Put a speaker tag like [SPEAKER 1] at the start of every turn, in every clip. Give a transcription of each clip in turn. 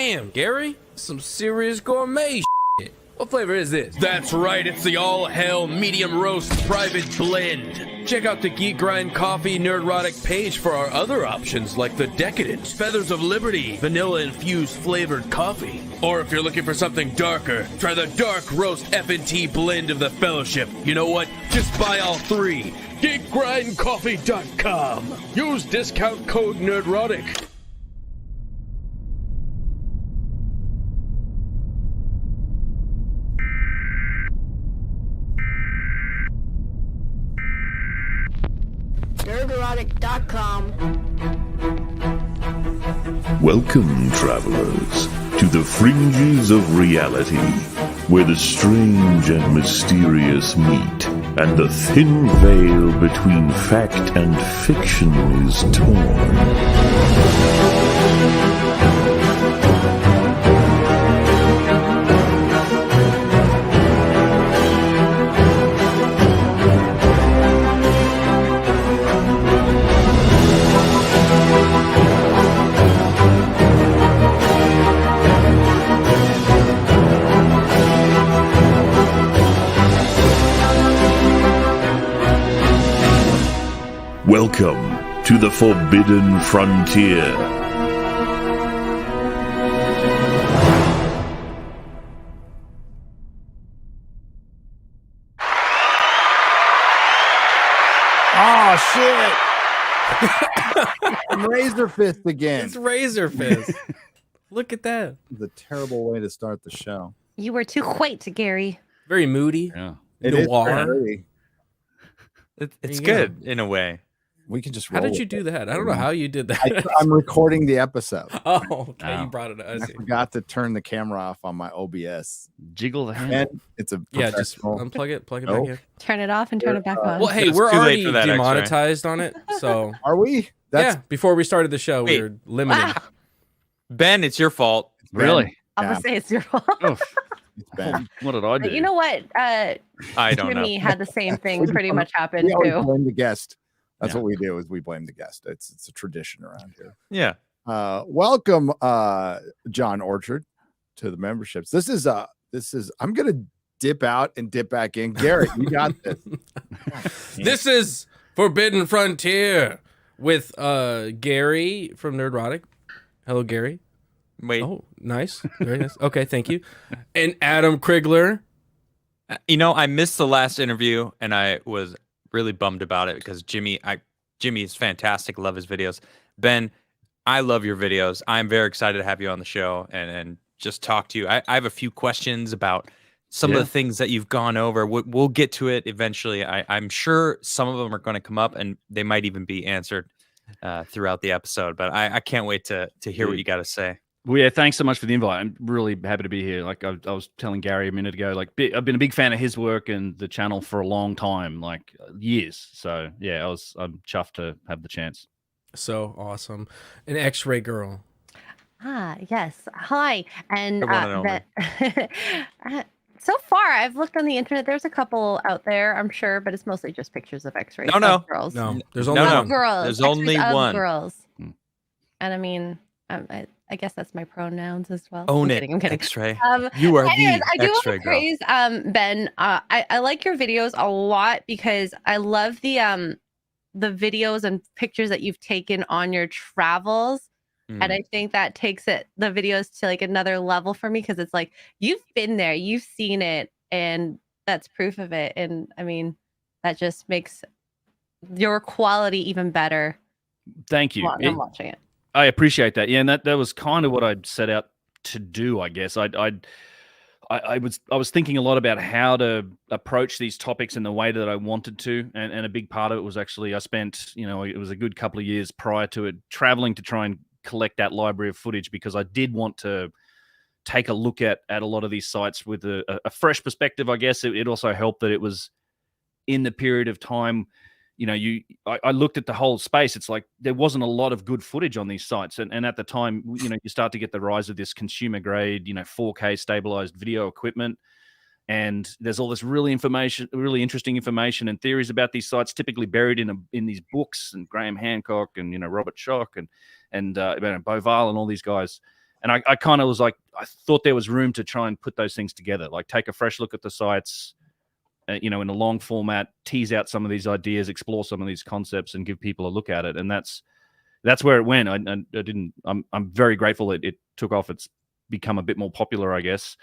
[SPEAKER 1] Damn, Gary, some serious gourmet shit. What flavor is this? That's right, it's the all-hell medium roast private blend. Check out the Geek Coffee Nerdrotic page for our other options like the Decadent, Feathers of Liberty, vanilla-infused flavored coffee. Or if you're looking for something darker, try the Dark Roast FNT blend of the Fellowship. You know what? Just buy all three. GeekGrindCoffee.com. Use discount code Nerdrotic.
[SPEAKER 2] Nerdrotic.com.
[SPEAKER 3] Welcome, travelers, to the fringes of reality, where the strange and mysterious meet, and the thin veil between fact and fiction is torn. Welcome to the Forbidden Frontier.
[SPEAKER 4] Oh, shit. I'm Razor Fist again.
[SPEAKER 1] It's Razor Fist. Look at that.
[SPEAKER 4] It's a terrible way to start the show.
[SPEAKER 5] You were too white, Gary.
[SPEAKER 1] Very moody.
[SPEAKER 6] Yeah.
[SPEAKER 4] It is
[SPEAKER 1] Noir.
[SPEAKER 4] very-
[SPEAKER 6] It's good in a way.
[SPEAKER 4] We can just
[SPEAKER 1] How
[SPEAKER 4] roll
[SPEAKER 1] did you
[SPEAKER 4] with
[SPEAKER 1] do
[SPEAKER 4] it.
[SPEAKER 1] that? I don't know how you did that.
[SPEAKER 4] I'm recording the episode.
[SPEAKER 1] Oh, okay.
[SPEAKER 6] Oh.
[SPEAKER 1] You brought it to us.
[SPEAKER 4] I forgot to turn the camera off on my OBS.
[SPEAKER 6] Jiggle the hand.
[SPEAKER 4] And it's a
[SPEAKER 1] Yeah, just
[SPEAKER 4] professional-
[SPEAKER 1] unplug it, plug it
[SPEAKER 4] Nope.
[SPEAKER 1] back in.
[SPEAKER 5] Turn it off and turn it back on.
[SPEAKER 1] Well, hey,
[SPEAKER 6] It's
[SPEAKER 1] we're
[SPEAKER 6] too late
[SPEAKER 1] already
[SPEAKER 6] for that, X-ray.
[SPEAKER 1] demonetized on it. So,
[SPEAKER 4] Are we?
[SPEAKER 1] yeah, before we started the show, we
[SPEAKER 6] Wait.
[SPEAKER 1] were limited.
[SPEAKER 6] Ben, it's your fault.
[SPEAKER 4] Really?
[SPEAKER 5] I'm gonna say it's your fault.
[SPEAKER 4] It's Ben.
[SPEAKER 6] What did I do?
[SPEAKER 5] But you know what?
[SPEAKER 6] I don't
[SPEAKER 5] Jimmy
[SPEAKER 6] know.
[SPEAKER 5] had the same thing pretty much happen
[SPEAKER 4] We always
[SPEAKER 5] too.
[SPEAKER 4] blame the guest. That's
[SPEAKER 6] Yeah.
[SPEAKER 4] what we do. Is we blame the guest. It's a tradition around here.
[SPEAKER 6] Yeah.
[SPEAKER 4] Welcome, John Orchard, to the memberships. This is I'm gonna dip out and dip back in. Garrett, you got this.
[SPEAKER 1] This is Forbidden Frontier with Gary from Nerdrotic. Hello, Gary.
[SPEAKER 6] Wait.
[SPEAKER 1] Oh, nice. Very nice. Okay, thank you. And Adam Crigler.
[SPEAKER 6] You know, I missed the last interview, and I was really bummed about it because Jimmy is fantastic. Love his videos. Ben, I love your videos. I'm very excited to have you on the show and just talk to you. I have a few questions about some of the things that you've gone over. We'll get to it eventually. I'm sure some of them are going to come up, and they might even be answered throughout the episode. But I can't wait to hear what you got to say.
[SPEAKER 7] Well, yeah, thanks so much for the invite. I'm really happy to be here. Like I was telling Gary a minute ago, I've been a big fan of his work and the channel for a long time, like years. So yeah, I'm chuffed to have the chance.
[SPEAKER 1] So awesome. An X-ray girl.
[SPEAKER 5] Yes. Hi. And
[SPEAKER 6] Everyone
[SPEAKER 5] so far, I've looked on the internet. There's a couple out there, I'm sure, but it's mostly just pictures of X-rays.
[SPEAKER 6] No.
[SPEAKER 5] Of girls.
[SPEAKER 1] No, there's
[SPEAKER 6] No,
[SPEAKER 1] only
[SPEAKER 6] no.
[SPEAKER 1] one.
[SPEAKER 5] Girls.
[SPEAKER 6] There's
[SPEAKER 5] X-rays
[SPEAKER 6] only
[SPEAKER 5] of
[SPEAKER 6] one.
[SPEAKER 5] girls.
[SPEAKER 7] Hmm.
[SPEAKER 5] And I mean, I guess that's my pronouns as well.
[SPEAKER 6] Own
[SPEAKER 5] I'm
[SPEAKER 6] it,
[SPEAKER 5] kidding, I'm kidding.
[SPEAKER 6] X-ray.
[SPEAKER 5] Um,
[SPEAKER 6] You are
[SPEAKER 5] Anyways,
[SPEAKER 6] the
[SPEAKER 5] I do want
[SPEAKER 6] X-ray
[SPEAKER 5] to
[SPEAKER 6] girl.
[SPEAKER 5] praise Ben. I like your videos a lot because I love the videos and pictures that you've taken on your travels. And I think that takes the videos to like another level for me because it's like you've been there, you've seen it, and that's proof of it. And I mean, that just makes your quality even better.
[SPEAKER 7] Thank you.
[SPEAKER 5] While I'm watching it.
[SPEAKER 7] I appreciate that. Yeah, and that was kind of what I'd set out to do, I guess. I was thinking a lot about how to approach these topics in the way that I wanted to, and a big part of it was actually I spent, it was a good couple of years prior to it traveling to try and collect that library of footage because I did want to take a look at a lot of these sites with a fresh perspective. I guess it also helped that it was in the period of time. I looked at the whole space. It's like there wasn't a lot of good footage on these sites. And at the time, you start to get the rise of this consumer grade, 4K stabilized video equipment. And there's all this really interesting information and theories about these sites, typically buried in these books and Graham Hancock and, Robert Schoch and Beauval and all these guys. And I kind of was like, I thought there was room to try and put those things together, like take a fresh look at the sites, in a long format, tease out some of these ideas, explore some of these concepts, and give people a look at it. And that's where it went. I'm very grateful it took off. It's become a bit more popular, I guess.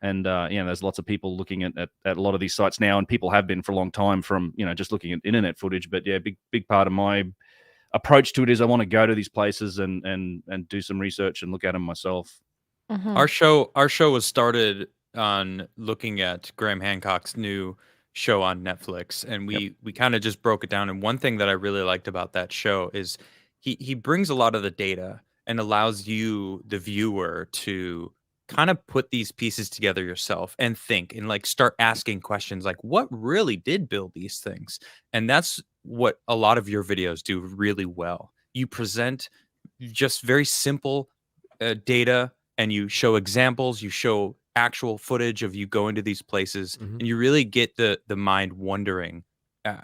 [SPEAKER 7] And there's lots of people looking at a lot of these sites now, and people have been for a long time from just looking at internet footage. But yeah, big part of my approach to it is I want to go to these places and do some research and look at them myself.
[SPEAKER 5] Mhm.
[SPEAKER 6] Our show was started on looking at Graham Hancock's new show on Netflix, and we kind of just broke it down. And one thing that I really liked about that show is he brings a lot of the data and allows you, the viewer, to kind of put these pieces together yourself and think and like start asking questions like, what really did build these things? And that's what a lot of your videos do really well. You present just very simple data, and you show examples, you show actual footage of you going to these places, and you really get the mind wondering,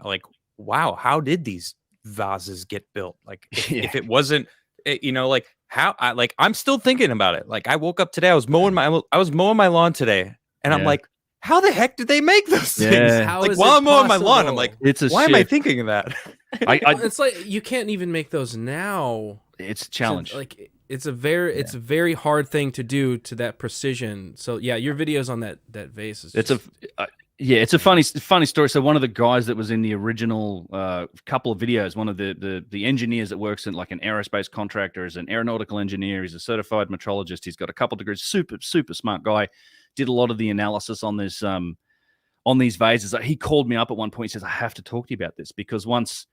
[SPEAKER 6] like, wow, how did these vases get built? Like, if it wasn't, like how I'm still thinking about it. Like, I woke up today, I was mowing my lawn today, and I'm like, how the heck did they make those things?
[SPEAKER 1] How
[SPEAKER 6] Like,
[SPEAKER 1] is
[SPEAKER 6] while
[SPEAKER 1] it
[SPEAKER 6] I'm mowing my lawn, I'm
[SPEAKER 1] possible?
[SPEAKER 6] like, why am I thinking of that?
[SPEAKER 1] It's like you can't even make those now.
[SPEAKER 7] It's a challenge.
[SPEAKER 1] Like it's a very hard thing to do to that precision. So yeah, your videos on that vase is
[SPEAKER 7] It's a funny story. So one of the guys that was in the original couple of videos, one of the engineers that works in like an aerospace contractor, is an aeronautical engineer. He's a certified metrologist. He's got a couple degrees. Super smart guy. Did a lot of the analysis on this on these vases. He called me up at one point. He says, I have to talk to you about this, because once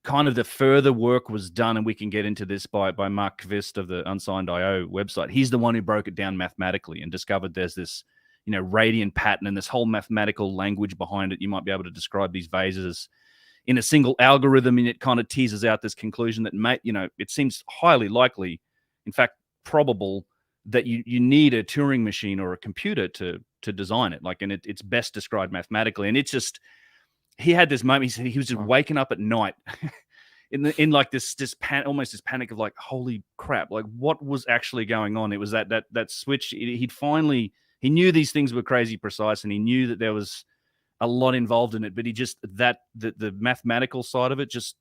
[SPEAKER 7] kind of the further work was done, and we can get into this by Mark Kvist of the Unsigned.io website. He's the one who broke it down mathematically and discovered there's this, radian pattern and this whole mathematical language behind it. You might be able to describe these vases in a single algorithm, and it kind of teases out this conclusion that it seems highly likely, in fact, probable, that you need a Turing machine or a computer to design it. Like, and it's best described mathematically. And it's just, he had this moment. He said he was just waking up at night in like this almost this panic of like, holy crap, like what was actually going on? It was that switch. He knew these things were crazy precise, and he knew that there was a lot involved in it, but he just, the mathematical side of it just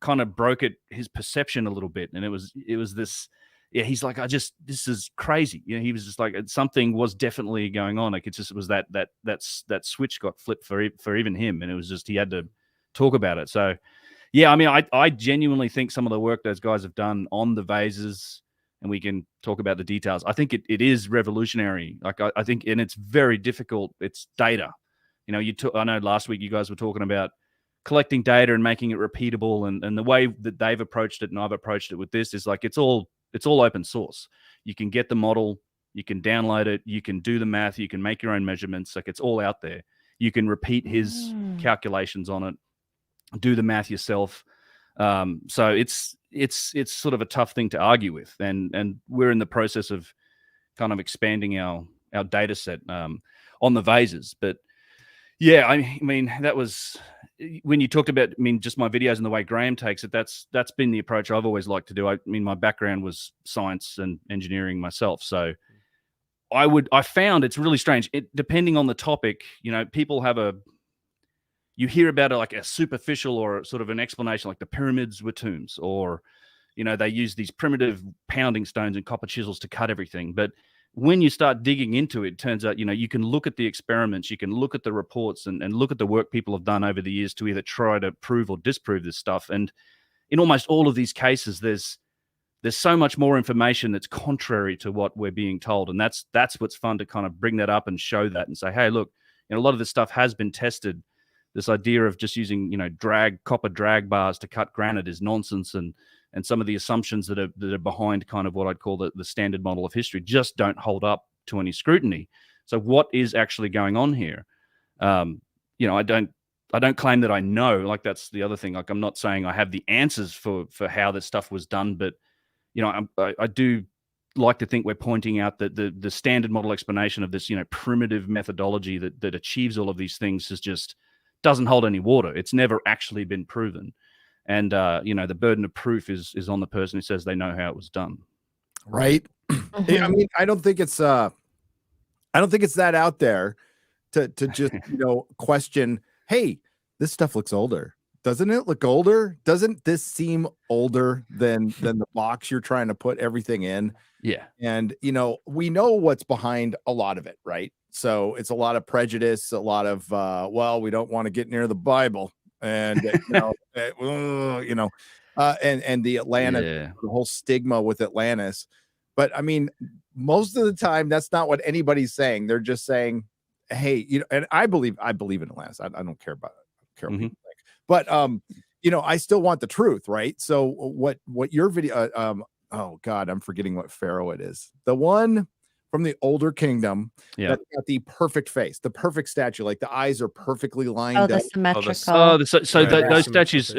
[SPEAKER 7] kind of broke his perception a little bit. And it was this, he's like, this is crazy. He was just like, something was definitely going on. Like, it was that switch got flipped for even him. And it was just, he had to talk about it. So yeah, I mean, I genuinely think some of the work those guys have done on the vases, and we can talk about the details, I think it is revolutionary. Like, I think, and it's very difficult. It's data. I know last week you guys were talking about collecting data and making it repeatable. And the way that they've approached it and I've approached it with this is like, it's all open source. You can get the model, you can download it, you can do the math, you can make your own measurements. Like, it's all out there. You can repeat his calculations on it, do the math yourself. So it's sort of a tough thing to argue with. And we're in the process of kind of expanding our data set on the vases. But yeah, I mean, that was, when you talked about, just my videos and the way Graham takes it, that's been the approach I've always liked to do. My background was science and engineering myself. So I found it's really strange. Depending on the topic, people you hear about like a superficial or sort of an explanation, like the pyramids were tombs, or, they use these primitive pounding stones and copper chisels to cut everything. But when you start digging into it, it turns out, you can look at the experiments, you can look at the reports and look at the work people have done over the years to either try to prove or disprove this stuff. And in almost all of these cases, there's so much more information that's contrary to what we're being told. And that's what's fun, to kind of bring that up and show that and say, hey, look, a lot of this stuff has been tested. This idea of just using, copper drag bars to cut granite is nonsense. And some of the assumptions that are behind kind of what I'd call the standard model of history just don't hold up to any scrutiny. So what is actually going on here? I don't claim that I know. Like, that's the other thing. Like, I'm not saying I have the answers for how this stuff was done, but I do like to think we're pointing out that the standard model explanation of this primitive methodology that achieves all of these things is just doesn't hold any water. It's never actually been proven. And, the burden of proof is on the person who says they know how it was done.
[SPEAKER 4] Right. I mean, I don't think it's that out there to just question, hey, this stuff looks older. Doesn't it look older? Doesn't this seem older than the box you're trying to put everything in?
[SPEAKER 7] Yeah.
[SPEAKER 4] And we know what's behind a lot of it, right? So it's a lot of prejudice, a lot of we don't want to get near the Bible, and and the Atlantis, the whole stigma with Atlantis. But I mean, most of the time, that's not what anybody's saying. They're just saying, hey, and I believe in Atlantis. I don't care about it. I don't care what people think. But I still want the truth, right? So what your video oh God, I'm forgetting what pharaoh it is. The one from the older kingdom that's got the perfect face, the perfect statue, like the eyes are perfectly lined up.
[SPEAKER 5] The symmetrical.
[SPEAKER 7] Those statues,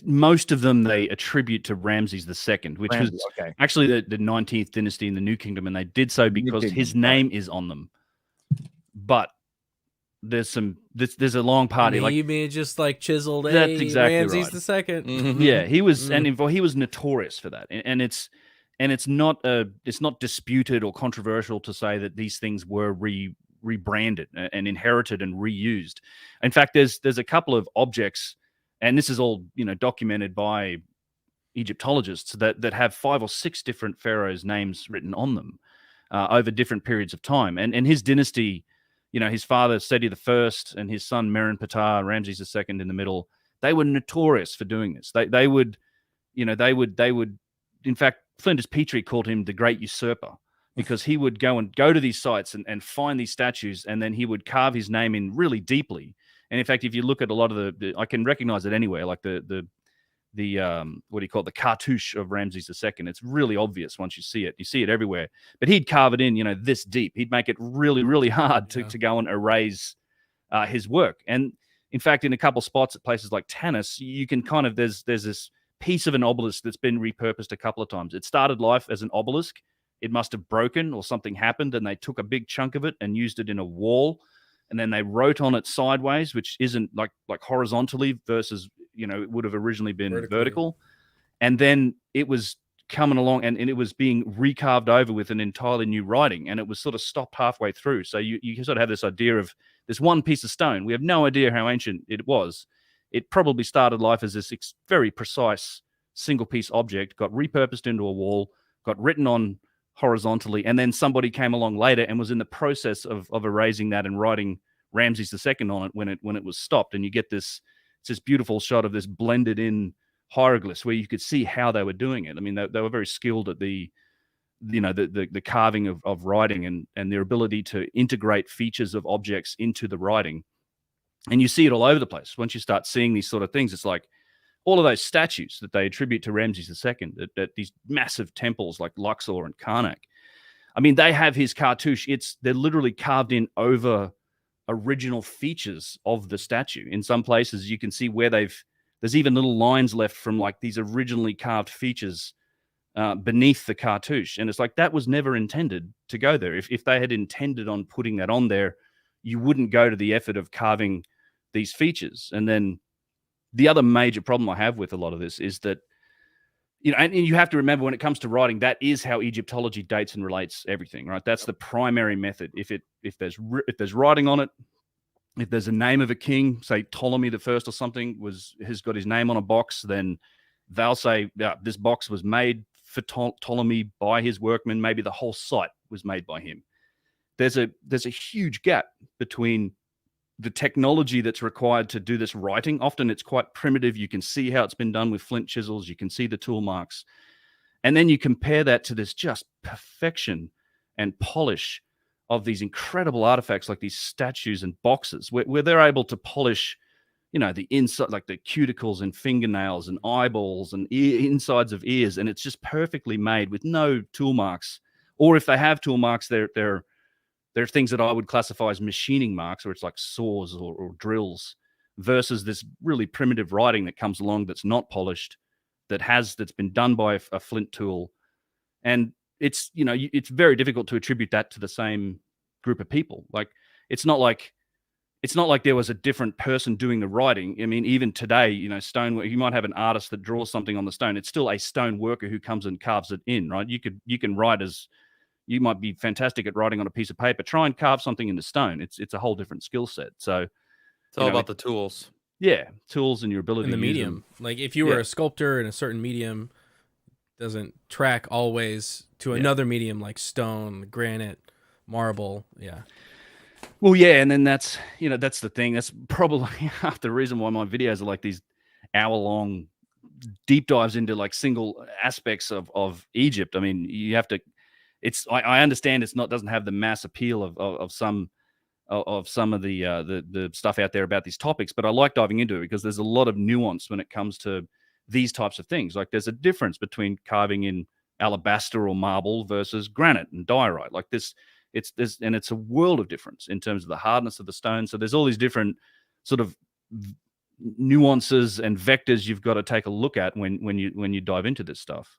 [SPEAKER 7] most of them they attribute to Ramses II, which was actually the 19th dynasty in the New Kingdom, and they did so because his name is on them. But there's a long party.
[SPEAKER 2] You mean just like chiseled
[SPEAKER 7] that's exactly
[SPEAKER 2] Ramses
[SPEAKER 7] right.
[SPEAKER 2] II?
[SPEAKER 7] Mm-hmm. Yeah, he was, and he was notorious for that. And it's not disputed or controversial to say that these things were rebranded and inherited and reused. In fact, there's a couple of objects, and this is all documented by Egyptologists that have 5 or 6 different pharaohs' names written on them over different periods of time. And his dynasty. His father, Seti I, and his son, Merenptah, Ramses II in the middle, they were notorious for doing this. They would, in fact, Flinders Petrie called him the great usurper because he would go to these sites and find these statues, and then he would carve his name in really deeply. And in fact, if you look at a lot of I can recognize it anywhere, like the what do you call it, the cartouche of Ramses II. It's really obvious once you see it. You see it everywhere. But he'd carve it in, this deep. He'd make it really, really hard to go and erase his work. And in fact, in a couple spots at places like Tanis, you can there's this piece of an obelisk that's been repurposed a couple of times. It started life as an obelisk. It must have broken or something happened, and they took a big chunk of it and used it in a wall. And then they wrote on it sideways, which isn't like horizontally versus it would have originally been vertical. And then it was coming along and it was being recarved over with an entirely new writing, and it was sort of stopped halfway through. So you sort of have this idea of this one piece of stone. We have no idea how ancient it was. It probably started life as this very precise single piece object, got repurposed into a wall, got written on horizontally, and then somebody came along later and was in the process of erasing that and writing Ramses II on it when it was stopped. And you get this beautiful shot of this blended in hieroglyphs where you could see how they were doing it. I mean, they were very skilled at the carving of writing and their ability to integrate features of objects into the writing. And you see it all over the place. Once you start seeing these sort of things, it's like all of those statues that they attribute to Ramses II at these massive temples like Luxor and Karnak. I mean, they have his cartouche. They're literally carved in over original features of the statue. In some places, you can see where there's even little lines left from like these originally carved features beneath the cartouche. And it's like, that was never intended to go there. If they had intended on putting that on there, you wouldn't go to the effort of carving these features. And then the other major problem I have with a lot of this is that, and you have to remember when it comes to writing, that is how Egyptology dates and relates everything, right? That's the primary method. If there's writing on it, if there's a name of a king, say Ptolemy the First or something has got his name on a box, then they'll say, yeah, this box was made for Ptolemy by his workmen. Maybe the whole site was made by him. There's a huge gap between the technology that's required to do this writing. Often it's quite primitive. You can see how it's been done with flint chisels. You can see the tool marks. And then you compare that to this just perfection and polish of these incredible artifacts like these statues and boxes where they're able to polish, the inside, like the cuticles and fingernails and eyeballs and insides of ears. And it's just perfectly made with no tool marks. Or if they have tool marks, they're things that I would classify as machining marks, or it's like saws or drills, versus this really primitive writing that comes along that's not polished, that's been done by a flint tool. And it's very difficult to attribute that to the same group of people. Like, it's not like, it's not like there was a different person doing the writing. I mean, even today, you know, stone, you might have an artist that draws something on the stone. It's still a stone worker who comes and carves it in, right? You can write as, you might be fantastic at writing on a piece of paper. Try and carve something into stone. It's a whole different skill set. So
[SPEAKER 6] it's all about the tools.
[SPEAKER 7] Yeah, tools and your ability
[SPEAKER 1] in the
[SPEAKER 7] to use
[SPEAKER 1] medium.
[SPEAKER 7] them.
[SPEAKER 1] Like if you were a sculptor in a certain medium, doesn't track always to another medium like stone, granite, marble. Yeah.
[SPEAKER 7] Well, yeah, and then that's the thing. That's probably half the reason why my videos are like these hour-long deep dives into like single aspects of Egypt. I mean, you have to. I understand doesn't have the mass appeal of some of the stuff out there about these topics, but I like diving into it because there's a lot of nuance when it comes to these types of things. Like there's a difference between carving in alabaster or marble versus granite and diorite. Like this. It's a world of difference in terms of the hardness of the stone. So there's all these different sort of nuances and vectors you've got to take a look at when you dive into this stuff.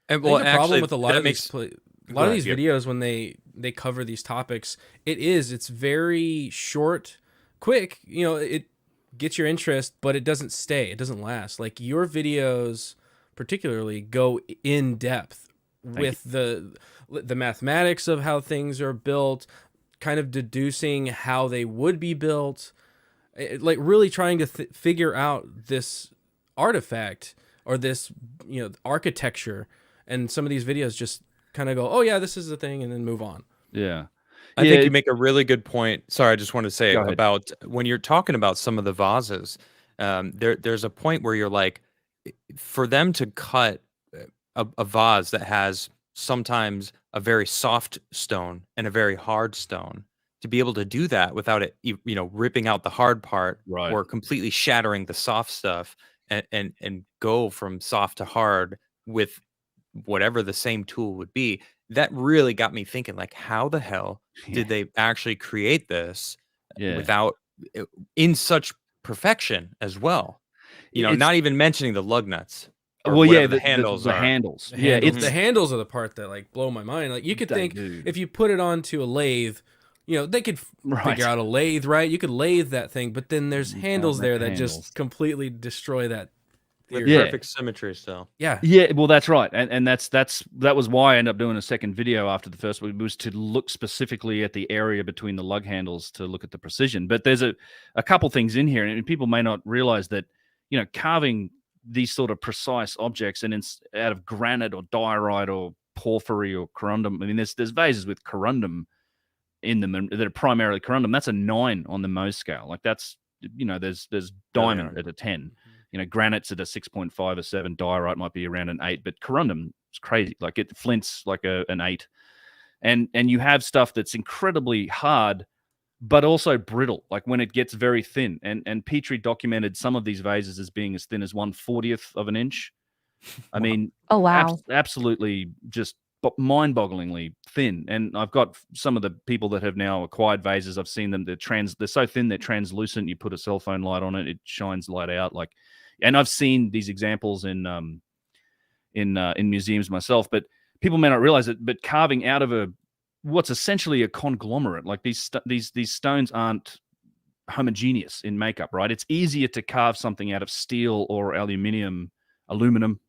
[SPEAKER 6] And
[SPEAKER 1] well, the problem with a lot of these videos when they cover these topics, it's very short, quick. You know, it gets your interest, but it doesn't stay. It doesn't last. Like your videos, particularly, go in depth with the mathematics of how things are built, kind of deducing how they would be built, like really trying to figure out this artifact or this, you know, architecture. And some of these videos just kind of go, oh yeah, this is the thing, and then move on.
[SPEAKER 7] Yeah.
[SPEAKER 6] I think you make a really good point. Sorry, I just want to say
[SPEAKER 7] Go ahead.
[SPEAKER 6] about when you're talking about some of the vases, there's a point where you're like, for them to cut a vase that has sometimes a very soft stone and a very hard stone, to be able to do that without it, you know, ripping out the hard part or completely shattering the soft stuff and go from soft to hard with whatever the same tool would be. That really got me thinking, like, how the hell did they actually create this without in such perfection as well? You know, not even mentioning the lug nuts.
[SPEAKER 7] Well, yeah,
[SPEAKER 6] the handles.
[SPEAKER 7] The handles.
[SPEAKER 1] The handles are the part that like blow my mind. Like you could think if you put it onto a lathe, you know, they could figure out a lathe, right? You could lathe that thing, but then there's handles there that just completely destroy that.
[SPEAKER 6] With perfect symmetry, so
[SPEAKER 1] yeah.
[SPEAKER 7] Well, that's right, and that was why I ended up doing a second video after the first one, was to look specifically at the area between the lug handles to look at the precision. But there's a couple things in here, and people may not realize that, you know, carving these sort of precise objects and out of granite or diorite or porphyry or corundum. I mean, there's vases with corundum in them that are primarily corundum. That's a 9 on the Mohs scale. Like that's, you know, there's diamond at a 10. You know, granite's at a 6.5 or 7. Diorite might be around an 8, but corundum is crazy. Like it flints like an 8. And you have stuff that's incredibly hard, but also brittle, like when it gets very thin. And Petrie documented some of these vases as being as thin as 1/40th of an inch. I mean,
[SPEAKER 5] oh wow,
[SPEAKER 7] absolutely just mind-bogglingly thin. And I've got some of the people that have now acquired vases. I've seen them. They're so thin they're translucent. You put a cell phone light on it, it shines light out. Like, and I've seen these examples in museums myself. But people may not realize it. But carving out of what's essentially a conglomerate, like these stones aren't homogeneous in makeup, right? It's easier to carve something out of steel or aluminum.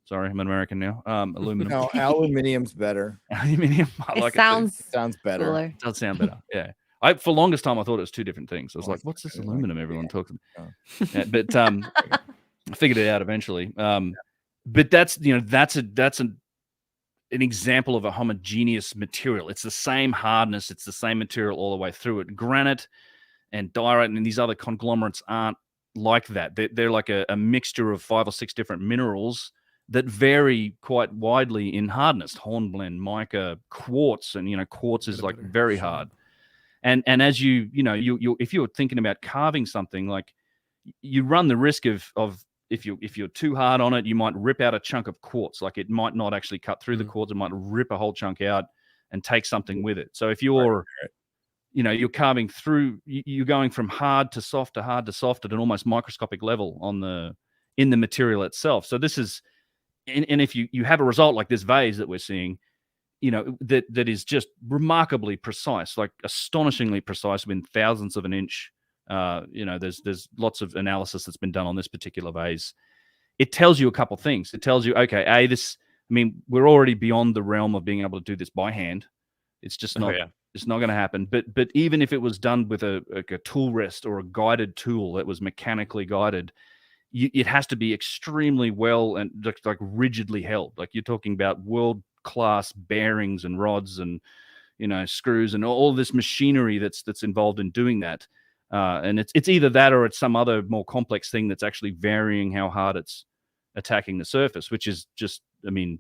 [SPEAKER 7] Sorry, I'm an American now. Aluminum.
[SPEAKER 4] No, aluminium's better.
[SPEAKER 7] Aluminium. I like
[SPEAKER 5] it
[SPEAKER 4] sounds better.
[SPEAKER 5] Cooler.
[SPEAKER 7] It does sound better. Yeah. For the longest time I thought it was two different things. I was like, what's this aluminum everyone talks about? Yeah, but I figured it out eventually. But that's an example of a homogeneous material. It's the same hardness, it's the same material all the way through it. Granite and diorite and these other conglomerates aren't like that. They're like a mixture of 5 or 6 different minerals that vary quite widely in hardness. Hornblende, mica, quartz, and quartz is like very hard. And as you if you're thinking about carving something, like you run the risk of if you're too hard on it, you might rip out a chunk of quartz. Like it might not actually cut through the quartz. It might rip a whole chunk out and take something with it. So if you're you're carving through, you're going from hard to soft at an almost microscopic level in the material itself. So this is, and if you have a result like this vase that we're seeing, that is just remarkably precise, like astonishingly precise, within thousandths of an inch There's lots of analysis that's been done on this particular vase. It tells you a couple things. It tells you, okay, we're already beyond the realm of being able to do this by hand. It's just not. It's not going to happen. But even if it was done with a tool rest or a guided tool that was mechanically guided, it has to be extremely well and like rigidly held. Like you're talking about world-class bearings and rods and screws and all this machinery that's involved in doing that. And it's either that or it's some other more complex thing that's actually varying how hard it's attacking the surface, which is just, I mean,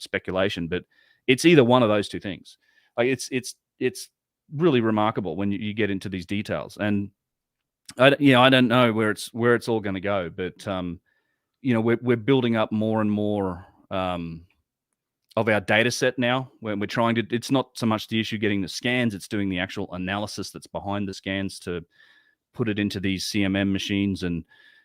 [SPEAKER 7] speculation, but it's either one of those two things. Like it's really remarkable when you get into these details. And I don't know where it's all going to go, but we're building up more and more of our data set now. When we're trying to, it's not so much the issue getting the scans, it's doing the actual analysis that's behind the scans to put it into these CMM machines and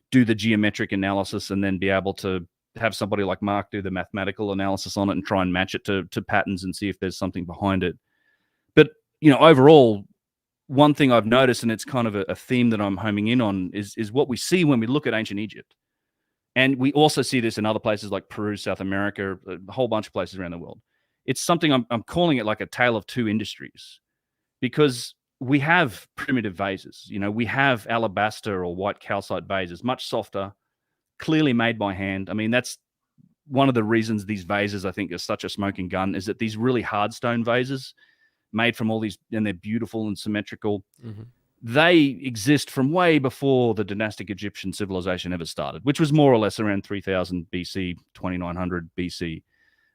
[SPEAKER 7] do the geometric analysis, and then be able to have somebody like Mark do the mathematical analysis on it and try and match it to patterns and see if there's something behind it. But overall, one thing I've noticed, and it's kind of a theme that I'm homing in on, is what we see when we look at ancient Egypt. And we also see this in other places like Peru, South America, a whole bunch of places around the world. It's something I'm calling it like a tale of two industries, because we have primitive vases. We have alabaster or white calcite vases, much softer, clearly made by hand. I mean, that's one of the reasons these vases, I think, are such a smoking gun, is that these really hard stone vases made from all these, and they're beautiful and symmetrical. Mm-hmm. They exist from way before the dynastic Egyptian civilization ever started, which was more or less around 3000 BC, 2900 BC.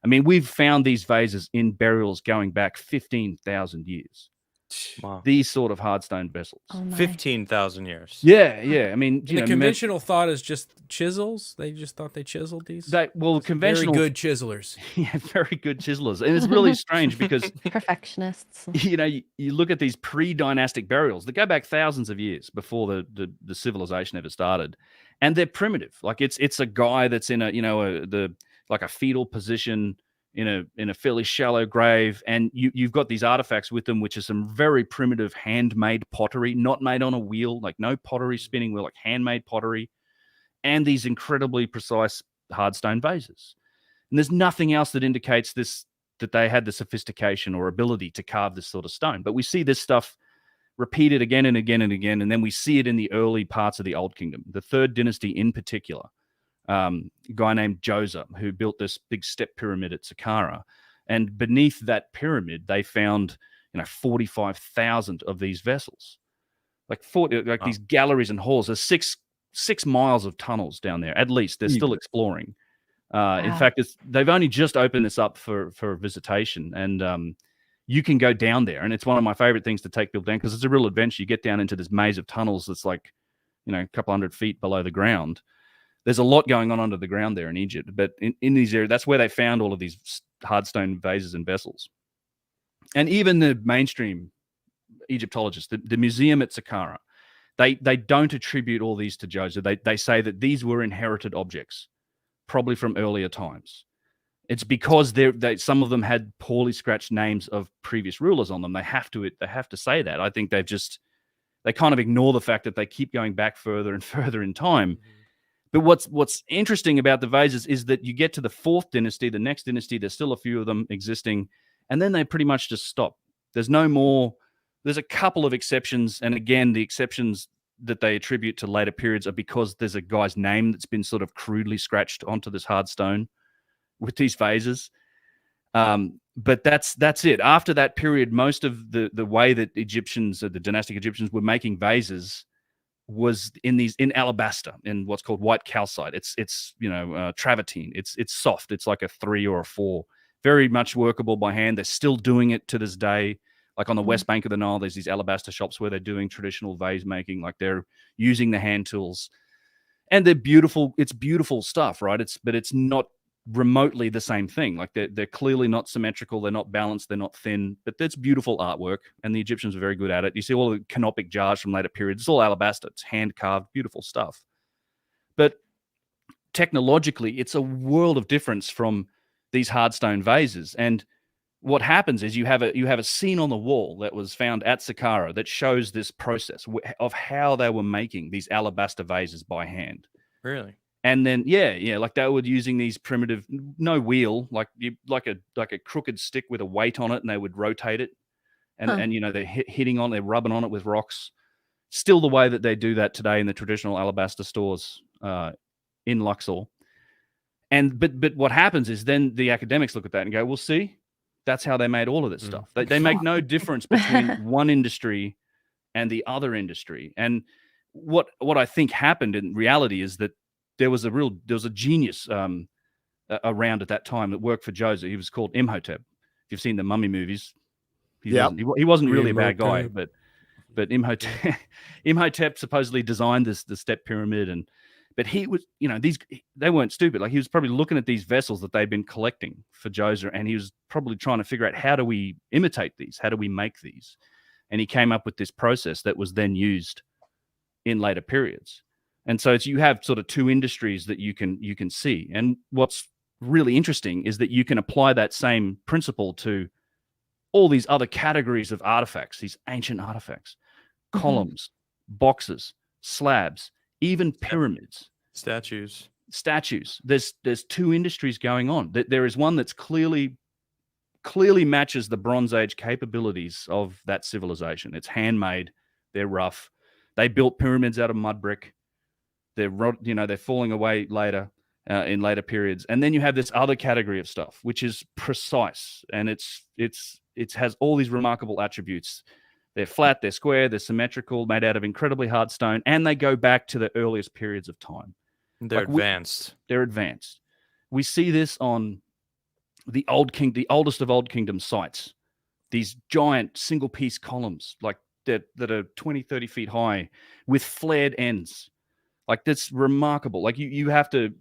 [SPEAKER 7] I mean, we've found these vases in burials going back 15,000 years.
[SPEAKER 6] Wow.
[SPEAKER 7] These sort of hardstone vessels.
[SPEAKER 6] 15,000 years.
[SPEAKER 7] Yeah. I mean,
[SPEAKER 1] the conventional thought is just chisels. They just thought they chiseled these.
[SPEAKER 7] Conventional,
[SPEAKER 1] very good chiselers.
[SPEAKER 7] Yeah, very good chiselers. And it's really strange because
[SPEAKER 5] perfectionists.
[SPEAKER 7] You look at these pre-dynastic burials that go back thousands of years before the civilization ever started, and they're primitive. Like it's a guy that's in a fetal position in a fairly shallow grave, and you've got these artifacts with them, which are some very primitive handmade pottery, not made on a wheel, like no pottery spinning wheel, like handmade pottery, and these incredibly precise hardstone vases. And there's nothing else that indicates that they had the sophistication or ability to carve this sort of stone. But we see this stuff repeated again and again and again, and then we see it in the early parts of the Old Kingdom, the Third Dynasty in particular. A guy named Djoser, who built this big step pyramid at Saqqara, and beneath that pyramid they found 45,000 of these vessels, these galleries and halls. There's 6 miles of tunnels down there at least. They're still exploring. In fact, they've only just opened this up for visitation, and you can go down there, and it's one of my favorite things to take people down because it's a real adventure. You get down into this maze of tunnels that's like a couple hundred feet below the ground. There's a lot going on under the ground there in Egypt, but in these areas, that's where they found all of these hardstone vases and vessels. And even the mainstream Egyptologists, the museum at Saqqara, they don't attribute all these to Djoser. They say that these were inherited objects, probably from earlier times. It's because some of them had poorly scratched names of previous rulers on them. They have to say that. I think they kind of ignore the fact that they keep going back further and further in time. Mm-hmm. But what's interesting about the vases is that you get to the Fourth Dynasty, the next dynasty, there's still a few of them existing, and then they pretty much just stop. There's no more. There's a couple of exceptions, and again, the exceptions that they attribute to later periods are because there's a guy's name that's been sort of crudely scratched onto this hard stone with these vases. But that's it. After that period, most of the way that the dynastic Egyptians were making vases was in alabaster, in what's called white calcite. It's travertine. It's soft. It's like a 3 or a 4. Very much workable by hand. They're still doing it to this day. Like on the west bank of the Nile, there's these alabaster shops where they're doing traditional vase making. Like they're using the hand tools, and they're beautiful. It's beautiful stuff, right? But it's not remotely the same thing. Like they're clearly not symmetrical. They're not balanced. They're not thin. But that's beautiful artwork, and the Egyptians were very good at it. You see all the canopic jars from later periods. It's all alabaster. It's hand carved, beautiful stuff. But technologically, it's a world of difference from these hardstone vases. And what happens is you have a scene on the wall that was found at Saqqara that shows this process of how they were making these alabaster vases by hand.
[SPEAKER 6] Really?
[SPEAKER 7] And then like they were using these primitive, no wheel, like a crooked stick with a weight on it, and they would rotate it, and you know they're hitting on, they're rubbing on it with rocks. Still the way that they do that today in the traditional alabaster stores in Luxor. And but what happens is then the academics look at that and go, well, see, that's how they made all of this stuff. They make no difference between one industry and the other industry. And what I think happened in reality is that there was a genius around at that time that worked for Joseph. He was called Imhotep. If you've seen the Mummy movies, he wasn't really a bad guy, but Imhotep supposedly designed the step pyramid, but he was, you know, they weren't stupid. Like he was probably looking at these vessels that they'd been collecting for Djoser, and he was probably trying to figure out, how do we imitate these? How do we make these? And he came up with this process that was then used in later periods. And so you have sort of two industries that you can see. And what's really interesting is that you can apply that same principle to all these other categories of artifacts, these ancient artifacts, columns, boxes, slabs, even pyramids,
[SPEAKER 6] statues.
[SPEAKER 7] There's two industries going on. There is one that's clearly matches the Bronze Age capabilities of that civilization. It's handmade. They're rough. They built pyramids out of mud brick. They're falling away later in later periods. And then you have this other category of stuff, which is precise, and it has all these remarkable attributes. They're flat, they're square, they're symmetrical, made out of incredibly hard stone, and they go back to the earliest periods of time.
[SPEAKER 6] They're advanced.
[SPEAKER 7] They're advanced. We see this on the oldest of Old Kingdom sites. These giant single-piece columns, like that are 20, 30 feet high, with flared ends. Like, that's remarkable. Like you have to,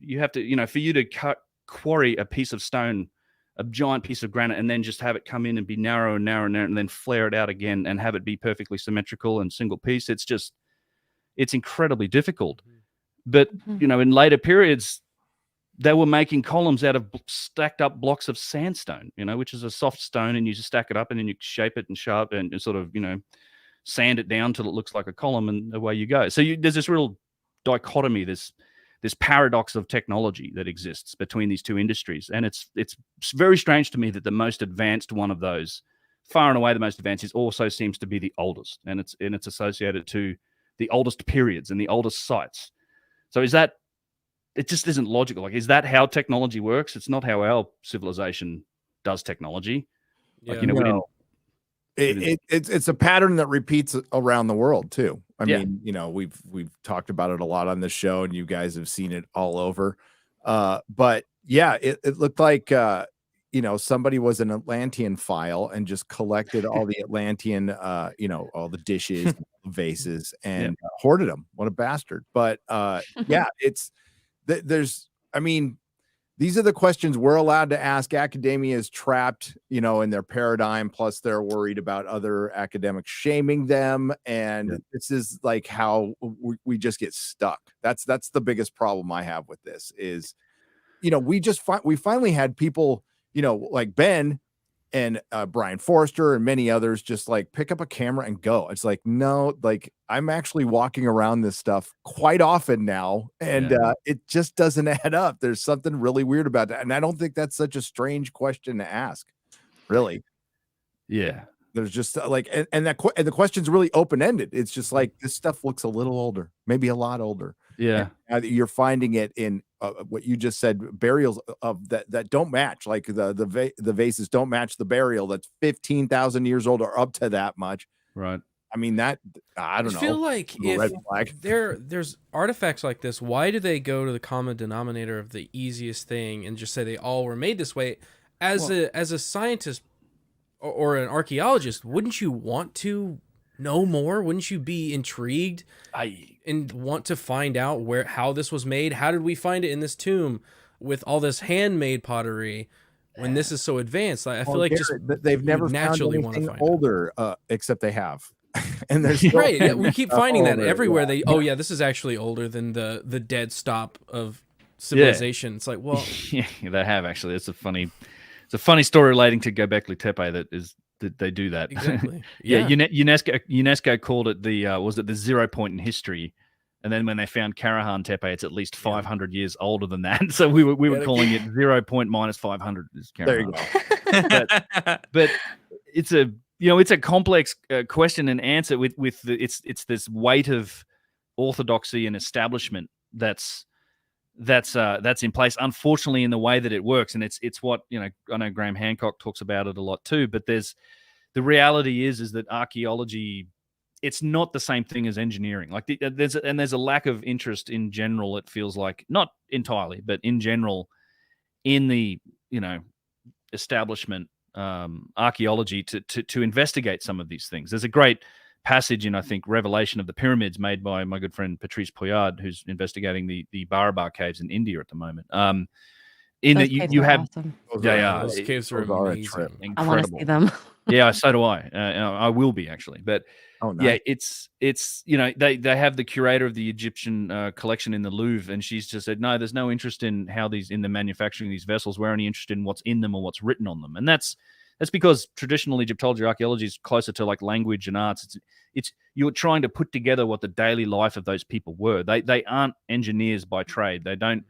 [SPEAKER 7] for you to quarry a piece of stone, a giant piece of granite, and then just have it come in and be narrow and narrow and narrow, and then flare it out again and have it be perfectly symmetrical and single piece. It's incredibly difficult. But, in later periods, they were making columns out of stacked up blocks of sandstone, which is a soft stone, and you just stack it up and then you shape it and sharp and sort of, sand it down till it looks like a column, and away you go. So there's this real dichotomy, this paradox of technology that exists between these two industries. And it's very strange to me that the most advanced one of those, far and away the most advanced, also seems to be the oldest, and it's associated to the oldest periods and the oldest sites. So it just isn't logical. Like, is that how technology works? It's not how our civilization does technology. Like,
[SPEAKER 4] it's a pattern that repeats around the world too. I mean, we've talked about it a lot on this show, and you guys have seen it all over. But yeah, it looked like somebody was an Atlantean file and just collected all the Atlantean, all the dishes, vases, and hoarded them. What a bastard! But these are the questions we're allowed to ask. Academia is trapped, in their paradigm. Plus, they're worried about other academics shaming them, and this is like how we just get stuck. That's the biggest problem I have with this. Is, we finally had people, like Ben and Brian Forrester and many others just like pick up a camera and go. It's like, no, like I'm actually walking around this stuff quite often now, and it just doesn't add up. There's something really weird about that. And I don't think that's such a strange question to ask, really.
[SPEAKER 7] Yeah.
[SPEAKER 4] There's just like, and the question's really open-ended. It's just like, this stuff looks a little older, maybe a lot older.
[SPEAKER 7] Yeah.
[SPEAKER 4] And you're finding it in what you just said, burials of that don't match. Like the vases don't match the burial that's 15,000 years old or up to that much.
[SPEAKER 7] Right.
[SPEAKER 4] I mean, that I don't know.
[SPEAKER 1] I feel like if there's artifacts like this, why do they go to the common denominator of the easiest thing and just say they all were made this way? As a scientist or an archaeologist, wouldn't you want to know more? Wouldn't you be intrigued and want to find out how this was made? How did we find it in this tomb with all this handmade pottery when this is so advanced? I feel like
[SPEAKER 4] they've never naturally found anything older, except they have. And there's
[SPEAKER 1] right. Yeah, we keep finding that everywhere. This is actually older than the dead stop of civilization. It's like, well,
[SPEAKER 7] yeah, they have actually. It's a funny it's a funny story relating to Göbekli Tepe that they do that.
[SPEAKER 1] Exactly.
[SPEAKER 7] Yeah, UNESCO called it the 0 point in history, and then when they found Karahan Tepe, it's at least 500 years older than that. So we were calling it 0 point minus 500.
[SPEAKER 4] There you go.
[SPEAKER 7] but it's a complex question and answer with it's this weight of orthodoxy and establishment that's in place, unfortunately, in the way that it works. And it's what, I know Graham Hancock talks about it a lot too, but the reality is that archaeology, it's not the same thing as engineering. Like there's a lack of interest in general. It feels like, not entirely, but in general, in the establishment archaeology to investigate some of these things. There's a great passage in, I think, Revelation of the Pyramids made by my good friend Patrice Poyard, who's investigating the Barabar caves in India at the moment. In that you have
[SPEAKER 5] awesome.
[SPEAKER 1] Those caves are amazing.
[SPEAKER 7] incredible.
[SPEAKER 5] I want to see them.
[SPEAKER 7] Yeah, so do I. I will be actually, but
[SPEAKER 4] nice.
[SPEAKER 7] yeah, it's they have the curator of the Egyptian collection in the Louvre, and she's just said no, there's no interest in in the manufacturing of these vessels. We're only interested in what's in them or what's written on them, and that's because traditional Egyptology archaeology is closer to like language and arts. It's you're trying to put together what the daily life of those people were. They aren't engineers by trade. They don't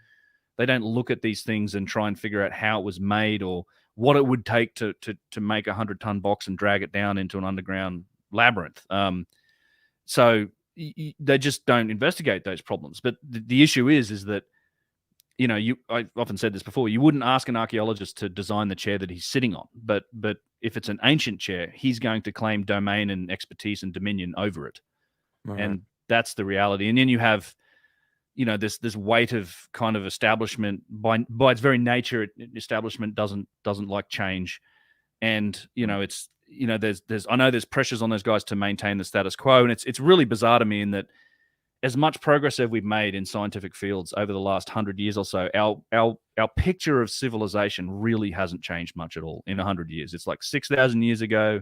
[SPEAKER 7] look at these things and try and figure out how it was made or what it would take to make 100-ton box and drag it down into an underground labyrinth. So they just don't investigate those problems. But the issue is that, I've often said this before, you wouldn't ask an archaeologist to design the chair that he's sitting on. But if it's an ancient chair, he's going to claim domain and expertise and dominion over it. Right. And that's the reality. And then you have, this weight of kind of establishment by its very nature. Establishment doesn't like change, and there's pressures on those guys to maintain the status quo, and it's really bizarre to me in that as much progress as we've made in scientific fields over the last 100 years or so, our picture of civilization really hasn't changed much at all in 100 years. It's like 6,000 years ago.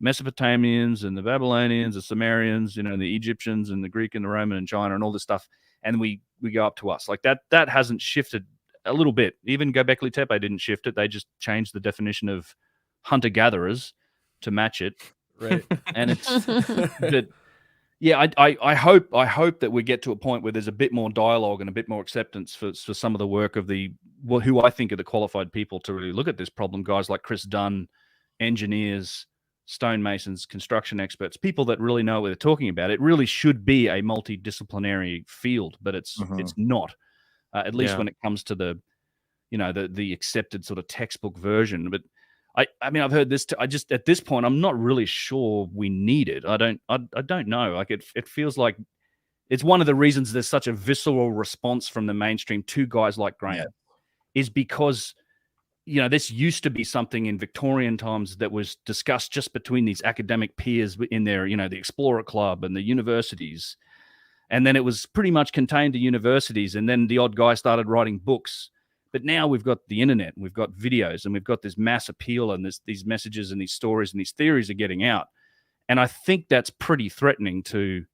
[SPEAKER 7] Mesopotamians and the Babylonians, the Sumerians, the Egyptians and the Greek and the Roman and China and all this stuff. And we go up to us like that hasn't shifted a little bit. Even Göbekli Tepe didn't shift it. They just changed the definition of hunter-gatherers to match it.
[SPEAKER 1] Right.
[SPEAKER 7] And it's that, yeah, I hope that we get to a point where there's a bit more dialogue and a bit more acceptance for some of the work of who I think are the qualified people to really look at this problem. Guys like Chris Dunn, engineers, stonemasons, construction experts, people that really know what they're talking about. It really should be a multidisciplinary field, but it's not, at least when it comes to the accepted sort of textbook version. But I mean, I've heard this. At this point, I'm not really sure we need it. I don't know. Like it feels like it's one of the reasons there's such a visceral response from the mainstream to guys like Graham, is because this used to be something in Victorian times that was discussed just between these academic peers in their, the Explorer Club and the universities. And then it was pretty much contained to universities. And then the odd guy started writing books. But now we've got the internet, and we've got videos, and we've got this mass appeal, and these messages and these stories and these theories are getting out. And I think that's pretty threatening to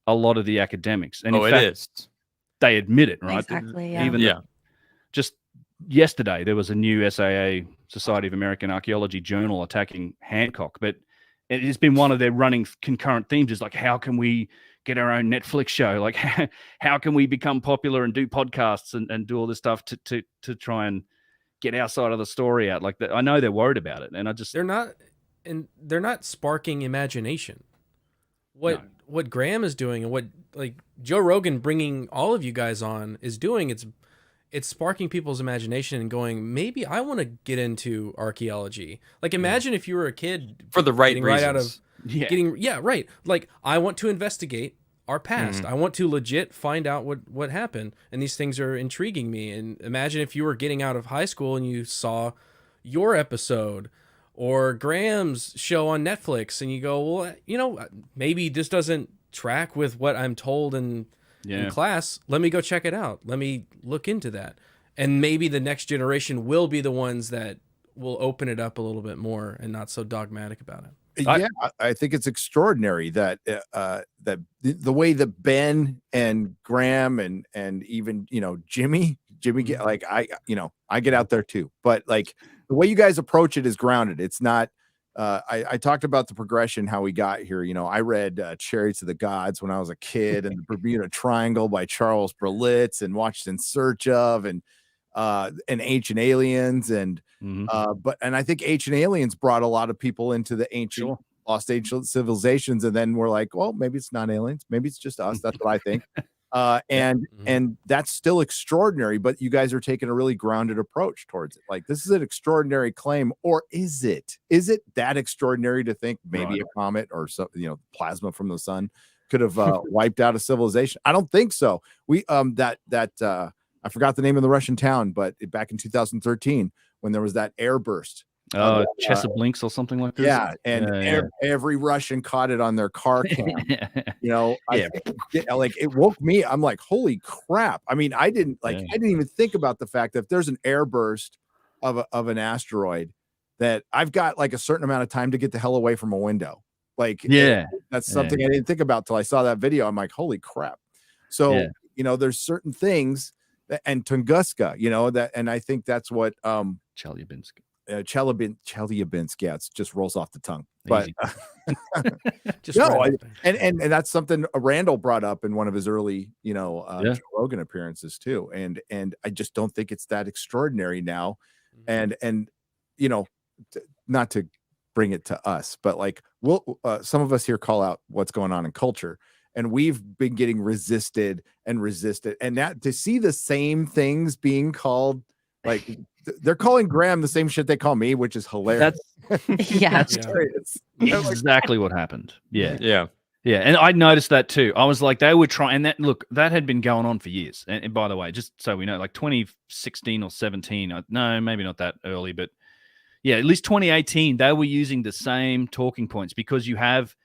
[SPEAKER 7] a lot of the academics. And in fact,
[SPEAKER 6] it is.
[SPEAKER 7] They admit it, right?
[SPEAKER 5] Exactly. Yeah.
[SPEAKER 7] Just yesterday, there was a new SAA, Society of American Archaeology journal attacking Hancock, but it has been one of their running concurrent themes is like, how can we get our own Netflix show? Like, how can we become popular and do podcasts and do all this stuff to try and get our side of the story out? Like, I know they're worried about it, and
[SPEAKER 1] they're not sparking imagination. What Graham is doing and what like Joe Rogan bringing all of you guys on is doing, it's sparking people's imagination and going, maybe I want to get into archaeology. Like, imagine if you were a kid
[SPEAKER 6] for the right reasons.
[SPEAKER 1] Right out of right. Like, I want to investigate our past. I want to legit find out what happened, and these things are intriguing me. And imagine if you were getting out of high school and you saw your episode or Graham's show on Netflix, and you go, well, maybe this doesn't track with what I'm told in class. Let me go check it out. Let me look into that. And maybe the next generation will be the ones that will open it up a little bit more and not so dogmatic about it.
[SPEAKER 4] Yeah, I think it's extraordinary that that the way that Ben and Graham and even Jimmy Jimmy get like I get out there too, but like the way you guys approach it is grounded. It's not. I talked about the progression, how we got here. I read Chariots of the Gods when I was a kid, and the Bermuda Triangle by Charles Berlitz, and watched In Search of, and Ancient Aliens, and I think Ancient Aliens brought a lot of people into the ancient lost ancient civilizations, and then we're like, well, maybe it's not aliens, maybe it's just us. That's what I think. And that's still extraordinary, but you guys are taking a really grounded approach towards it. Like, this is an extraordinary claim, or is it that extraordinary to think maybe a comet or something, plasma from the sun could have wiped out a civilization? I don't think so. We I forgot the name of the Russian town, but back in 2013 when there was that air burst.
[SPEAKER 7] Chesablinks or something like this.
[SPEAKER 4] Yeah, and every Russian caught it on their car cam. It woke me. I'm like, holy crap! I mean, I didn't even think about the fact that if there's an air burst of an asteroid, that I've got like a certain amount of time to get the hell away from a window. Like, that's something I didn't think about till I saw that video. I'm like, holy crap! So there's certain things and Tunguska, that, and I think that's what
[SPEAKER 7] Chelyabinsk.
[SPEAKER 4] Chelyabinsk, yeah, it just rolls off the tongue. But and that's something Randall brought up in one of his early, Joe Rogan appearances too. And I just don't think it's that extraordinary now. And not to bring it to us, but like some of us here call out what's going on in culture, and we've been getting resisted, and that to see the same things being called, like, they're calling Graham the same shit they call me, which is hilarious.
[SPEAKER 7] That's exactly what happened. Yeah. And I noticed that too. I was like, they were trying, and that had been going on for years. And by the way, just so we know, like 2016 or 17, no, maybe not that early, but yeah, at least 2018, they were using the same talking points, because you have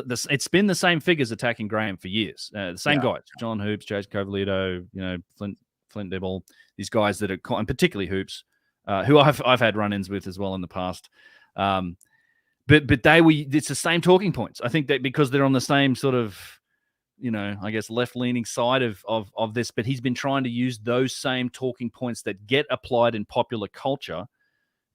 [SPEAKER 7] it's been the same figures attacking Graham for years. The same guys, John Hoops, Jason Covalito, Flint Dibble, these guys that are, and particularly Hoops, who I've had run-ins with as well in the past. But it's the same talking points. I think that because they're on the same sort of, I guess left-leaning side of this, but he's been trying to use those same talking points that get applied in popular culture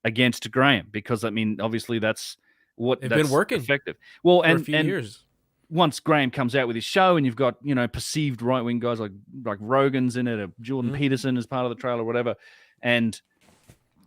[SPEAKER 7] against Graham, because I mean, obviously that's been working effective. Well, for a few years. Once Graham comes out with his show, and you've got perceived right wing guys like Rogan's in it, or Jordan Peterson as part of the trail or whatever, and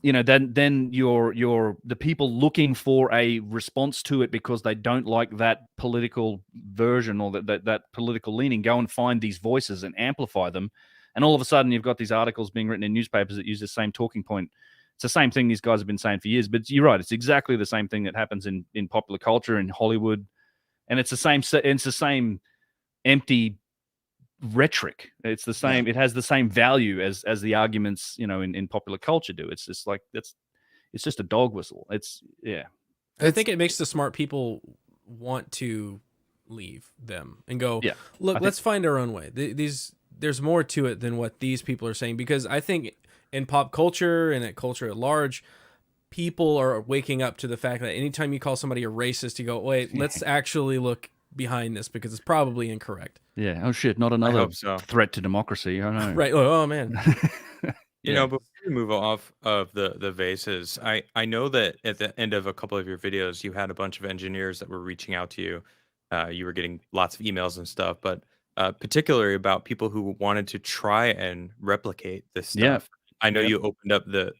[SPEAKER 7] then you're the people looking for a response to it because they don't like that political version or that political leaning, go and find these voices and amplify them, and all of a sudden you've got these articles being written in newspapers that use the same talking point. It's the same thing these guys have been saying for years, but you're right. It's exactly the same thing that happens in popular culture, in Hollywood. And it's the same empty rhetoric. It's the same. It has the same value as the arguments, in popular culture do. It's just like, it's just a dog whistle.
[SPEAKER 2] I think it makes the smart people want to leave them and go, look, let's find our own way. There's more to it than what these people are saying, because I think in pop culture and at culture at large, people are waking up to the fact that anytime you call somebody a racist, you go, wait, let's actually look behind this, because it's probably incorrect.
[SPEAKER 7] Yeah. Oh shit. Not another threat to democracy. I know.
[SPEAKER 2] Right. Oh man.
[SPEAKER 6] Before we move off of the vases, I know that at the end of a couple of your videos, you had a bunch of engineers that were reaching out to you. You were getting lots of emails and stuff, but particularly about people who wanted to try and replicate this stuff.
[SPEAKER 7] Yeah.
[SPEAKER 6] I know you opened up the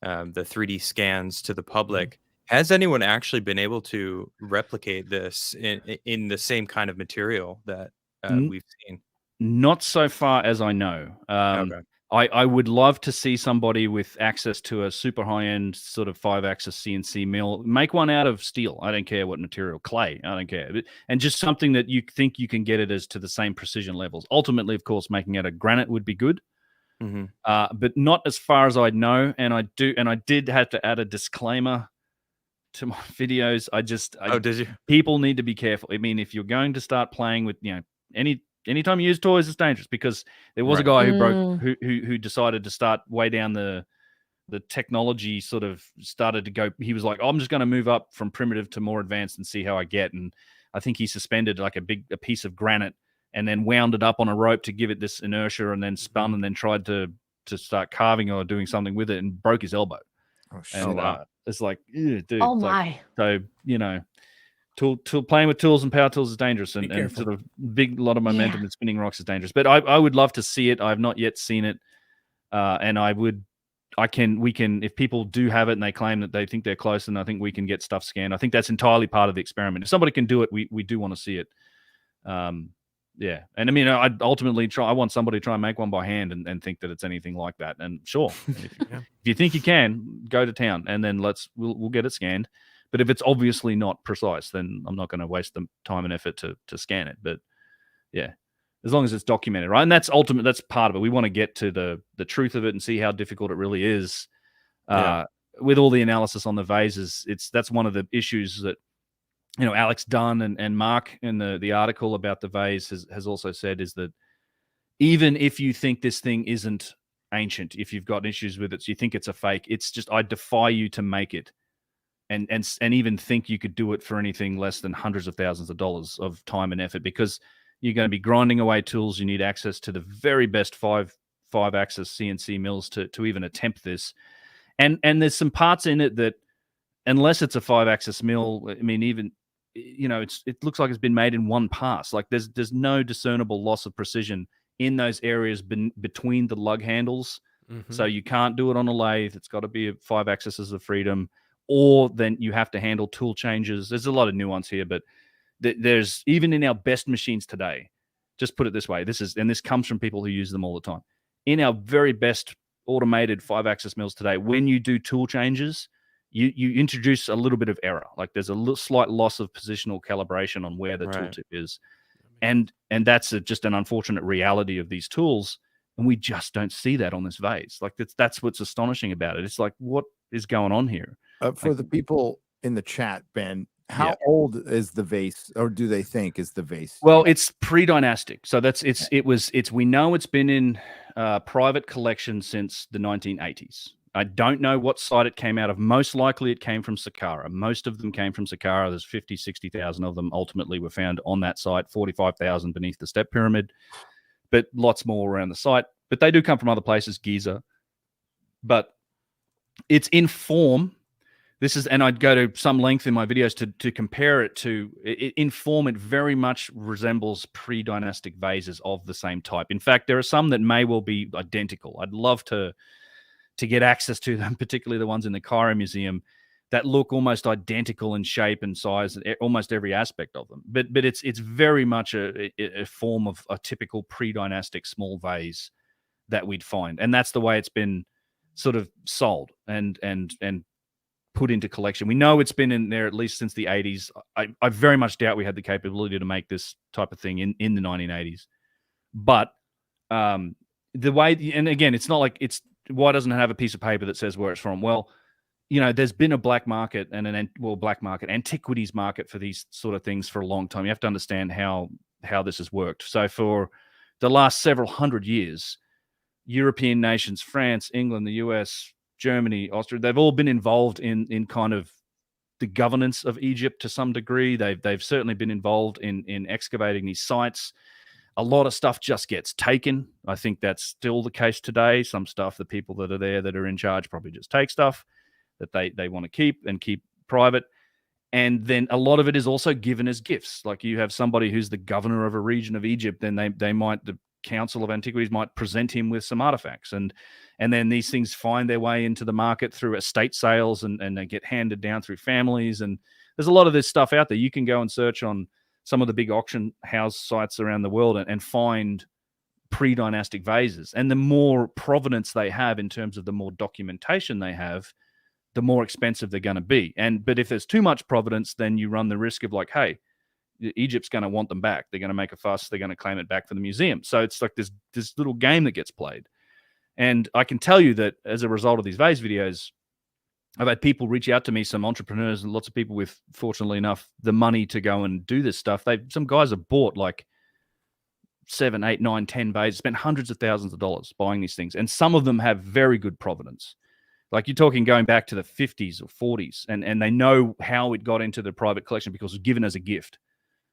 [SPEAKER 6] 3D scans to the public. Has anyone actually been able to replicate this in the same kind of material that we've seen?
[SPEAKER 7] Not so far as I know.
[SPEAKER 6] Okay.
[SPEAKER 7] I would love to see somebody with access to a super high-end sort of 5-axis CNC mill make one out of steel. I don't care what material, clay. I don't care. And just something that you think you can get it as to the same precision levels. Ultimately, of course, making out of granite would be good. But not as far as I know. And I did have to add a disclaimer to my videos. Did you? People need to be careful. I mean, if you're going to start playing with, anytime you use toys, it's dangerous, because there was a guy who decided to start way down the technology, sort of started to go. He was like, I'm just going to move up from primitive to more advanced and see how I get. And I think he suspended like a piece of granite and then wound it up on a rope to give it this inertia, and then spun and then tried to to start carving or doing something with it and broke his elbow.
[SPEAKER 4] Oh, shit.
[SPEAKER 7] And it's like, dude.
[SPEAKER 5] Oh
[SPEAKER 7] it's
[SPEAKER 5] my.
[SPEAKER 7] like, so, you know, tool playing with tools and power tools is dangerous, and sort of lot of momentum and spinning rocks is dangerous. But I would love to see it. I have not yet seen it. And we can, if people do have it and they claim that they think they're close, and I think we can get stuff scanned. I think that's entirely part of the experiment. If somebody can do it, we do want to see it. Yeah. And I mean, I want somebody to try and make one by hand and think that it's anything like that. And sure, if you think you can, go to town, and then we'll get it scanned. But if it's obviously not precise, then I'm not going to waste the time and effort to scan it. But yeah, as long as it's documented, right? And that's part of it. We want to get to the truth of it and see how difficult it really is. With all the analysis on the vases, that's one of the issues that, you know, Alex Dunn and Mark in the article about the vase has also said, is that even if you think this thing isn't ancient, if you've got issues with it, so you think it's a fake, it's just, I defy you to make it. And even think you could do it for anything less than hundreds of thousands of dollars of time and effort, because you're going to be grinding away tools. You need access to the very best five-axis CNC mills to even attempt this. And there's some parts in it that, unless it's a 5-axis mill, I mean, even, you know, it looks like it's been made in one pass. Like there's no discernible loss of precision in those areas between the lug handles. Mm-hmm. So you can't do it on a lathe. It's got to be a 5 axes of freedom. Or then you have to handle tool changes. There's a lot of nuance here, but there's, even in our best machines today, just put it this way, this comes from people who use them all the time. In our very best automated 5-axis mills today, when you do tool changes, you introduce a little bit of error. Like there's a slight loss of positional calibration on where the tooltip is. And that's just an unfortunate reality of these tools. And we just don't see that on this vase. Like that's what's astonishing about it. It's like, what is going on here?
[SPEAKER 4] For the people in the chat, Ben, how old is the vase, or do they think is the vase?
[SPEAKER 7] Well, it's pre-dynastic, so we know it's been in private collection since the 1980s. I don't know what site it came out of. Most likely it came from Saqqara. Most of them came from Saqqara. There's 50, 60,000 of them ultimately were found on that site, 45,000 beneath the step pyramid, but lots more around the site. But they do come from other places, Giza. But it's in form. And I'd go to some length in my videos to compare it to, in form, it very much resembles pre-dynastic vases of the same type. In fact, there are some that may well be identical. I'd love to get access to them, particularly the ones in the Cairo Museum, that look almost identical in shape and size, almost every aspect of them. But it's very much a form of a typical pre-dynastic small vase that we'd find. And that's the way it's been sort of sold and put into collection. We know it's been in there at least since the 80s. I very much doubt we had the capability to make this type of thing in the 1980s. But the way, and again, it's not like why doesn't it have a piece of paper that says where it's from? Well, you know, there's been a black market and antiquities market for these sort of things for a long time. You have to understand how this has worked. So for the last several hundred years, European nations, France, England, the US, Germany, Austria, they've all been involved in kind of the governance of Egypt to some degree. They've certainly been involved in excavating these sites. A lot of stuff just gets taken. I think that's still the case today. Some stuff, the people that are there that are in charge probably just take stuff that they want to keep private. And then a lot of it is also given as gifts. Like you have somebody who's the governor of a region of Egypt, then the Council of Antiquities might present him with some artifacts. And then these things find their way into the market through estate sales and they get handed down through families. And there's a lot of this stuff out there. You can go and search on some of the big auction house sites around the world and find pre-dynastic vases. And the more provenance they have in terms of the more documentation they have, the more expensive they're going to be. But if there's too much provenance, then you run the risk of like, hey, Egypt's going to want them back. They're going to make a fuss. They're going to claim it back for the museum. So it's like this little game that gets played. And I can tell you that as a result of these vase videos, I've had people reach out to me, some entrepreneurs and lots of people with, fortunately enough, the money to go and do this stuff. Some guys have bought like 7, 8, 9, 10 vases, spent hundreds of thousands of dollars buying these things. And some of them have very good provenance. Like you're talking going back to the 50s or 40s, and they know how it got into the private collection because it was given as a gift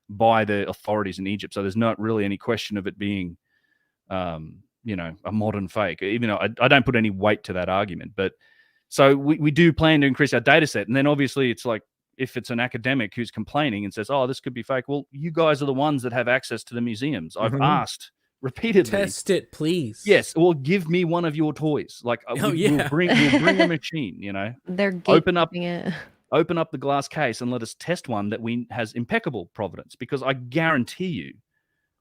[SPEAKER 7] by the authorities in Egypt. So there's not really any question of it being, a modern fake. Even though I don't put any weight to that argument, but so we do plan to increase our data set, and then obviously it's like if it's an academic who's complaining and says, "Oh, this could be fake," well, you guys are the ones that have access to the museums. I've asked repeatedly.
[SPEAKER 2] Test it, please.
[SPEAKER 7] Yes, or give me one of your toys. Like, we'll bring a machine.
[SPEAKER 5] They're
[SPEAKER 7] open up
[SPEAKER 5] it.
[SPEAKER 7] Open up the glass case and let us test one that has impeccable provenance, because I guarantee you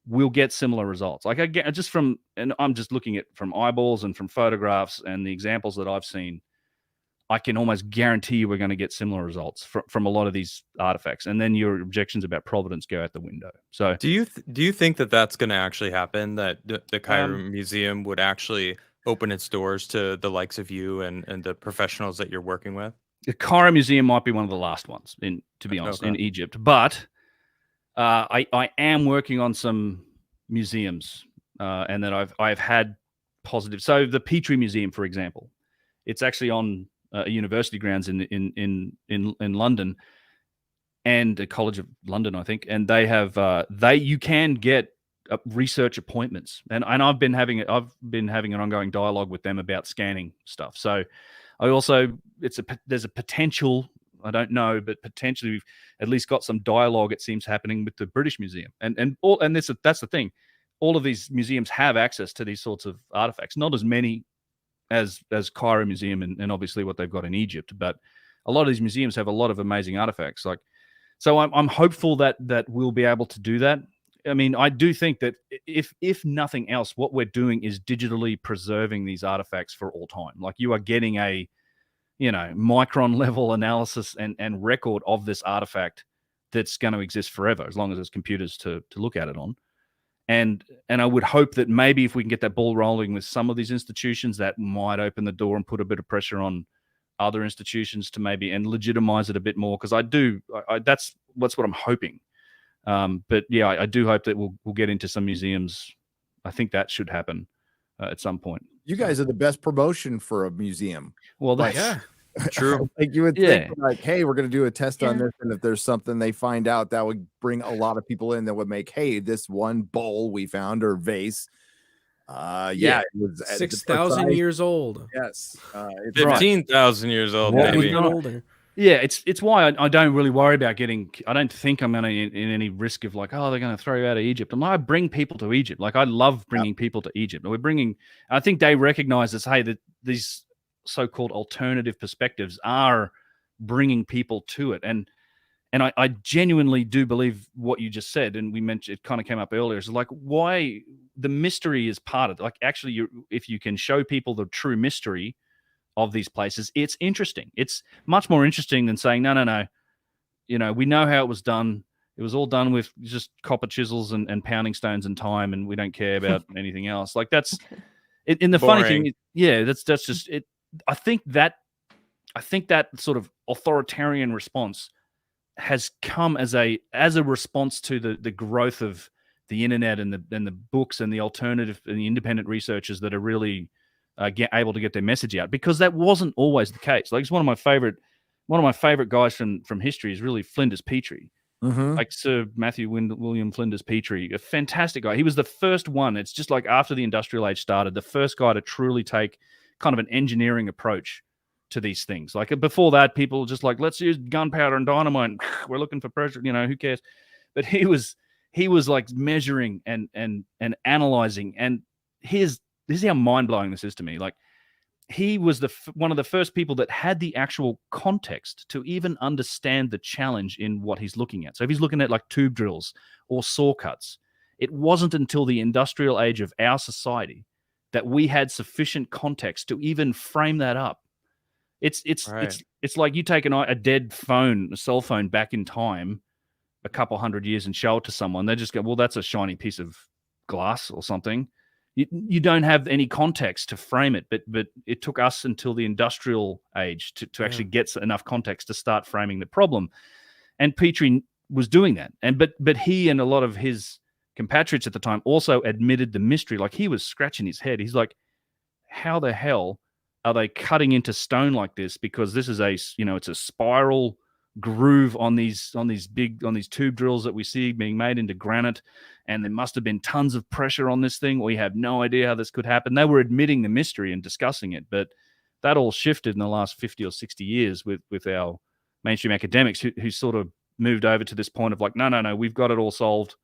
[SPEAKER 7] we'll get similar results. Like, and I'm just looking at from eyeballs and from photographs and the examples that I've seen. I can almost guarantee you we're going to get similar results from a lot of these artifacts, and then your objections about provenance go out the window. So,
[SPEAKER 6] do you think that that's going to actually happen? That the Cairo Museum would actually open its doors to the likes of you and the professionals that you're working with?
[SPEAKER 7] The Cairo Museum might be one of the last ones, to be honest, in Egypt. But I am working on some museums, and that I've had positive. So the Petrie Museum, for example, it's actually on university grounds in London, and the College of London, I think, and they have you can get research appointments, and I've been having an ongoing dialogue with them about scanning stuff. So I also there's a potential, I don't know, but potentially we've at least got some dialogue, it seems, happening with the British Museum, and that's the thing. All of these museums have access to these sorts of artifacts, not as many as Cairo Museum and obviously what they've got in Egypt, but a lot of these museums have a lot of amazing artifacts. Like, so I'm hopeful that we'll be able to do that. I mean, I do think that if nothing else, what we're doing is digitally preserving these artifacts for all time. Like, you are getting a micron level analysis and record of this artifact that's going to exist forever, as long as there's computers to look at it on. And I would hope that maybe if we can get that ball rolling with some of these institutions, that might open the door and put a bit of pressure on other institutions to maybe and legitimize it a bit more. Because that's what I'm hoping. But yeah, I do hope that we'll get into some museums. I think that should happen at some point.
[SPEAKER 4] You guys are the best promotion for a museum.
[SPEAKER 7] Well, that's
[SPEAKER 6] true.
[SPEAKER 4] Like, you would think, like, hey, we're going to do a test on this, and if there's something they find out, that would bring a lot of people in, that would make, hey, this one bowl we found, or vase, it was
[SPEAKER 2] 6,000 years old.
[SPEAKER 4] Yes,
[SPEAKER 6] 15,000 years old, maybe.
[SPEAKER 2] Older.
[SPEAKER 7] Yeah, it's why I don't really worry about getting. I don't think I'm going to in any risk of like, oh, they're going to throw you out of Egypt. I bring people to Egypt. Like, I love bringing people to Egypt. I think they recognize this. Hey, that these so-called alternative perspectives are bringing people to it, and I genuinely do believe what you just said. And we mentioned, it kind of came up earlier. It's like, why the mystery is part of it. Like, actually, if you can show people the true mystery of these places, it's interesting. It's much more interesting than saying, no. We know how it was done. It was all done with just copper chisels and pounding stones and time, and we don't care about anything else. Like, that's it. And the
[SPEAKER 6] Boring.
[SPEAKER 7] funny thing, that's just it. I think that sort of authoritarian response has come as a response to the growth of the internet and the books and the alternative and the independent researchers that are really able to get their message out, because that wasn't always the case. Like, it's one of my favorite guys from history is really Flinders Petrie. Like Sir Matthew William Flinders Petrie, a fantastic guy. He was the first one. It's just like after the industrial age started, the first guy to truly take kind of an engineering approach to these things. Like, before that, people just like, let's use gunpowder and dynamite. We're looking for pressure. Who cares? But he was like measuring and analyzing. And this is how mind-blowing this is to me. Like, he was one of the first people that had the actual context to even understand the challenge in what he's looking at. So if he's looking at like tube drills or saw cuts, it wasn't until the industrial age of our society that we had sufficient context to even frame that up. It's like you take a dead phone, a cell phone, back in time a couple hundred years and show it to someone. They just go, well, that's a shiny piece of glass or something. You don't have any context to frame it, but it took us until the industrial age to actually get enough context to start framing the problem. And Petrie was doing that. But he and a lot of his compatriots at the time also admitted the mystery. Like, he was scratching his head. He's like, how the hell are they cutting into stone like this? Because this is it's a spiral groove on these tube drills that we see being made into granite, and there must have been tons of pressure on this thing. We have no idea how this could happen. They were admitting the mystery and discussing it, but that all shifted in the last 50 or 60 years with our mainstream academics who sort of moved over to this point of like, no, we've got it all solved.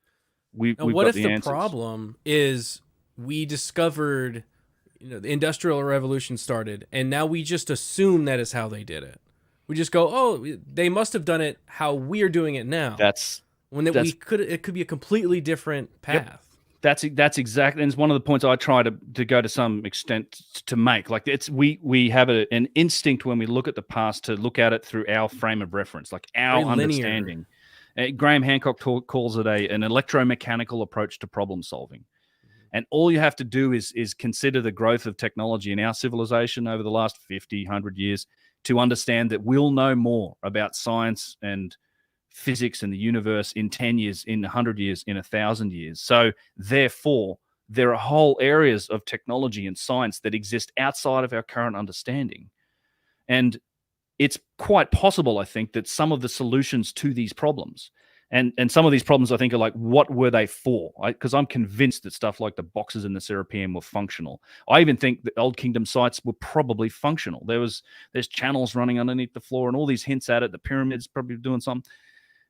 [SPEAKER 7] We've
[SPEAKER 2] what
[SPEAKER 7] got
[SPEAKER 2] if the
[SPEAKER 7] answers.
[SPEAKER 2] problem is we discovered, the Industrial Revolution started, and now we just assume that is how they did it. We just go, oh, they must have done it how we're doing it now. It could be a completely different path.
[SPEAKER 7] Yep. That's exactly, and it's one of the points I try to go to some extent to make. Like we have an instinct when we look at the past to look at it through our frame of reference, like our understanding. Graham Hancock calls it an electromechanical approach to problem solving. And all you have to do is consider the growth of technology in our civilization over the last 50, 100 years to understand that we'll know more about science and physics and the universe in 10 years, in 100 years, in 1,000 years. So therefore, there are whole areas of technology and science that exist outside of our current understanding. And it's quite possible, I think, that some of the solutions to these problems, and some of these problems, I think, are like, what were they for? Because I'm convinced that stuff like the boxes in the Serapeum were functional. I even think the Old Kingdom sites were probably functional. There's channels running underneath the floor and all these hints at it. The pyramids probably doing something.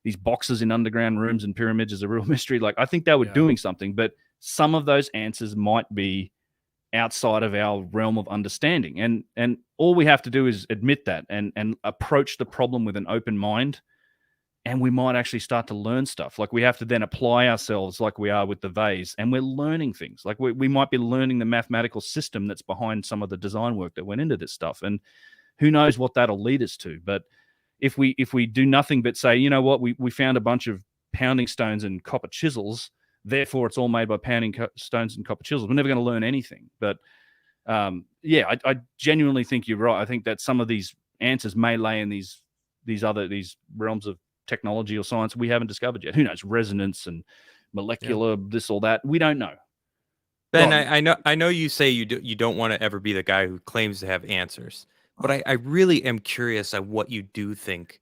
[SPEAKER 7] These boxes in underground rooms and pyramids is a real mystery. Like, I think they were doing something, but some of those answers might be outside of our realm of understanding. And all we have to do is admit that and approach the problem with an open mind. And we might actually start to learn stuff. Like, we have to then apply ourselves like we are with the vase, and we're learning things. Like, we might be learning the mathematical system that's behind some of the design work that went into this stuff. And who knows what that'll lead us to. But if we do nothing but say, you know what, we found a bunch of pounding stones and copper chisels, therefore it's all made by pounding stones and copper chisels, we're never going to learn anything. But I genuinely think you're right. I think that some of these answers may lay in these realms of technology or science we haven't discovered yet. Who knows? Resonance and molecular, this or that. We don't know.
[SPEAKER 6] Ben, I know you say you don't want to ever be the guy who claims to have answers, but I really am curious at what you do think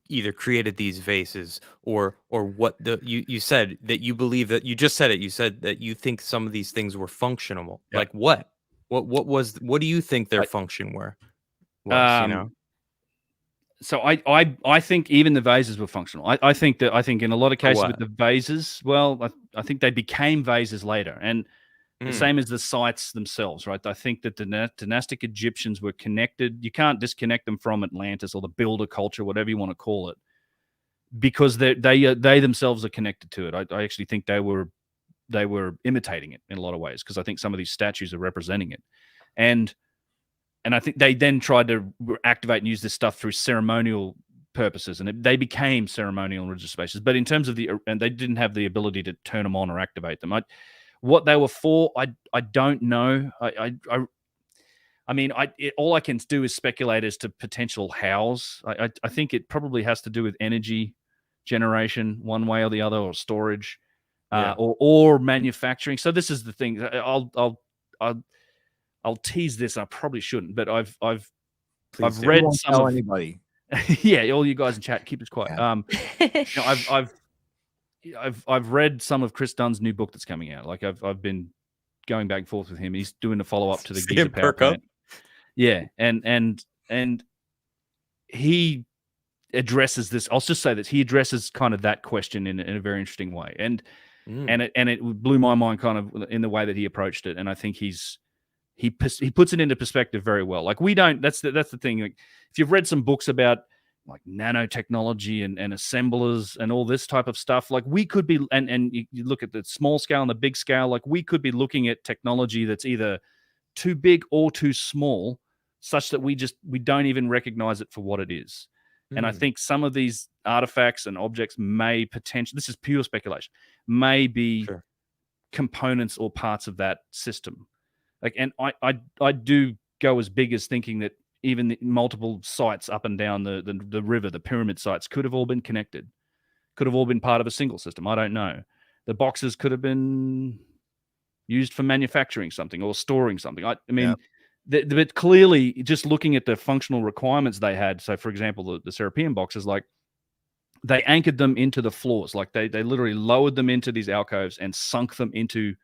[SPEAKER 6] either created these vases or what you said that you believe that you just said it. You said that you think some of these things were functional. Yep. Like what? What do you think their function was,
[SPEAKER 7] So I think even the vases were functional. I think in a lot of cases with the vases, well, I think they became vases later, and the same as the sites themselves, right? I think that the dynastic Egyptians were connected. You can't disconnect them from Atlantis or the builder culture, whatever you want to call it, because they themselves are connected to it. I actually think they were imitating it in a lot of ways, because I think some of these statues are representing it, and I think they then tried to activate and use this stuff through ceremonial purposes, and they became ceremonial and religious spaces. But in terms of and they didn't have the ability to turn them on or activate them. What they were for, I don't know. I mean, all I can do is speculate as to potential hows. I think it probably has to do with energy generation, one way or the other, or storage, or manufacturing. So this is the thing. I'll tease this. I probably shouldn't, but I've read some of
[SPEAKER 4] anybody.
[SPEAKER 7] Yeah, all you guys in chat, keep this quiet. Yeah. I've read some of Chris Dunn's new book that's coming out. Like I've been going back and forth with him. He's doing the follow up to the Giza Power Plant. Yeah, and he addresses this. I'll just say this: he addresses kind of that question in a very interesting way, and it blew my mind kind of in the way that he approached it. And I think he puts it into perspective very well. Like we don't. That's the thing. Like if you've read some books about like nanotechnology and assemblers and all this type of stuff, like we could be, and you look at the small scale and the big scale, like we could be looking at technology that's either too big or too small, such that we don't even recognize it for what it is. And I think some of these artifacts and objects may potentially, this is pure speculation, may be components or parts of that system. Like, and I do go as big as thinking that even the multiple sites up and down the river, the pyramid sites, could have all been connected, could have all been part of a single system. I don't know. The boxes could have been used for manufacturing something or storing something. I mean, But clearly, just looking at the functional requirements they had, so for example, the Serapeum boxes, like they anchored them into the floors, like they literally lowered them into these alcoves and sunk them into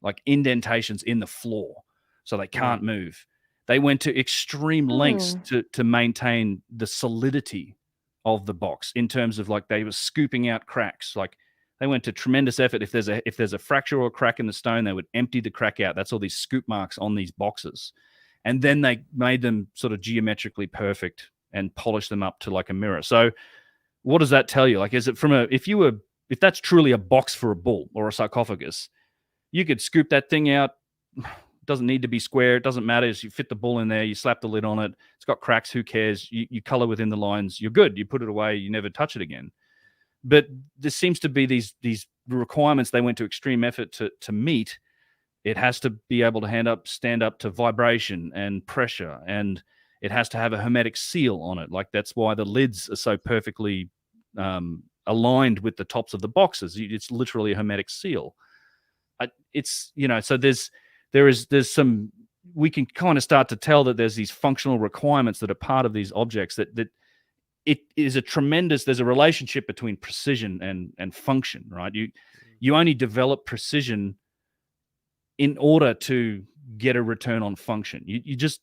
[SPEAKER 7] like indentations in the floor, so they can't move. They went to extreme lengths to maintain the solidity of the box in terms of like they were scooping out cracks. Like they went to tremendous effort. If there's a fracture or a crack in the stone, they would empty the crack out. That's all these scoop marks on these boxes. And then they made them sort of geometrically perfect and polished them up to like a mirror. So what does that tell you? Like, is it if that's truly a box for a bull or a sarcophagus, you could scoop that thing out. Doesn't need to be square. It doesn't matter. You fit the bull in there. You slap the lid on it. It's got cracks. Who cares? You color within the lines. You're good. You put it away. You never touch it again. But there seems to be these requirements they went to extreme effort to meet. It has to be able to stand up to vibration and pressure, and it has to have a hermetic seal on it. Like that's why the lids are so perfectly aligned with the tops of the boxes. It's literally a hermetic seal. So there's some, we can kind of start to tell that there's these functional requirements that are part of these objects that it is there's a relationship between precision and function, right? You only develop precision in order to get a return on function. It's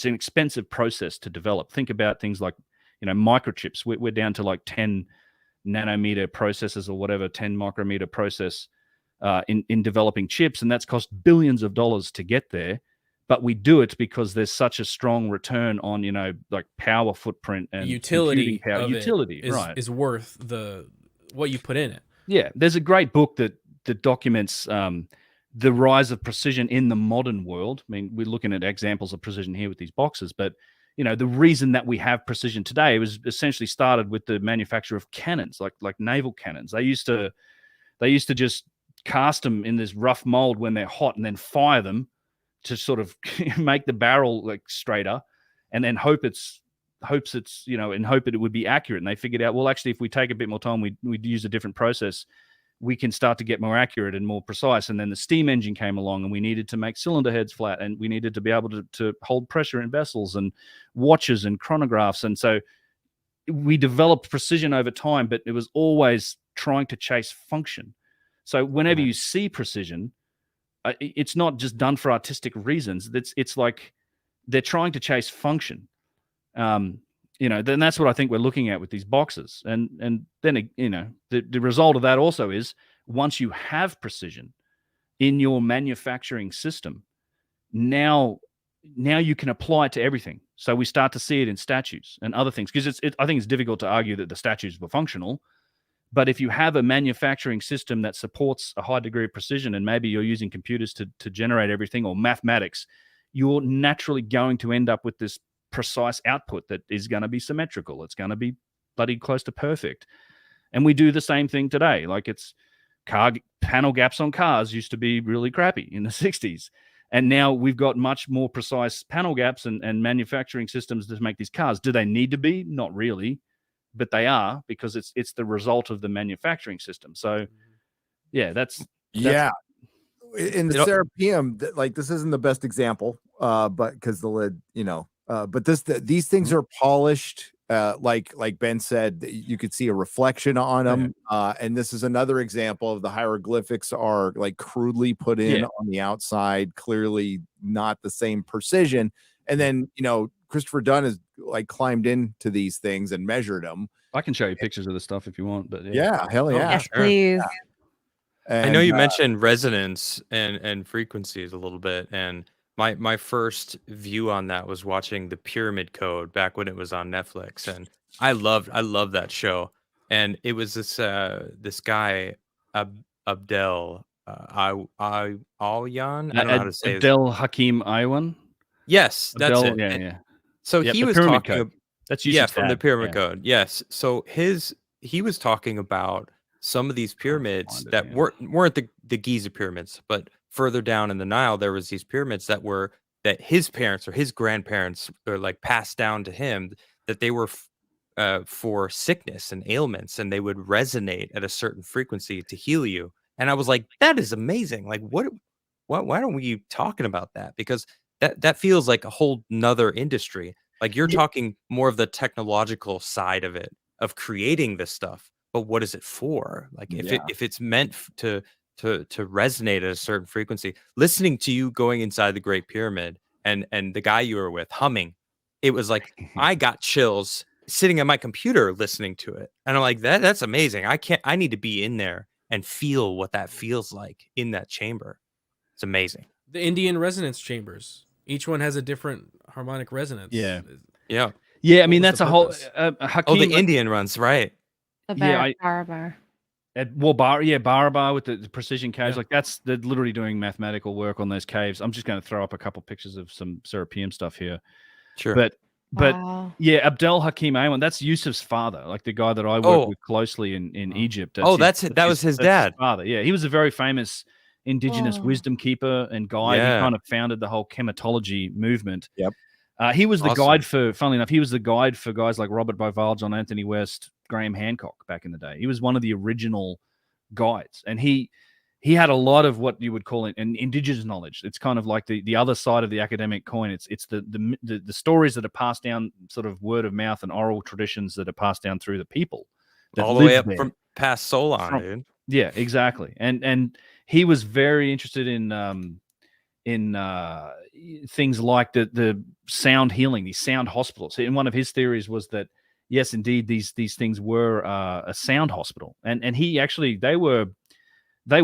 [SPEAKER 7] an expensive process to develop. Think about things like, microchips. We're down to like 10 nanometer processors or whatever, 10 micrometer process in developing chips, and that's cost billions of dollars to get there. But we do it because there's such a strong return on, like power footprint and
[SPEAKER 2] utility.
[SPEAKER 7] Utility
[SPEAKER 2] is worth what you put in it.
[SPEAKER 7] Yeah, there's a great book that documents the rise of precision in the modern world. I mean, we're looking at examples of precision here with these boxes, but the reason that we have precision today was essentially started with the manufacture of cannons, like naval cannons. They used to just cast them in this rough mold when they're hot and then fire them to sort of make the barrel like straighter, and then hope it would be accurate. And they figured out, well, actually, if we take a bit more time, we'd use a different process, we can start to get more accurate and more precise. And then the steam engine came along, and we needed to make cylinder heads flat, and we needed to be able to hold pressure in vessels and watches and chronographs. And so we developed precision over time, but it was always trying to chase function. So whenever you see precision, it's not just done for artistic reasons. It's like they're trying to chase function. Then that's what I think we're looking at with these boxes. And then, the result of that also is once you have precision in your manufacturing system, now you can apply it to everything. So we start to see it in statues and other things, because I think it's difficult to argue that the statues were functional. But if you have a manufacturing system that supports a high degree of precision, and maybe you're using computers to generate everything, or mathematics, you're naturally going to end up with this precise output that is going to be symmetrical. It's going to be bloody close to perfect. And we do the same thing today. Like, it's car panel gaps on cars used to be really crappy in the 60s. And now we've got much more precise panel gaps and manufacturing systems to make these cars. Do they need to be? Not really. But they are, because it's the result of the manufacturing system. So, yeah, that's in
[SPEAKER 4] the Serapeum, like, this isn't the best example, but because the lid, but these things are polished, like Ben said, you could see a reflection on them. And this is another example of the hieroglyphics are like crudely put in on the outside, clearly not the same precision. And then, Christopher Dunn has like climbed into these things and measured them.
[SPEAKER 7] I can show you pictures of the stuff if you want, but
[SPEAKER 4] hell yeah.
[SPEAKER 5] Yes, please.
[SPEAKER 6] And, I know you mentioned resonance and frequencies a little bit, and my first view on that was watching the Pyramid Code back when it was on Netflix, and I loved that show. And it was this guy Abdel Alyan. I don't know how to say
[SPEAKER 7] Abdel Hakim Aywan.
[SPEAKER 6] Yes, that's it.
[SPEAKER 7] Yeah.
[SPEAKER 6] So he was talking.
[SPEAKER 7] That's
[SPEAKER 6] from the Pyramid Code. Yes. So he was talking about some of these pyramids that weren't the Giza pyramids, but further down in the Nile, there was these pyramids that his parents or his grandparents or like passed down to him, that they were for sickness and ailments, and they would resonate at a certain frequency to heal you. And I was like, that is amazing. Like, why don't we talking about that? Because that feels like a whole nother industry. Like you're talking more of the technological side of it, of creating this stuff. But what is it for? Like if it's meant to resonate at a certain frequency, listening to you going inside the Great Pyramid and the guy you were with humming, it was like I got chills sitting at my computer listening to it. And I'm like, that's amazing. I need to be in there and feel what that feels like in that chamber. It's amazing.
[SPEAKER 2] The Indian resonance chambers. Each one has a different harmonic resonance.
[SPEAKER 7] Yeah.
[SPEAKER 2] What
[SPEAKER 7] I mean,
[SPEAKER 2] was
[SPEAKER 7] that's
[SPEAKER 2] the
[SPEAKER 7] a whole.
[SPEAKER 2] purpose?
[SPEAKER 7] Hakeem,
[SPEAKER 6] The Indian runs, right?
[SPEAKER 5] The
[SPEAKER 7] Yeah,
[SPEAKER 5] Barabar.
[SPEAKER 7] Barabar with the precision caves,
[SPEAKER 2] Yeah.
[SPEAKER 7] like they're literally doing mathematical work on those caves. I'm just going to throw up a couple pictures of some Serapeum stuff here.
[SPEAKER 6] Sure.
[SPEAKER 7] But
[SPEAKER 5] Wow.
[SPEAKER 7] yeah, Abdel Hakim Aywan, that's Yusuf's father, like the guy that I work with closely in Egypt.
[SPEAKER 6] That was his dad.
[SPEAKER 7] Father. Yeah, he was a very famous indigenous wisdom keeper and guide. He kind of founded the whole chematology movement.
[SPEAKER 4] Yep.
[SPEAKER 7] He was the
[SPEAKER 6] Awesome.
[SPEAKER 7] guide for, funnily enough, he was the guide for guys like Robert Bovell, John Anthony West, Graham Hancock back in the day. He was one of the original guides, and he had a lot of what you would call an indigenous knowledge. It's kind of like the other side of the academic coin. It's the stories that are passed down, sort of word of mouth and oral traditions that are passed down through the people.
[SPEAKER 6] All the way up from past Solon, dude.
[SPEAKER 7] Yeah, exactly. And he was very interested in things like the sound healing, these sound hospitals. And one of his theories was that yes, indeed, these things were a sound hospital, and he actually they were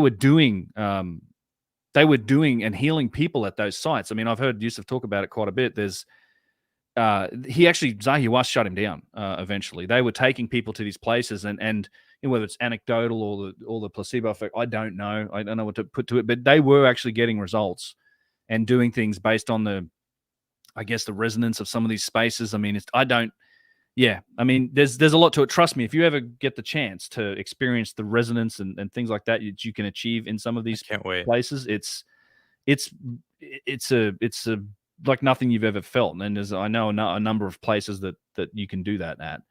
[SPEAKER 7] doing and healing people at those sites. I mean, I've heard Yusuf talk about it quite a bit. There's Zahi Was shut him down eventually. They were taking people to these places, and whether it's anecdotal or the placebo effect, I don't know. I don't know what to put to it, but they were actually getting results and doing things based on the resonance of some of these spaces. I mean, I mean, there's a lot to it. Trust me, if you ever get the chance to experience the resonance and things like that you can achieve in some of these places, it's like nothing you've ever felt. And I know a number of places that you can do that at.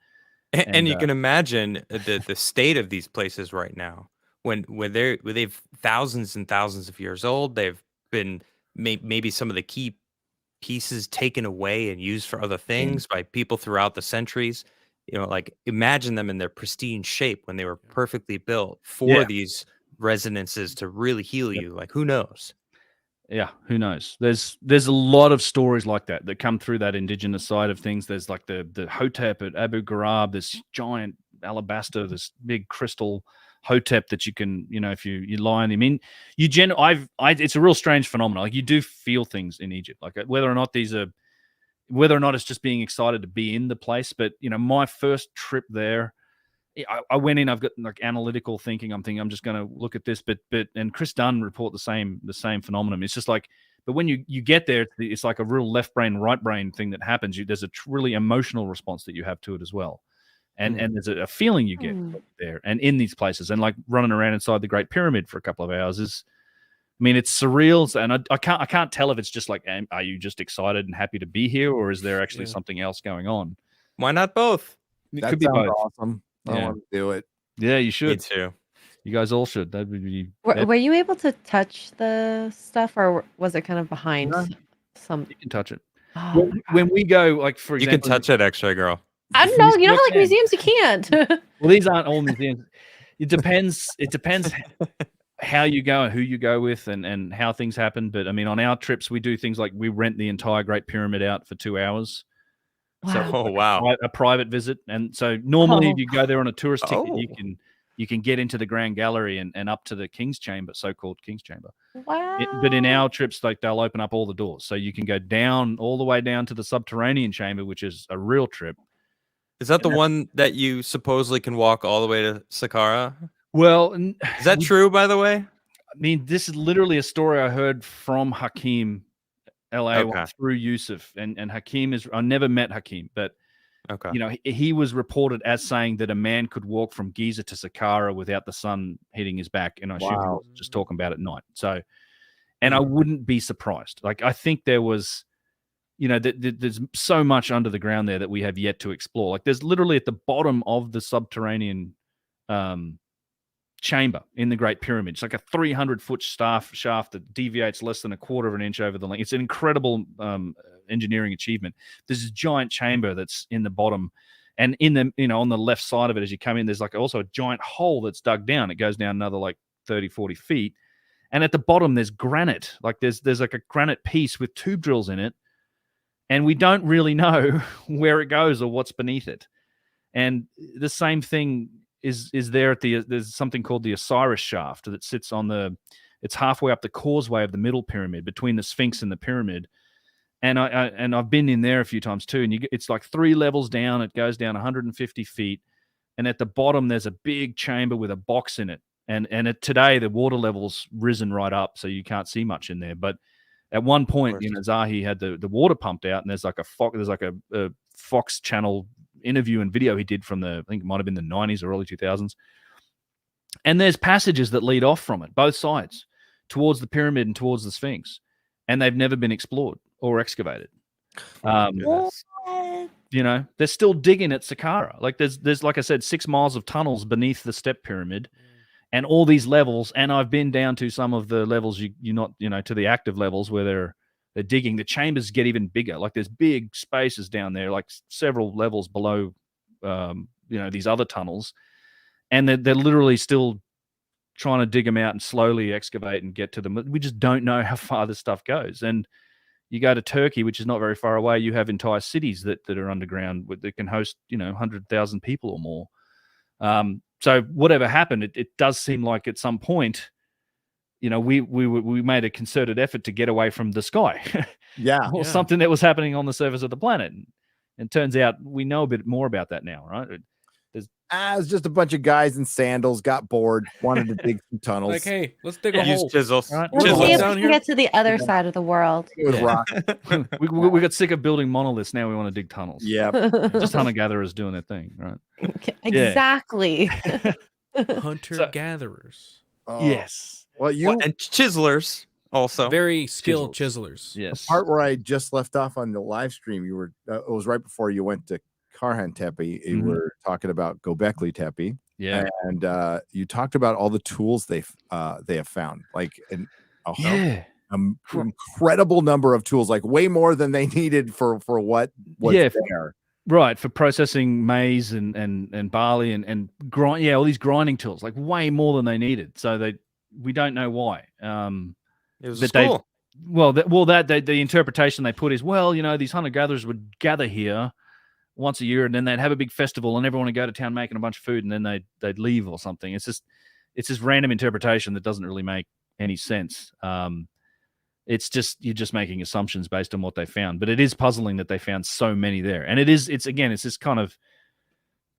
[SPEAKER 6] And you can imagine the state of these places right now when they've thousands and thousands of years old. They've been maybe some of the key pieces taken away and used for other things by people throughout the centuries. Like imagine them in their pristine shape when they were perfectly built for these resonances to really heal you. Like who knows?
[SPEAKER 7] Yeah, who knows? There's a lot of stories like that come through that indigenous side of things. There's like the Hotep at Abu Ghraib, this giant alabaster, this big crystal Hotep that you can, if you lie on him. I mean, it's a real strange phenomenon. Like you do feel things in Egypt, like whether or not it's just being excited to be in the place. But my first trip there, I went in. I've got like analytical thinking. I'm thinking I'm just going to look at this, but and Chris Dunn report the same phenomenon. It's just like, but when you get there, it's like a real left brain, right brain thing that happens. There's a really emotional response that you have to it as well, and there's a feeling you get there and in these places, and like running around inside the Great Pyramid for a couple of hours is. I mean, it's surreal, and I can't tell if it's just like, are you just excited and happy to be here, or is there actually something else going on?
[SPEAKER 6] Why not both?
[SPEAKER 4] That
[SPEAKER 7] could be
[SPEAKER 4] sounds
[SPEAKER 7] both.
[SPEAKER 4] awesome. I want to do it.
[SPEAKER 7] Yeah, you should.
[SPEAKER 6] Me too.
[SPEAKER 7] You guys all should. That would be.
[SPEAKER 5] Were you able to touch the stuff, or was it kind of behind some?
[SPEAKER 7] You can touch it.
[SPEAKER 5] Oh,
[SPEAKER 7] when we go, like for
[SPEAKER 6] You
[SPEAKER 7] example,
[SPEAKER 6] can touch it, X-Ray Girl.
[SPEAKER 5] I don't know. You know how like museums you can't.
[SPEAKER 7] Well, these aren't all museums. It depends. It depends how you go and who you go with and how things happen. But I mean, on our trips, we do things like we rent the entire Great Pyramid out for 2 hours.
[SPEAKER 5] Wow.
[SPEAKER 7] So a private visit. And so normally if you go there on a tourist ticket, you can get into the Grand Gallery and up to the King's Chamber, so-called King's Chamber.
[SPEAKER 5] Wow.
[SPEAKER 7] But in our trips, like they'll open up all the doors. So you can go down all the way down to the subterranean chamber, which is a real trip.
[SPEAKER 6] Is that the one that you supposedly can walk all the way to Saqqara?
[SPEAKER 7] Well,
[SPEAKER 6] is that true, by the way?
[SPEAKER 7] I mean, this is literally a story I heard from Hakeem LA through Yusuf, and Hakeem I never met Hakeem, but he was reported as saying that a man could walk from Giza to Saqqara without the sun hitting his back, and I assume he was just talking about at night. So, and I wouldn't be surprised. Like I think there was, there's so much under the ground there that we have yet to explore. Like there's literally at the bottom of the subterranean chamber in the Great Pyramid. It's like a 300-foot shaft that deviates less than a quarter of an inch over the length. It's an incredible engineering achievement. There's this giant chamber that's in the bottom, and in the on the left side of it as you come in, there's like also a giant hole that's dug down. It goes down another like 30, 40 feet. And at the bottom, there's granite. Like there's like a granite piece with tube drills in it. And we don't really know where it goes or what's beneath it. And the same thing is there there's something called the Osiris shaft that sits it's halfway up the causeway of the middle pyramid between the Sphinx and the pyramid. And I've been in there a few times too. And it's like 3 levels down. It goes down 150 feet. And at the bottom, there's a big chamber with a box in it. And today the water level's risen right up, so you can't see much in there. But at one point, Zahi had the water pumped out, and there's like a Fox Channel interview and video he did from I think it might have been the 90s or early 2000s. And there's passages that lead off from it, both sides, towards the pyramid and towards the Sphinx, and they've never been explored or excavated. They're still digging at Saqqara. Like there's like I said, 6 miles of tunnels beneath the step pyramid. And all these levels, and I've been down to some of the levels you're not, to the active levels where they're digging. The chambers get even bigger. Like there's big spaces down there, like several levels below, these other tunnels, and they're literally still trying to dig them out and slowly excavate and get to them. We just don't know how far this stuff goes. And you go to Turkey, which is not very far away. You have entire cities that are underground that can host 100,000 people or more. So whatever happened, it does seem like at some point, we made a concerted effort to get away from the sky, or something that was happening on the surface of the planet. And it turns out we know a bit more about that now, right?
[SPEAKER 4] It's just a bunch of guys in sandals got bored, wanted to dig some tunnels.
[SPEAKER 2] Like, hey, let's dig a hole.
[SPEAKER 6] Use chisels.
[SPEAKER 7] Right.
[SPEAKER 5] Let's see if we can get to the other side of the world.
[SPEAKER 4] With rock.
[SPEAKER 7] we got sick of building monoliths. Now we want to dig tunnels.
[SPEAKER 4] Yeah,
[SPEAKER 7] just hunter-gatherers doing their thing, right?
[SPEAKER 5] Exactly.
[SPEAKER 2] Hunter-gatherers.
[SPEAKER 7] Yes.
[SPEAKER 4] Well,
[SPEAKER 6] and chiselers also.
[SPEAKER 2] Very skilled chiselers.
[SPEAKER 7] Yes.
[SPEAKER 4] The part where I just left off on the live stream, you were it was right before you went to Karhan Tepe. You were talking about Göbekli Tepe.
[SPEAKER 7] Yeah.
[SPEAKER 4] And you talked about all the tools they have found, like incredible number of tools, like way more than they needed for what was there.
[SPEAKER 7] Right, for processing maize and barley and grind, all these grinding tools, like way more than they needed. So we don't know why.
[SPEAKER 6] It was a school.
[SPEAKER 7] The interpretation they put is, these hunter-gatherers would gather here once a year, and then they'd have a big festival, and everyone would go to town making a bunch of food, and then they'd leave or something. It's this random interpretation that doesn't really make any sense. It's just you're just making assumptions based on what they found. But it is puzzling that they found so many there, and it's this kind of,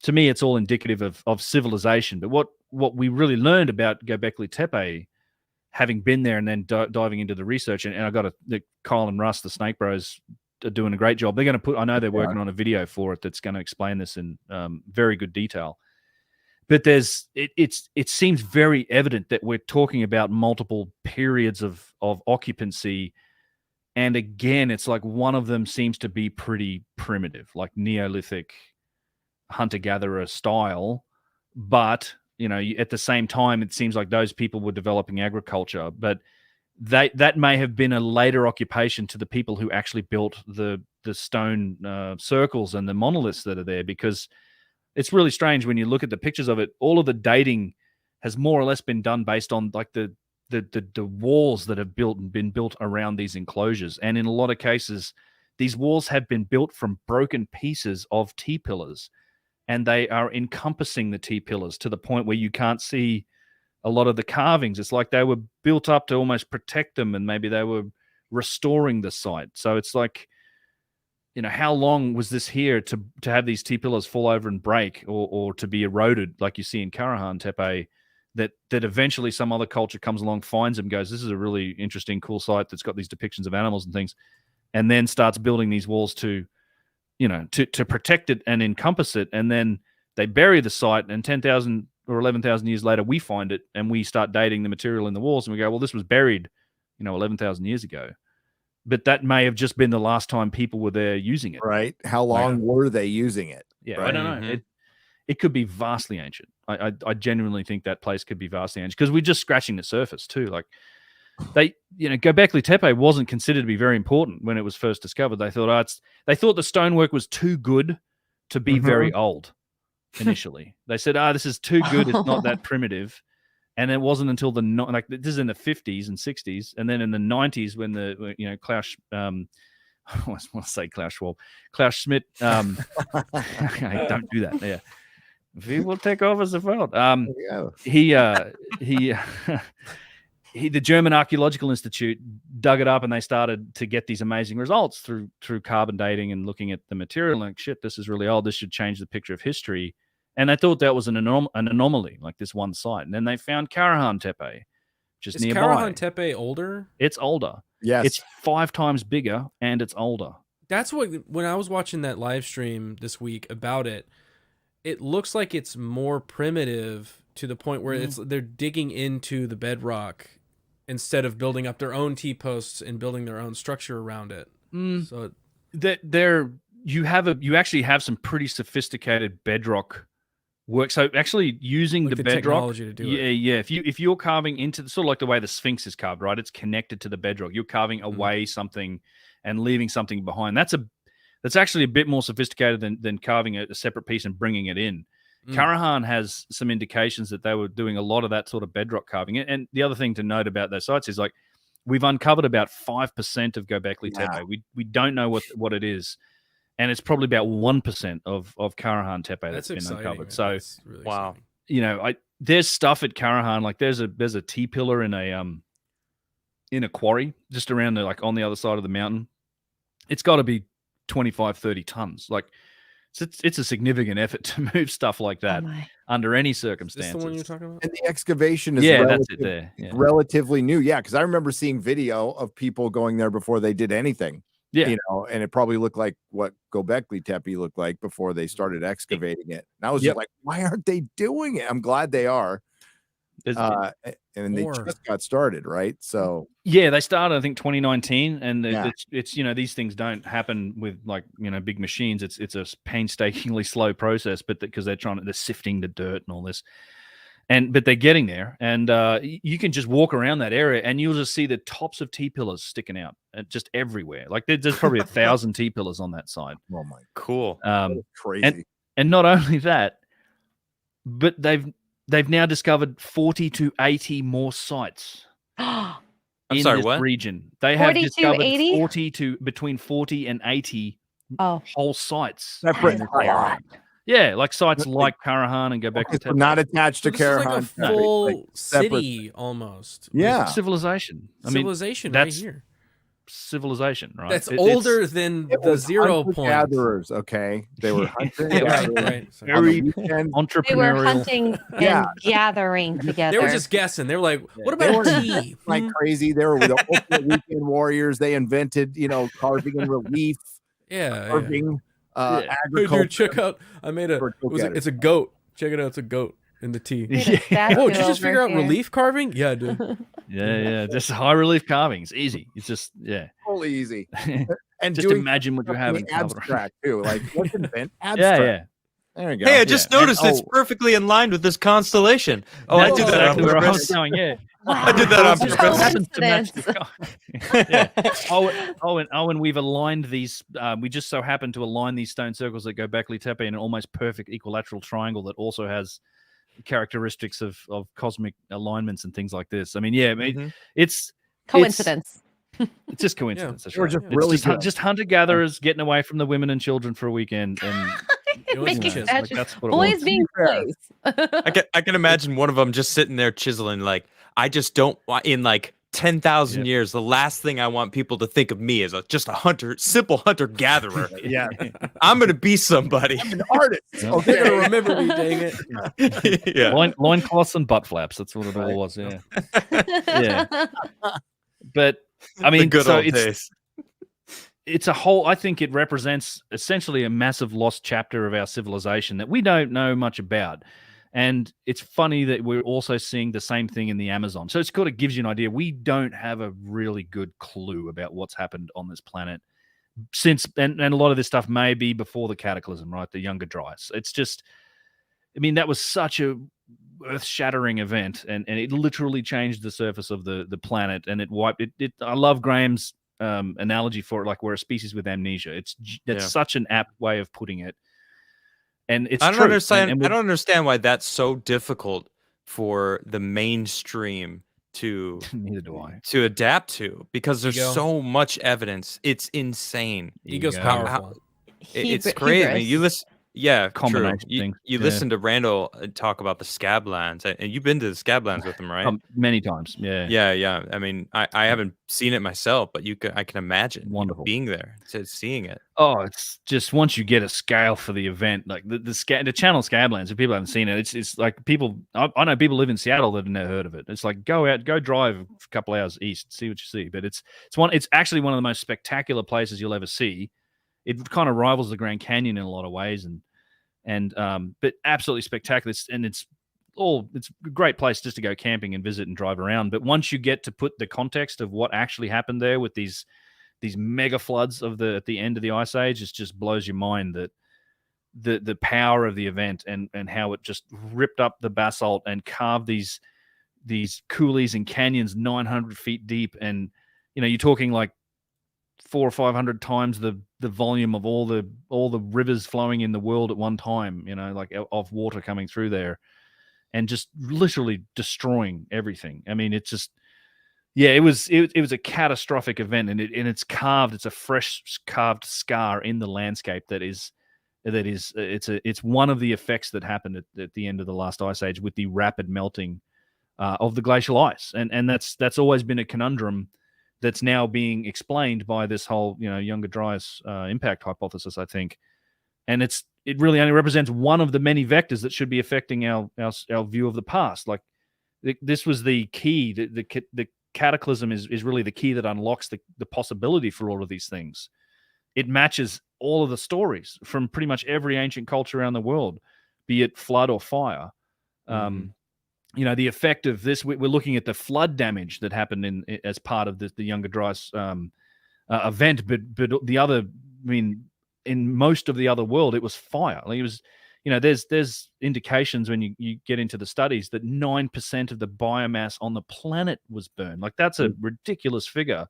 [SPEAKER 7] to me, it's all indicative of civilization. But what we really learned about Göbekli Tepe, having been there and then diving into the research, and I got Kyle and Russ, the Snake Bros, are doing a great job. They're going to I know they're working on a video for it that's going to explain this in very good detail. But it seems very evident that we're talking about multiple periods of occupancy. And again, it's like one of them seems to be pretty primitive, like Neolithic hunter-gatherer style. But, at the same time, it seems like those people were developing agriculture. But that may have been a later occupation to the people who actually built the stone circles and the monoliths that are there, because it's really strange when you look at the pictures of it. All of the dating has more or less been done based on like the walls that have been built around these enclosures, and in a lot of cases, these walls have been built from broken pieces of T-pillars, and they are encompassing the T-pillars to the point where you can't see a lot of the carvings. It's like they were built up to almost protect them, and maybe they were restoring the site. So it's like, how long was this here to have these T-pillars fall over and break or to be eroded like you see in Karahan Tepe, that eventually some other culture comes along, finds them, goes, this is a really interesting, cool site that's got these depictions of animals and things, and then starts building these walls to protect it and encompass it. And then they bury the site, and 10,000 or 11,000 years later, we find it and we start dating the material in the walls, and we go, well, this was buried, 11,000 years ago. But that may have just been the last time people were there using it.
[SPEAKER 4] Right. How long were they using it?
[SPEAKER 7] Yeah,
[SPEAKER 4] right.
[SPEAKER 7] I don't know. it could be vastly ancient. I genuinely think that place could be vastly ancient because we're just scratching the surface too. Like Göbekli Tepe wasn't considered to be very important when it was first discovered. They thought the stonework was too good to be very old. Initially, they said, this is too good. It's not that primitive. And it wasn't until this is in the 50s and 60s, and then in the 90s when Klaus, I want to say Klaus Schwab, Klaus Schmidt. Don't do that. Yeah, we will take over the world. The German Archaeological Institute dug it up, and they started to get these amazing results through carbon dating and looking at the material. Like, shit, this is really old. This should change the picture of history. And they thought that was an anomaly, like this one site. And then they found Karahan Tepe, which is nearby.
[SPEAKER 2] Is Karahan Tepe older?
[SPEAKER 7] It's older.
[SPEAKER 4] Yes.
[SPEAKER 7] It's 5 times bigger, and it's older.
[SPEAKER 2] That's when I was watching that live stream this week about it, it looks like it's more primitive to the point where they're digging into the bedrock instead of building up their own T-posts and building their own structure around it. So you actually have some pretty sophisticated bedrock work. So actually using the bedrock technology to do it.
[SPEAKER 7] Yeah. If you're carving into sort of like the way the Sphinx is carved, right? It's connected to the bedrock. You're carving away something and leaving something behind. That's actually a bit more sophisticated than carving a separate piece and bringing it in. Karahan has some indications that they were doing a lot of that sort of bedrock carving. And the other thing to note about those sites is, like, we've uncovered about 5% of Göbekli Tepe. We don't know what it is. And it's probably about 1% of Karahan Tepe that's been uncovered. So,
[SPEAKER 2] really
[SPEAKER 6] wow.
[SPEAKER 2] exciting.
[SPEAKER 7] There's stuff at Karahan. Like, there's a T pillar in a quarry just around on the other side of the mountain. It's got to be 25, 30 tons. Like, it's a significant effort to move stuff like that under any circumstances.
[SPEAKER 2] Is this the one you're talking about?
[SPEAKER 4] And the excavation is
[SPEAKER 7] that's it there. Yeah.
[SPEAKER 4] Relatively new. Yeah, because I remember seeing video of people going there before they did anything.
[SPEAKER 7] Yeah.
[SPEAKER 4] And it probably looked like what Göbekli Tepe looked like before they started excavating it. And I was just like, why aren't they doing it? I'm glad they are. And they just got started, right? So
[SPEAKER 7] yeah, they started, I think, 2019, and it's these things don't happen with big machines. It's a painstakingly slow process, but because they're sifting the dirt and all this, but they're getting there, and you can just walk around that area and you'll just see the tops of T-pillars sticking out just everywhere. Like, there's probably 1,000 T-pillars on that side.
[SPEAKER 4] Oh my,
[SPEAKER 6] cool,
[SPEAKER 4] crazy.
[SPEAKER 7] And not only that, but they've now discovered 40 to 80 more sites in this region. They have discovered 80? Between 40 and 80 whole sites. Yeah, like sites like Karahan and Göbekli Tepe.
[SPEAKER 4] Not attached to Karahan.
[SPEAKER 2] Like a full city almost.
[SPEAKER 4] Yeah.
[SPEAKER 7] Civilization.
[SPEAKER 2] Civilization
[SPEAKER 7] that's
[SPEAKER 2] right here.
[SPEAKER 7] Civilization, right?
[SPEAKER 2] That's older than the 0 point.
[SPEAKER 4] Gatherers, okay? They were hunting.
[SPEAKER 2] right.
[SPEAKER 7] Very entrepreneurial.
[SPEAKER 5] They were hunting and gathering together.
[SPEAKER 2] They were just guessing. They were like, what about tea?
[SPEAKER 4] Like crazy. They were the ultimate weekend warriors. They invented, carving in relief. Carving.
[SPEAKER 2] Hey, dude, check out. I made it's a goat. Check it out. It's a goat in the tea.
[SPEAKER 5] Oh,
[SPEAKER 2] did you just figure out relief carving? Yeah, I did.
[SPEAKER 7] Yeah. Just high relief carving. It's easy. It's just,
[SPEAKER 4] totally easy. And
[SPEAKER 7] just imagine what you have in
[SPEAKER 4] abstract too. Like, let's invent abstract.
[SPEAKER 7] Yeah.
[SPEAKER 4] There you go.
[SPEAKER 6] Hey, I just noticed it's perfectly in line with this constellation. Oh, I did that on
[SPEAKER 7] where I
[SPEAKER 6] purpose.
[SPEAKER 7] was going. Yeah.
[SPEAKER 6] I did that on purpose.
[SPEAKER 7] Happens to match the sky. Owen, we've aligned these. We just so happen to align these stone circles that Göbekli Tepe in an almost perfect equilateral triangle that also has characteristics of cosmic alignments and things like this. It's
[SPEAKER 5] coincidence.
[SPEAKER 7] It's just coincidence.
[SPEAKER 4] We're just really
[SPEAKER 7] just hunter gatherers getting away from the women and children for a weekend and.
[SPEAKER 5] That's what boys being boys.
[SPEAKER 6] I can imagine one of them just sitting there chiseling, like, I just don't want, in like 10,000 years, the last thing I want people to think of me is just a simple hunter gatherer.
[SPEAKER 4] Yeah,
[SPEAKER 6] I'm gonna be somebody.
[SPEAKER 4] I'm an artist.
[SPEAKER 2] Okay, they're gonna remember me. Dang
[SPEAKER 7] it. Yeah, loincloths and butt flaps. That's what it all was. Yeah, yeah. But
[SPEAKER 6] the good old days.
[SPEAKER 7] It's a whole. I think it represents essentially a massive lost chapter of our civilization that we don't know much about. And it's funny that we're also seeing the same thing in the Amazon. So it's kind of gives you an idea. We don't have a really good clue about what's happened on this planet since, and a lot of this stuff may be before the cataclysm, right? The Younger Dryas. It's just, I mean, that was such a earth-shattering event, and it literally changed the surface of the planet, and it wiped it. I love Graham's analogy for it, like we're a species with amnesia. That's such an apt way of putting it, and it's
[SPEAKER 6] I don't
[SPEAKER 7] true.
[SPEAKER 6] understand. I don't understand why that's so difficult for the mainstream to
[SPEAKER 7] neither do I
[SPEAKER 6] to adapt to, because there's so much evidence. It's insane.
[SPEAKER 2] Ego's powerful.
[SPEAKER 6] It's great. I mean, you listen. Yeah,
[SPEAKER 7] combination
[SPEAKER 6] true.
[SPEAKER 7] things.
[SPEAKER 6] You listen to Randall talk about the Scablands, and you've been to the Scablands with him, right?
[SPEAKER 7] Many times. Yeah.
[SPEAKER 6] Yeah. I mean, I haven't seen it myself, but I can imagine being there, seeing it.
[SPEAKER 7] Oh, it's just once you get a scale for the event, like the channel Scablands. If people haven't seen it, it's like people. I know people live in Seattle that have never heard of it. It's like go drive a couple hours east, see what you see. But it's actually one of the most spectacular places you'll ever see. It kind of rivals the Grand Canyon in a lot of ways, but absolutely spectacular. It's a great place just to go camping and visit and drive around. But once you get to put the context of what actually happened there with these mega floods at the end of the Ice Age, it just blows your mind that the power of the event and how it just ripped up the basalt and carved these coulees and canyons 900 feet deep, and you're talking like 400 or 500 times the volume of all the rivers flowing in the world at one time, like of water coming through there, and just literally destroying everything. I mean, it's just, it was a catastrophic event, and it's a fresh carved scar in the landscape it's one of the effects that happened at the end of the last Ice Age with the rapid melting of the glacial ice, and that's always been a conundrum that's now being explained by this whole, Younger Dryas impact hypothesis, I think. And it really only represents one of the many vectors that should be affecting our view of the past. Like this was the key. The cataclysm is really the key that unlocks the possibility for all of these things. It matches all of the stories from pretty much every ancient culture around the world, be it flood or fire. The effect of this, we're looking at the flood damage that happened as part of the Younger Dryas event, but the other, I mean, in most of the other world, it was fire. Like it was, there's indications when you get into the studies that 9% of the biomass on the planet was burned. Like that's a ridiculous figure.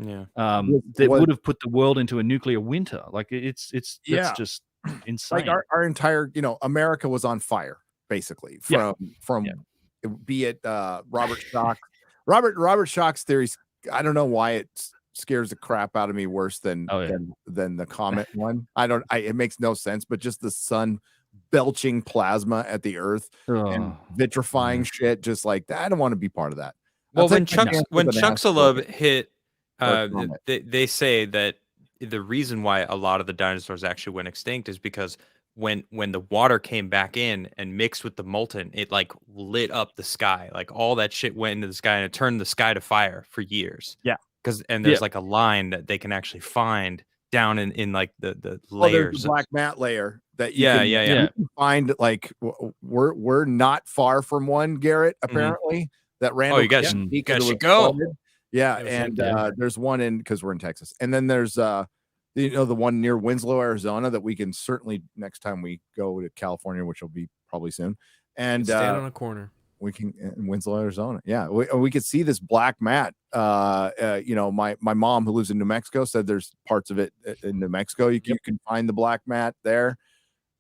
[SPEAKER 6] Yeah.
[SPEAKER 7] That would have put the world into a nuclear winter. Like it's just insane.
[SPEAKER 4] Like our entire, America was on fire basically from be it Robert Schoch. Robert Schoch's theories. I don't know why it scares the crap out of me worse than the comet one. It makes no sense, but just the sun belching plasma at the earth and vitrifying shit just like that. I don't want to be part of that.
[SPEAKER 6] Well, when Chicxulub hit, they say that the reason why a lot of the dinosaurs actually went extinct is because when the water came back in and mixed with the molten, it like lit up the sky. Like all that shit went into the sky, and it turned the sky to fire for years.
[SPEAKER 4] Yeah.
[SPEAKER 6] There's like a line that they can actually find down in like the layers.
[SPEAKER 4] There's the black mat layer that you can find. Like we're not far from one, Garrett, apparently. That Randall.
[SPEAKER 6] Oh, you guys should go.
[SPEAKER 4] Yeah, and there's one because we're in Texas, and then there's the one near Winslow, Arizona, that we can certainly next time we go to California, which will be probably soon. And
[SPEAKER 2] stand on a corner.
[SPEAKER 4] We can in Winslow, Arizona. Yeah, we could see this black mat. My mom who lives in New Mexico said there's parts of it in New Mexico. You can find the black mat there.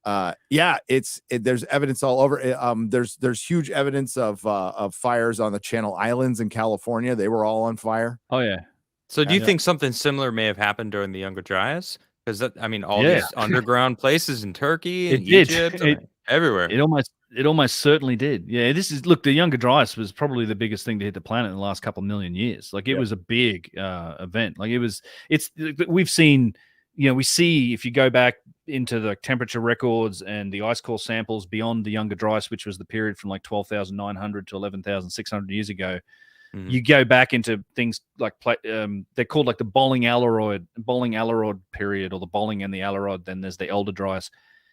[SPEAKER 4] There's evidence all over. There's huge evidence of fires on the Channel Islands in California. They were all on fire.
[SPEAKER 7] Oh yeah.
[SPEAKER 6] So do you think something similar may have happened during the Younger Dryas? Because all these underground places in Turkey and Egypt, everywhere.
[SPEAKER 7] It almost certainly did. Yeah, the Younger Dryas was probably the biggest thing to hit the planet in the last couple of million years. Like it was a big event. Like we've seen, we see if you go back into the temperature records and the ice core samples beyond the Younger Dryas, which was the period from like 12,900 to 11,600 years ago. Mm-hmm. You go back into things like they're called like the Bolling Alarod period, or the Bolling and the Alarod. Then there's the Elder Dryas.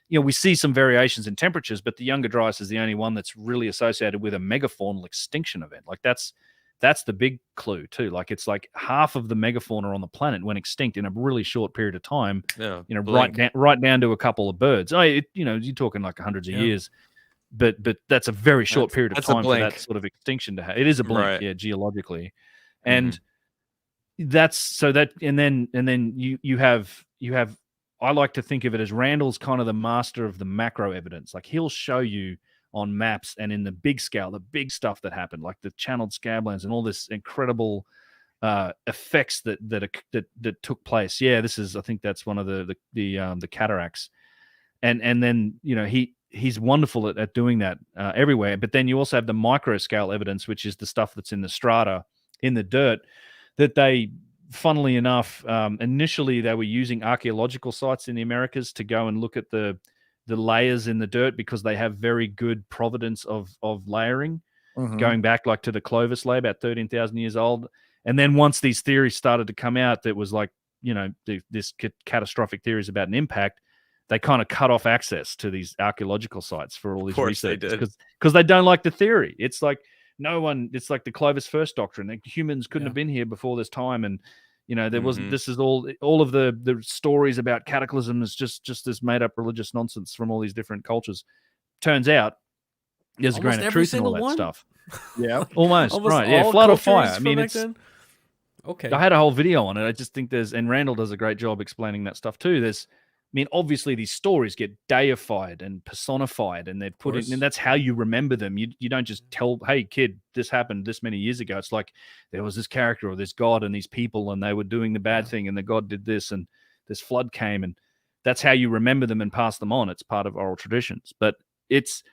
[SPEAKER 7] We see some variations in temperatures, but the Younger Dryas is the only one that's really associated with a megafaunal extinction event. Like that's the big clue too. Like it's like half of the megafauna on the planet went extinct in a really short period of time. Yeah, right down to a couple of birds. You're talking like hundreds of years. but that's a very short period of
[SPEAKER 6] that's a
[SPEAKER 7] time for
[SPEAKER 6] blink.
[SPEAKER 7] that sort of extinction to happen. It is a blink,
[SPEAKER 6] Right.
[SPEAKER 7] yeah, geologically, and that's so that and then you have I like to think of it as Randall's kind of the master of the macro evidence. Like he'll show you on maps and in the big scale, the big stuff that happened, like the channeled scablands and all this incredible effects that took place. Yeah, this is, I think that's one of the cataracts, and then he's wonderful at doing that everywhere. But then you also have the micro scale evidence, which is the stuff that's in the strata, in the dirt, that they, funnily enough, initially they were using archaeological sites in the Americas to go and look at the layers in the dirt because they have very good provenance of layering, going back like to the Clovis layer, about 13,000 years old. And then once these theories started to come out, that was like, this catastrophic theories about an impact, they kind of cut off access to these archaeological sites for all these research because they don't like the theory. It's like it's like the Clovis first doctrine. Like humans couldn't have been here before this time. And, there wasn't, this is all of the stories about cataclysm is just this made up religious nonsense from all these different cultures. Turns out there's a grain of truth in all that stuff.
[SPEAKER 4] Yeah.
[SPEAKER 7] Almost right. Yeah. Flood or fire. I mean, it's,
[SPEAKER 2] okay.
[SPEAKER 7] I had a whole video on it. I just think and Randall does a great job explaining that stuff too. Obviously these stories get deified and personified, and they're put in, and that's how you remember them. You don't just tell, hey kid, this happened this many years ago. It's like there was this character or this god and these people, and they were doing the bad thing, and the god did this, and this flood came, and that's how you remember them and pass them on. It's part of oral traditions, but it's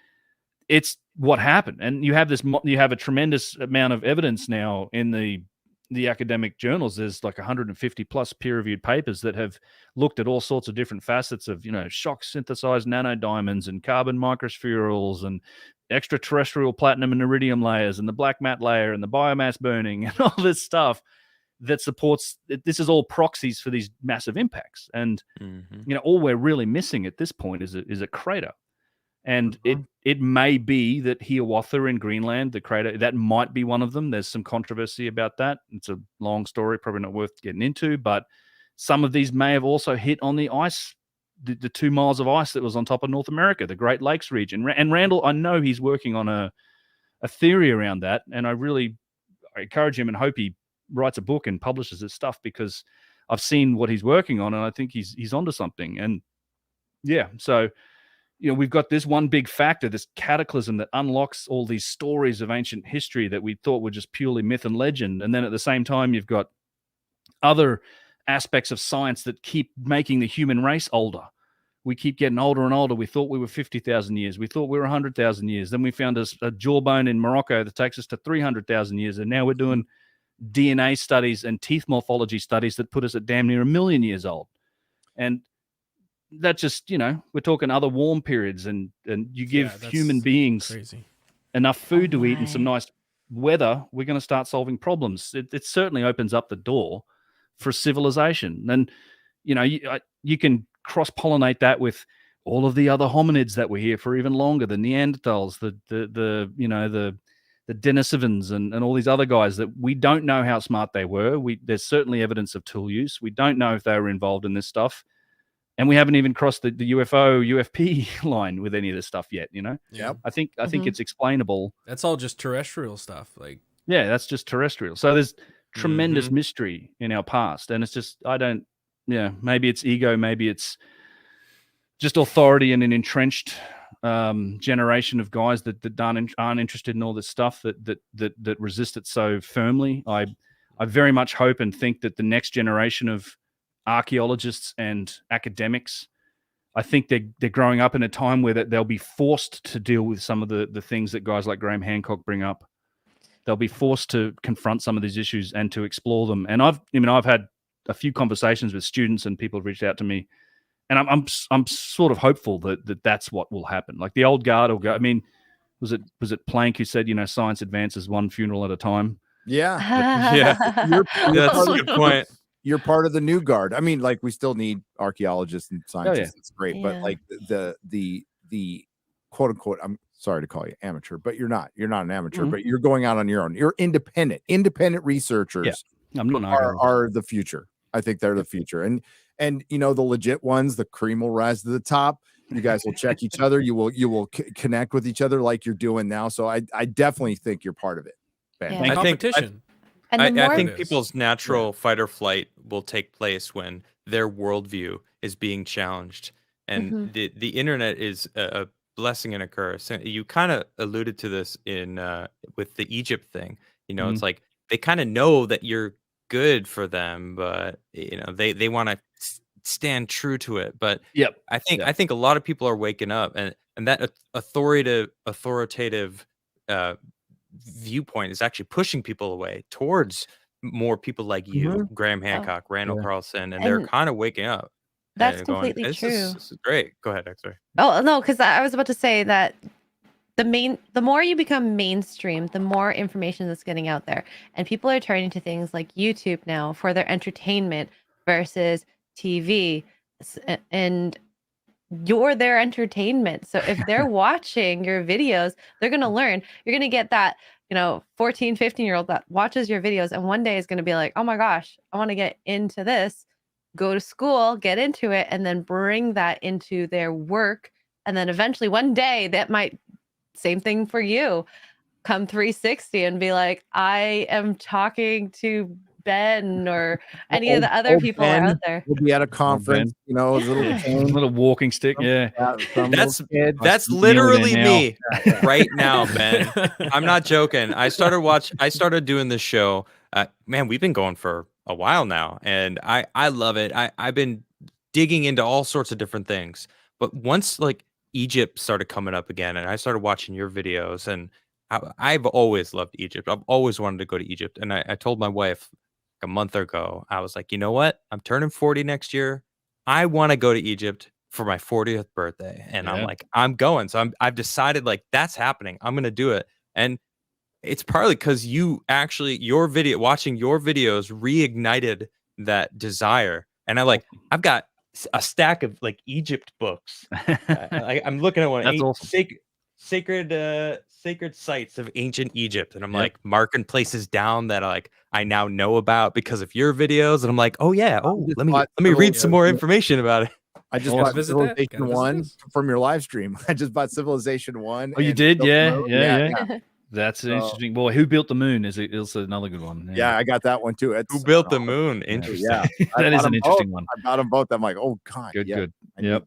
[SPEAKER 7] what happened. And you have a tremendous amount of evidence now in the academic journals. There's like 150 plus peer-reviewed papers that have looked at all sorts of different facets of, shock synthesized nanodiamonds and carbon microspherules and extraterrestrial platinum and iridium layers and the black mat layer and the biomass burning and all this stuff that supports this is all proxies for these massive impacts. And all we're really missing at this point is a crater. And it may be that Hiawatha in Greenland, the crater, that might be one of them. There's some controversy about that. It's a long story, probably not worth getting into, but some of these may have also hit on the ice, the 2 miles of ice that was on top of North America, the Great Lakes region. And Randall, I know he's working on a theory around that, and I encourage him and hope he writes a book and publishes his stuff, because I've seen what he's working on, and I think he's onto something. And yeah, so we've got this one big factor, this cataclysm that unlocks all these stories of ancient history that we thought were just purely myth and legend. And then at the same time, you've got other aspects of science that keep making the human race older. We keep getting older and older. We thought we were 50,000 years. We thought we were 100,000 years. Then we found a jawbone in Morocco that takes us to 300,000 years. And now we're doing DNA studies and teeth morphology studies that put us at damn near 1 million years old. And that just, we're talking other warm periods, and you give human beings enough food to eat and some nice weather, we're going to start solving problems. It certainly opens up the door for civilization. And, you can cross-pollinate that with all of the other hominids that were here for even longer, the Neanderthals, the Denisovans and all these other guys that we don't know how smart they were. There's certainly evidence of tool use. We don't know if they were involved in this stuff. And we haven't even crossed the UFO, UFP line with any of this stuff yet,
[SPEAKER 4] Yeah.
[SPEAKER 7] I think it's explainable.
[SPEAKER 2] That's all just terrestrial stuff.
[SPEAKER 7] Yeah, that's just terrestrial. So there's tremendous mystery in our past. And it's just, maybe it's ego, maybe it's just authority and an entrenched generation of guys that aren't interested in all this stuff that resist it so firmly. I very much hope and think that the next generation of archaeologists and academics, I think they're growing up in a time where they'll be forced to deal with some of the things that guys like Graham Hancock bring up. They'll be forced to confront some of these issues and to explore them. And I've had a fefew conversations with students, and people have reached out to me, and I'm sort of hopeful that that's what will happen. Like the old guard will go. I mean, was it Planck who said, science advances one funeral at a time?
[SPEAKER 4] Yeah.
[SPEAKER 6] Yeah, that's a good point.
[SPEAKER 4] You're part of the new guard. I mean, like, we still need archaeologists and scientists. It's great, but like the quote unquote, I'm sorry to call you amateur, but you're not an amateur, but you're going out on your own. You're independent researchers. Are the future. I think they're the future. And the legit ones, the cream will rise to the top. You guys will check each other. You will connect with each other like you're doing now. So I definitely think you're part of it.
[SPEAKER 5] Yeah.
[SPEAKER 2] Competition.
[SPEAKER 6] I think people's natural fight or flight will take place when their worldview is being challenged, and the internet is a blessing and a curse. And you kind of alluded to this in with the Egypt thing. It's like they kind of know that you're good for them, but they want to stand true to it. But I think a lot of people are waking up, and that authoritative viewpoint is actually pushing people away towards more people like you, Graham Hancock, Randall Carlson, and they're kind of waking up.
[SPEAKER 5] That's completely true.
[SPEAKER 6] This is great. Go ahead, X-Ray.
[SPEAKER 5] Oh no, because I was about to say that the more you become mainstream, the more information that's getting out there, and people are turning to things like YouTube now for their entertainment versus TV, and you're their entertainment. So if they're watching your videos, they're going to learn. You're going to get that 14, 15-year-old that watches your videos and one day is going to be like, oh my gosh, I want to get into this, go to school, get into it, and then bring that into their work. And then eventually one day that might, same thing for you, come 360 and be like, I am talking to Ben or any of the other people out there.
[SPEAKER 4] We'll be at a conference, a
[SPEAKER 7] little walking stick.
[SPEAKER 6] That's literally me right now, Ben. I'm not joking. I started doing this show. Man, we've been going for a while now, and I love it. I've been digging into all sorts of different things. But once like Egypt started coming up again, and I started watching your videos, and I've always loved Egypt. I've always wanted to go to Egypt, and I told my wife a month ago, I was like, you know what? I'm turning 40 next year. I want to go to Egypt for my 40th birthday. And I'm like, I'm going. So I've decided like that's happening. I'm going to do it. And it's partly because watching your videos reignited that desire. And I've got a stack of like Egypt books. I'm looking at one.
[SPEAKER 7] That's awesome.
[SPEAKER 6] Sacred sites of ancient Egypt, and I'm like marking places down that I now know about because of your videos, and I'm like, let me read some more information about it.
[SPEAKER 4] I just bought Civilization 1 from your live stream. I just bought Civilization 1.
[SPEAKER 7] Oh, you did? Yeah. That's interesting. Boy, Who Built the Moon is another good one.
[SPEAKER 4] Yeah, I got that one too.
[SPEAKER 6] Who Built the Moon? Interesting.
[SPEAKER 4] Yeah,
[SPEAKER 7] that is an interesting one.
[SPEAKER 4] I bought them both. I'm like, oh god,
[SPEAKER 7] good.
[SPEAKER 4] Yep.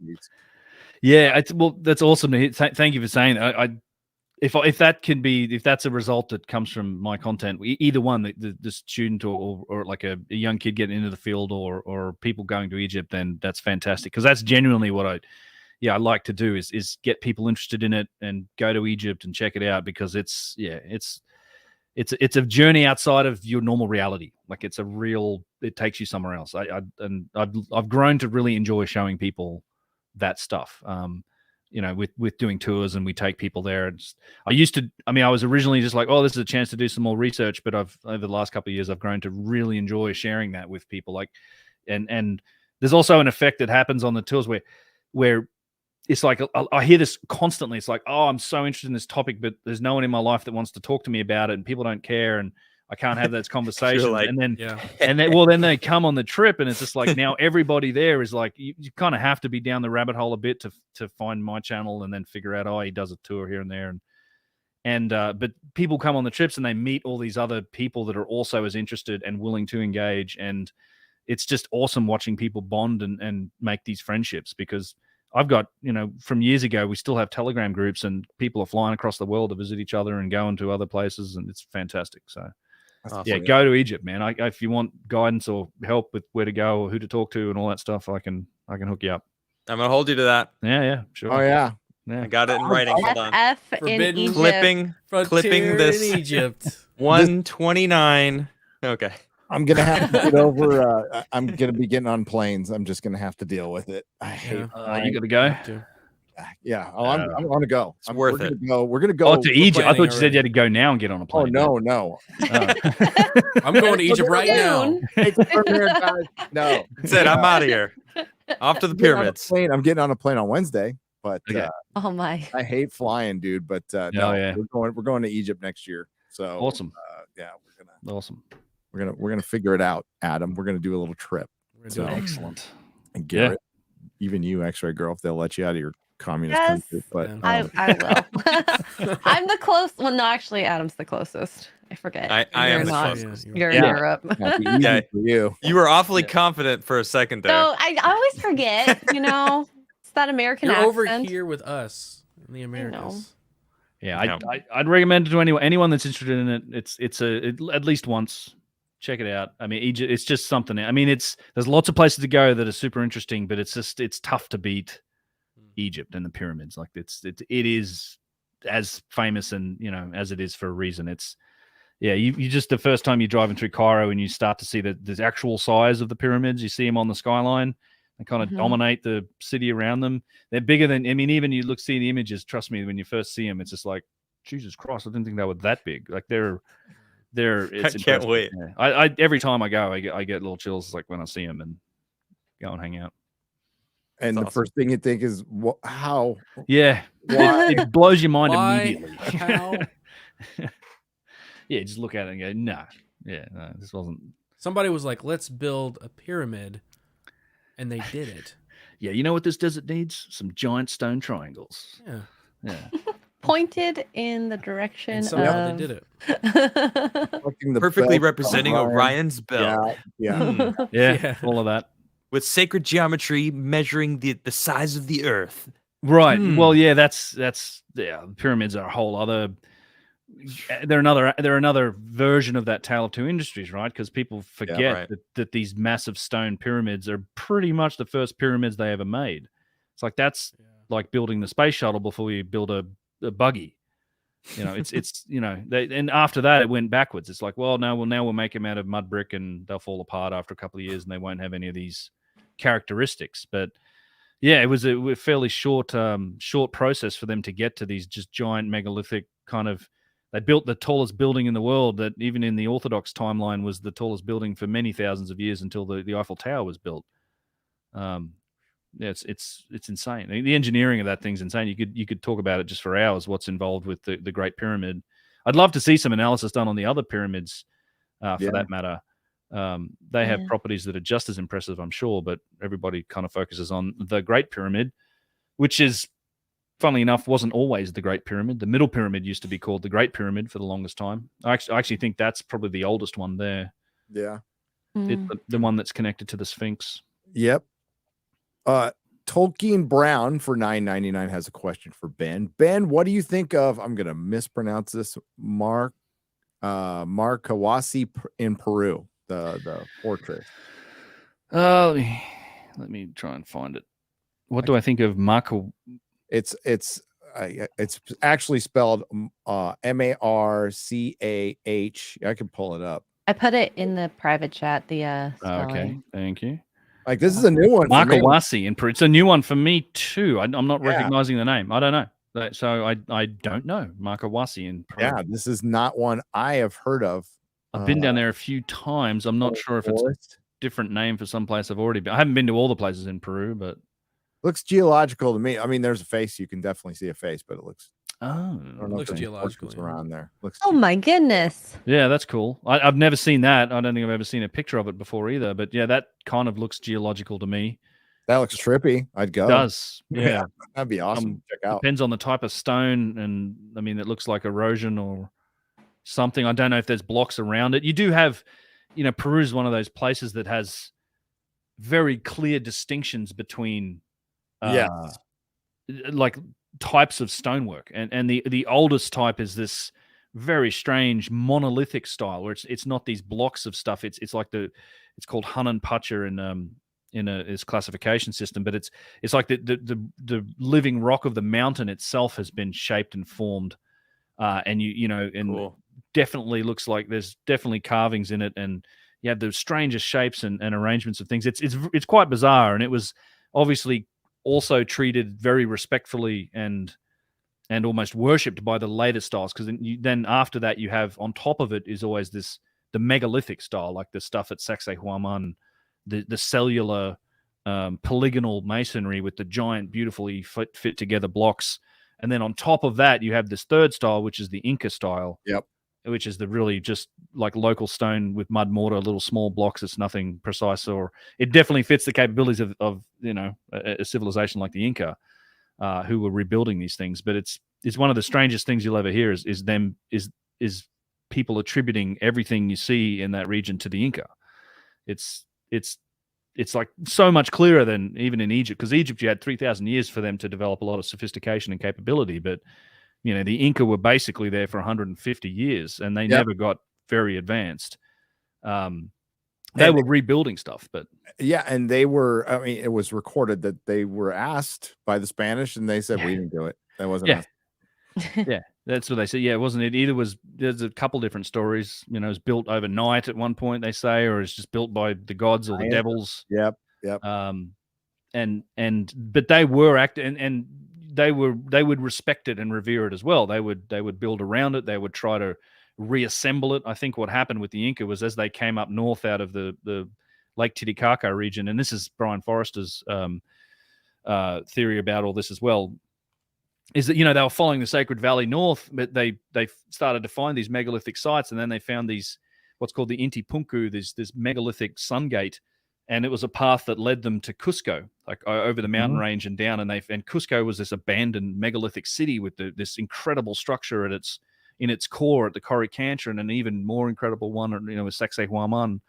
[SPEAKER 7] Yeah, that's awesome to hear. Thank you for saying that. If that's a result that comes from my content, either one, the student or like a young kid getting into the field or people going to Egypt, then that's fantastic, because that's genuinely what I like to do is get people interested in it and go to Egypt and check it out, because it's a journey outside of your normal reality. Like it takes you somewhere else. I've grown to really enjoy showing people that stuff. With doing tours, and we take people there. I was originally just like, oh, this is a chance to do some more research, but over the last couple of years, I've grown to really enjoy sharing that with people. And there's also an effect that happens on the tours where it's like, I hear this constantly. It's like, oh, I'm so interested in this topic, but there's no one in my life that wants to talk to me about it, and people don't care, and I can't have those conversations. Then they come on the trip, and it's just like, now everybody there is like, you kind of have to be down the rabbit hole a bit to find my channel, and then figure out, oh, he does a tour here and there. But people come on the trips and they meet all these other people that are also as interested and willing to engage. And it's just awesome watching people bond and make these friendships, because I've got, from years ago, we still have Telegram groups, and people are flying across the world to visit each other and going to other places, and it's fantastic. So go to Egypt, man. If you want guidance or help with where to go or who to talk to and all that stuff, I can hook you up.
[SPEAKER 6] I'm gonna hold you to that.
[SPEAKER 7] Yeah, sure.
[SPEAKER 4] Oh yeah.
[SPEAKER 6] I got it in writing. Hold on.
[SPEAKER 5] In Egypt.
[SPEAKER 6] Clipping this
[SPEAKER 2] in Egypt.
[SPEAKER 6] 129. Okay.
[SPEAKER 4] I'm gonna have to get over. I'm gonna be getting on planes. I'm just gonna have to deal with it. I hate.
[SPEAKER 7] You gotta go.
[SPEAKER 4] Yeah. Oh, I'm gonna go.
[SPEAKER 6] It's worth it.
[SPEAKER 4] We're gonna go
[SPEAKER 7] to Egypt. I thought you said you had to go now and get on a plane.
[SPEAKER 4] Oh no.
[SPEAKER 2] I'm going to Egypt right now.
[SPEAKER 4] No.
[SPEAKER 6] That's it. I'm out of here. Off to the pyramids.
[SPEAKER 4] I'm getting on a plane on Wednesday, but
[SPEAKER 5] oh my!
[SPEAKER 4] I hate flying, dude. But we're going to Egypt next year. So
[SPEAKER 7] awesome.
[SPEAKER 4] We're gonna figure it out, Adam. We're gonna do a little trip.
[SPEAKER 7] Excellent.
[SPEAKER 4] And Garrett, even you, X-Ray girl, if they'll let you out of your communist
[SPEAKER 5] Yes,
[SPEAKER 4] country, but
[SPEAKER 5] I will. I'm the close. Well, no, actually, Adam's the closest. I forget.
[SPEAKER 6] I am
[SPEAKER 5] You're
[SPEAKER 6] the
[SPEAKER 5] not.
[SPEAKER 6] closest.
[SPEAKER 5] You're in Europe.
[SPEAKER 4] happy easy
[SPEAKER 6] Yeah.
[SPEAKER 4] for you.
[SPEAKER 6] You were awfully confident for a second there.
[SPEAKER 5] So I always forget. It's that American
[SPEAKER 2] You're
[SPEAKER 5] accent.
[SPEAKER 2] over here with us in the Americas.
[SPEAKER 7] Yeah, I'd recommend it to anyone that's interested in it. It's at least once. Check it out. I mean, Egypt. It's just something. I mean, there's lots of places to go that are super interesting, but it's tough to beat Egypt and the pyramids. Like it is as famous and as it is for a reason. It's you just the first time you're driving through Cairo and you start to see the actual size of the pyramids. You see them on the skyline. They kind of dominate the city around them. They're bigger than. I mean, even you see the images. Trust me, when you first see them, it's just like Jesus Christ. I didn't think they were that big. Like they're. It's
[SPEAKER 6] I can't wait.
[SPEAKER 7] Yeah. I every time I go, I get little chills like when I see them and go and hang out.
[SPEAKER 4] And the first thing you think is, how?
[SPEAKER 7] Yeah, it blows your mind immediately.
[SPEAKER 2] How?
[SPEAKER 7] Yeah, just look at it and go, nah. Yeah, no, this wasn't.
[SPEAKER 2] Somebody was like, "Let's build a pyramid," and they did it.
[SPEAKER 7] Yeah, you know what this desert needs? Some giant stone triangles.
[SPEAKER 2] Yeah.
[SPEAKER 5] Pointed in the direction
[SPEAKER 2] And somehow
[SPEAKER 5] of...
[SPEAKER 2] they did
[SPEAKER 5] it.
[SPEAKER 6] Perfectly representing Orion's belt.
[SPEAKER 7] Yeah, all of that.
[SPEAKER 6] With sacred geometry measuring the size of the earth.
[SPEAKER 7] Right. Well, yeah, that's the pyramids are a whole other. They're another version of that Tale of Two Industries, right? Because people forget that these massive stone pyramids are pretty much the first pyramids they ever made. It's like like building the space shuttle before you build a buggy. It's and after that it went backwards. It's like, well, now we'll make them out of mud brick and they'll fall apart after a couple of years and they won't have any of these characteristics. But yeah, it was a fairly short process for them to get to these just giant megalithic kind of. They built the tallest building in the world that even in the Orthodox timeline was the tallest building for many thousands of years until the Eiffel Tower was built. Yeah, it's insane. The engineering of that thing's insane. You could talk about it just for hours. What's involved with the Great Pyramid? I'd love to see some analysis done on the other pyramids, for that matter. They have properties that are just as impressive, I'm sure, but everybody kind of focuses on the Great Pyramid, which is, funnily enough, wasn't always the Great Pyramid. The Middle Pyramid used to be called the Great Pyramid for the longest time. I actually think that's probably the oldest one there.
[SPEAKER 4] Yeah,
[SPEAKER 7] it's the one that's connected to the Sphinx.
[SPEAKER 4] Yep. Tolkien Brown for $9.99 has a question for Ben. Ben, what do you think of? I'm gonna mispronounce this. Marcahuasi in Peru, the fortress.
[SPEAKER 7] Let me try and find it. What do I think of Marco?
[SPEAKER 4] It's actually spelled Marcah. I can pull it up.
[SPEAKER 5] I put it in the private chat. The
[SPEAKER 7] okay, thank you.
[SPEAKER 4] Like, this is a new one.
[SPEAKER 7] Marcahuasi in Peru. It's a new one for me too. I'm not recognizing the name. I don't know. So I don't know Marcahuasi in Peru.
[SPEAKER 4] Yeah, this is not one I have heard of.
[SPEAKER 7] I've been down there a few times. I'm not sure if it's a different name for some place I've already been. I haven't been to all the places in Peru, but
[SPEAKER 4] looks geological to me. I mean, there's a face. You can definitely see a face, but it looks.
[SPEAKER 2] Looks geological
[SPEAKER 4] around there. Looks.
[SPEAKER 5] Oh my goodness.
[SPEAKER 7] Yeah, that's cool. I've never seen that. I don't think I've ever seen a picture of it before either. But yeah, that kind of looks geological to me.
[SPEAKER 4] That looks trippy. I'd go.
[SPEAKER 7] It does. Yeah.
[SPEAKER 4] That'd be awesome. Check out.
[SPEAKER 7] Depends on the type of stone, and I mean, it looks like erosion or something. I don't know if there's blocks around it. You do have, Peru is one of those places that has very clear distinctions between like types of stonework, and the oldest type is this very strange monolithic style where it's not these blocks of stuff. It's like it's called Hanan Pacha in its classification system, but it's like the living rock of the mountain itself has been shaped and formed, and cool. Definitely looks like there's definitely carvings in it, and you have the strangest shapes and arrangements of things. It's quite bizarre, and it was obviously also treated very respectfully and almost worshipped by the later styles, because then after that you have on top of it is always the megalithic style, like the stuff at Sacsayhuaman, the cellular polygonal masonry with the giant beautifully fit together blocks, and then on top of that you have this third style, which is the Inca style.
[SPEAKER 4] Yep.
[SPEAKER 7] Which is the really just like local stone with mud mortar, little small blocks. It's nothing precise, or it definitely fits the capabilities of a civilization like the Inca. who were rebuilding these things. But it's one of the strangest things you'll ever hear is people attributing everything you see in that region to the Inca. It's like so much clearer than even in Egypt, because Egypt, you had 3,000 years for them to develop a lot of sophistication and capability. But, the Inca were basically there for 150 years and they never got very advanced. They were rebuilding stuff, but
[SPEAKER 4] and they were, it was recorded that they were asked by the Spanish and they said, we didn't do it. That wasn't us.
[SPEAKER 7] Yeah, that's what they said. Yeah, it wasn't it either. There's a couple different stories. It was built overnight at one point, they say, or it's just built by the gods or the devils.
[SPEAKER 4] Yep.
[SPEAKER 7] But they were and they would respect it and revere it as well. They would build around it. They would try to reassemble it. I think what happened with the Inca was, as they came up north out of the Lake Titicaca region, and this is Brian Forrester's theory about all this as well, is that they were following the Sacred Valley north, but they started to find these megalithic sites, and then they found these what's called the Inti Punku, this megalithic sun gate, and it was a path that led them to Cusco, like over the mountain range and down, and Cusco was this abandoned megalithic city with this incredible structure in its core at the Coricancha, and an even more incredible one, with Sacsayhuaman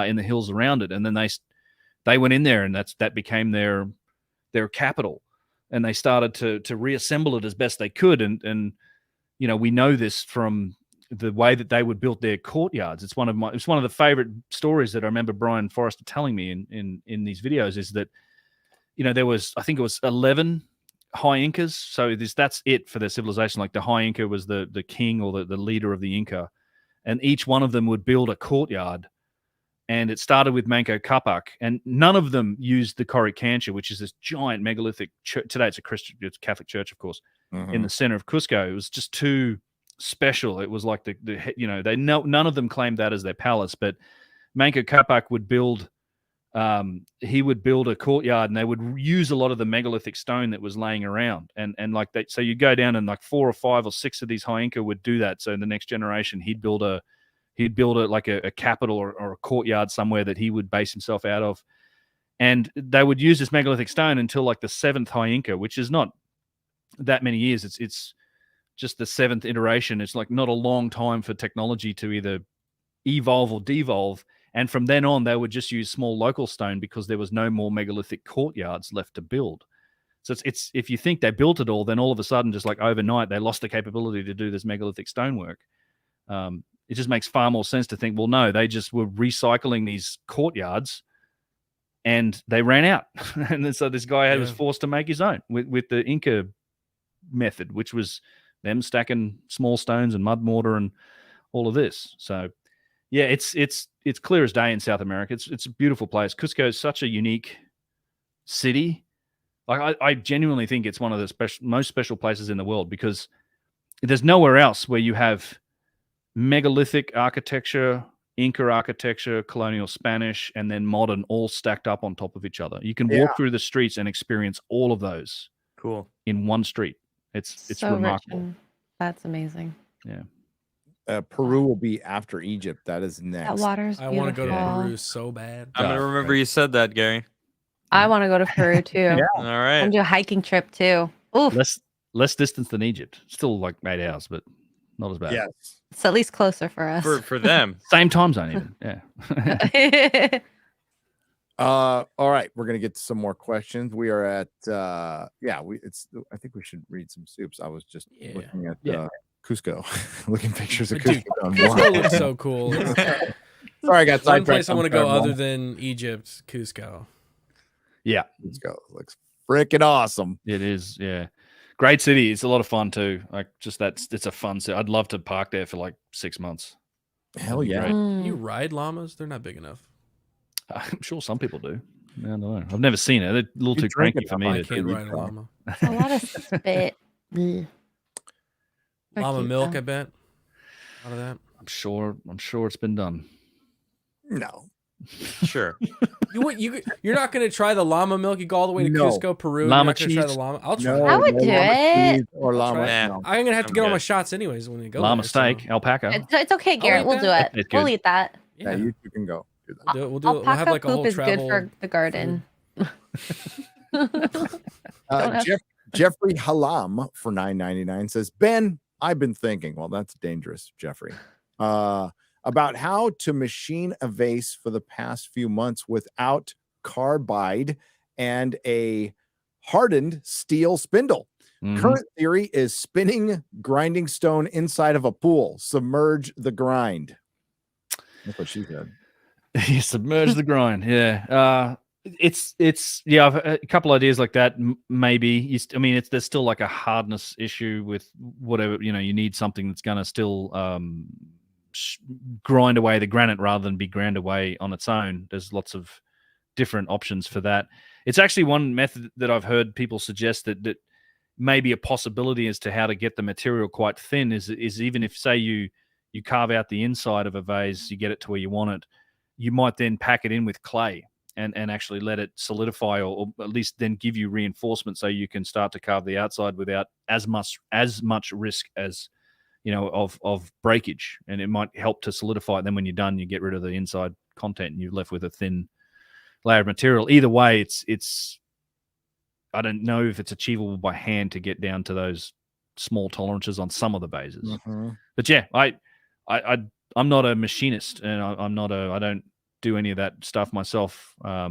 [SPEAKER 7] in the hills around it. And then they went in there, and that became their capital. And they started to reassemble it as best they could. And we know this from the way that they would build their courtyards. It's one of the favorite stories that I remember Brian Forrester telling me in these videos, is that, there was, I think it was 11 High Incas. So that's it for their civilization. Like the High Inca was the king or the leader of the Inca. And each one of them would build a courtyard. And it started with Manco Capac, and none of them used the Coricancha, which is this giant megalithic church. Today it's it's a Catholic church, of course, in the center of Cusco. It was just too special. It was like none of them claimed that as their palace, but Manco Capac would build a courtyard, and they would use a lot of the megalithic stone that was laying around, and like that. So you go down, and like 4 or 5 or 6 of these High Inca would do that. So in the next generation, he'd build a capital or a courtyard somewhere that he would base himself out of. And they would use this megalithic stone until like the 7th High Inca, which is not that many years. It's just the 7th iteration. It's like not a long time for technology to either evolve or devolve. And from then on, they would just use small local stone because there was no more megalithic courtyards left to build. So it's if you think they built it all, then all of a sudden, just like overnight, they lost the capability to do this megalithic stonework. It just makes far more sense to think, well, no, they just were recycling these courtyards and they ran out. And then, so this guy was forced to make his own with the Inca method, which was them stacking small stones and mud mortar and all of this. So, yeah, it's clear as day in South America. It's a beautiful place. Cusco is such a unique city. Like I genuinely think it's one of the most special places in the world, because there's nowhere else where you have megalithic architecture, Inca architecture, colonial Spanish, and then modern, all stacked up on top of each other. You can walk through the streets and experience all of those.
[SPEAKER 6] Cool.
[SPEAKER 7] In one street. It's
[SPEAKER 5] so
[SPEAKER 7] remarkable.
[SPEAKER 5] That's amazing.
[SPEAKER 7] Yeah.
[SPEAKER 4] Peru will be after Egypt. That is next.
[SPEAKER 5] That water's beautiful.
[SPEAKER 2] I want to go to Peru so bad.
[SPEAKER 6] I'm going to remember you said that, Gary.
[SPEAKER 5] I want to go to Peru too.
[SPEAKER 4] Yeah.
[SPEAKER 6] All right.
[SPEAKER 5] I'm do a hiking trip too. Ooh.
[SPEAKER 7] Less distance than Egypt. Still like 8 hours, but not as bad.
[SPEAKER 4] Yes.
[SPEAKER 5] It's at least closer for us.
[SPEAKER 6] For them.
[SPEAKER 7] Same time zone even. Yeah.
[SPEAKER 4] All right, we're gonna get to some more questions. We are at I think we should read some soups. I was just looking at Cusco, looking pictures of Cusco.
[SPEAKER 2] Cusco looks so cool.
[SPEAKER 4] Sorry, I got sidetracked.
[SPEAKER 2] One place I want to go other than Egypt, Cusco.
[SPEAKER 7] Yeah.
[SPEAKER 4] Cusco looks freaking awesome.
[SPEAKER 7] It is, yeah. Great city. It's a lot of fun too. Like just it's a fun city. I'd love to park there for like 6 months.
[SPEAKER 4] Hell yeah.
[SPEAKER 2] You ride llamas? They're not big enough.
[SPEAKER 7] I'm sure some people do. I don't know. I've never seen it. They're a little too cranky for me.
[SPEAKER 2] I can't ride a llama.
[SPEAKER 5] A lot of spit.
[SPEAKER 2] Llama milk, I bet. A lot of that.
[SPEAKER 7] I'm sure it's been done.
[SPEAKER 4] No.
[SPEAKER 6] Sure.
[SPEAKER 2] You're not going to try the llama milk? You go all the way to Cusco, Peru.
[SPEAKER 7] Llama
[SPEAKER 2] cheese. Try the llama. I'll try.
[SPEAKER 5] I would do it.
[SPEAKER 4] Or llama.
[SPEAKER 6] No.
[SPEAKER 2] I'm going to have to get all my shots anyways when we go.
[SPEAKER 7] Llama
[SPEAKER 2] there,
[SPEAKER 7] steak,
[SPEAKER 2] so.
[SPEAKER 7] alpaca.
[SPEAKER 5] It's okay, Garrett. We'll do it.
[SPEAKER 7] It's
[SPEAKER 5] We'll
[SPEAKER 7] good.
[SPEAKER 5] eat that.
[SPEAKER 4] Yeah, you can go. Do that.
[SPEAKER 2] We'll
[SPEAKER 5] Alpaca
[SPEAKER 2] have like a
[SPEAKER 5] poop
[SPEAKER 2] whole
[SPEAKER 5] is
[SPEAKER 2] travel.
[SPEAKER 5] good for the garden.
[SPEAKER 4] Jeffrey Halam for $9.99 says, Ben, I've been thinking, well, that's dangerous, Jeffrey, about how to machine a vase for the past few months without carbide and a hardened steel spindle. Current theory is spinning grinding stone inside of a pool. Submerge the grind. That's what she said.
[SPEAKER 7] You submerge the grind. Yeah. It's yeah. I've a couple ideas like that. Maybe there's still like a hardness issue with whatever, you need something that's going to still grind away the granite rather than be ground away on its own. There's lots of different options for that. It's actually one method that I've heard people suggest that maybe a possibility as to how to get the material quite thin is even if, say, you carve out the inside of a vase, you get it to where you want it, you might then pack it in with clay and actually let it solidify, or at least then give you reinforcement so you can start to carve the outside without as much risk as of breakage, and it might help to solidify it. Then when you're done, you get rid of the inside content and you're left with a thin layer of material. Either way, it's I don't know if it's achievable by hand to get down to those small tolerances on some of the vases. But yeah, I'm not a machinist, and I don't do any of that stuff myself. I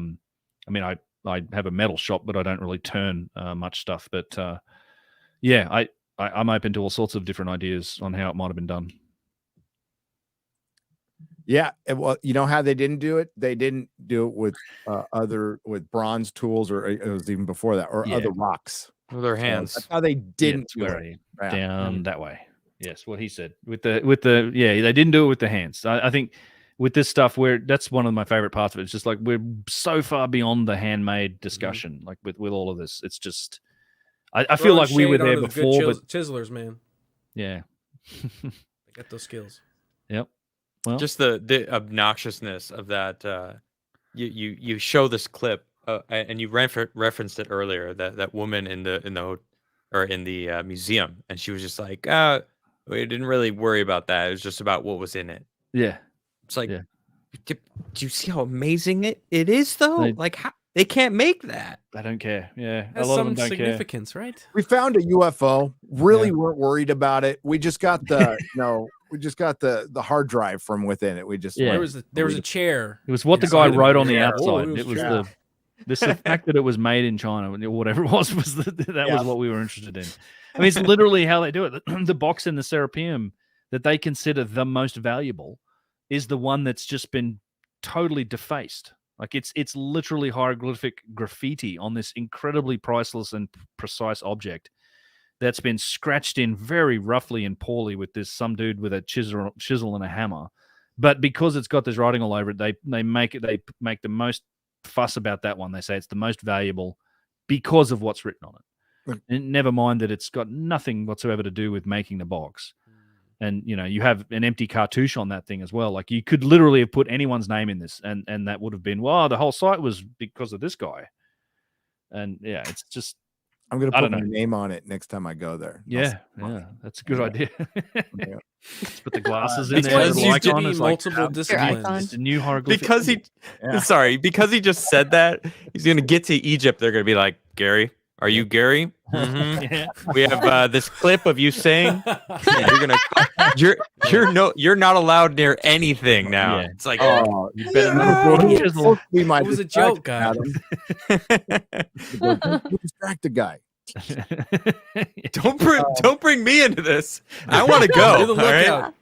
[SPEAKER 7] have a metal shop, but I don't really turn much stuff. But yeah, I'm open to all sorts of different ideas on how it might have been done.
[SPEAKER 4] Yeah, well, you know how they didn't do it? They didn't do it with bronze tools, or it was even before that, or other rocks
[SPEAKER 6] with their hands.
[SPEAKER 4] So that's how they didn't do it.
[SPEAKER 7] Down that way. Yes, what he said with the they didn't do it with the hands. I think with this stuff, that's one of my favorite parts of it. It's just like we're so far beyond the handmade discussion. Like with all of this, it's just I feel like we were there before, but
[SPEAKER 2] chiselers, man.
[SPEAKER 7] Yeah,
[SPEAKER 2] they got those skills.
[SPEAKER 7] Yep. Well,
[SPEAKER 6] just the obnoxiousness of that. You show this clip, and you referenced it earlier. That woman in the museum, and she was just like, we didn't really worry about that. It was just about what was in it.
[SPEAKER 7] Yeah,
[SPEAKER 6] it's like, do you see how amazing it is, though? How they can't make that.
[SPEAKER 7] I don't care. Yeah,
[SPEAKER 2] has
[SPEAKER 7] a lot
[SPEAKER 2] some
[SPEAKER 7] of them don't
[SPEAKER 2] significance,
[SPEAKER 7] care.
[SPEAKER 2] right?
[SPEAKER 4] We found a UFO. Really weren't worried about it. We just got the the hard drive from within it. We just
[SPEAKER 2] there was a chair.
[SPEAKER 7] It was what the guy wrote on the outside. It was the fact that it was made in China or whatever it was was what we were interested in. I mean, it's literally how they do it. The box in the Serapeum that they consider the most valuable is the one that's just been totally defaced. Like it's literally hieroglyphic graffiti on this incredibly priceless and precise object that's been scratched in very roughly and poorly with some dude with a chisel and a hammer. But because it's got this writing all over it, they make the most fuss about that one. They say it's the most valuable because of what's written on it. And never mind that it's got nothing whatsoever to do with making the box. And, you have an empty cartouche on that thing as well. Like you could literally have put anyone's name in this and that would have been, the whole site was because of this guy. And yeah, it's just,
[SPEAKER 4] I'm going to put my name on it next time I go there.
[SPEAKER 7] Yeah. That's a good idea. Let's put the glasses in
[SPEAKER 2] because
[SPEAKER 7] there.
[SPEAKER 2] Used to be multiple disciplines.
[SPEAKER 7] It's a new hieroglyphic.
[SPEAKER 6] Because he just said that, he's going to get to Egypt. They're going to be like, Gary, are you Gary? Mm-hmm. We have this clip of you saying you're not allowed near anything now. It's like,
[SPEAKER 4] you better not be my.
[SPEAKER 2] It was a joke, guy.
[SPEAKER 4] Distract the guy.
[SPEAKER 6] Don't bring me into this. I want to go. All right?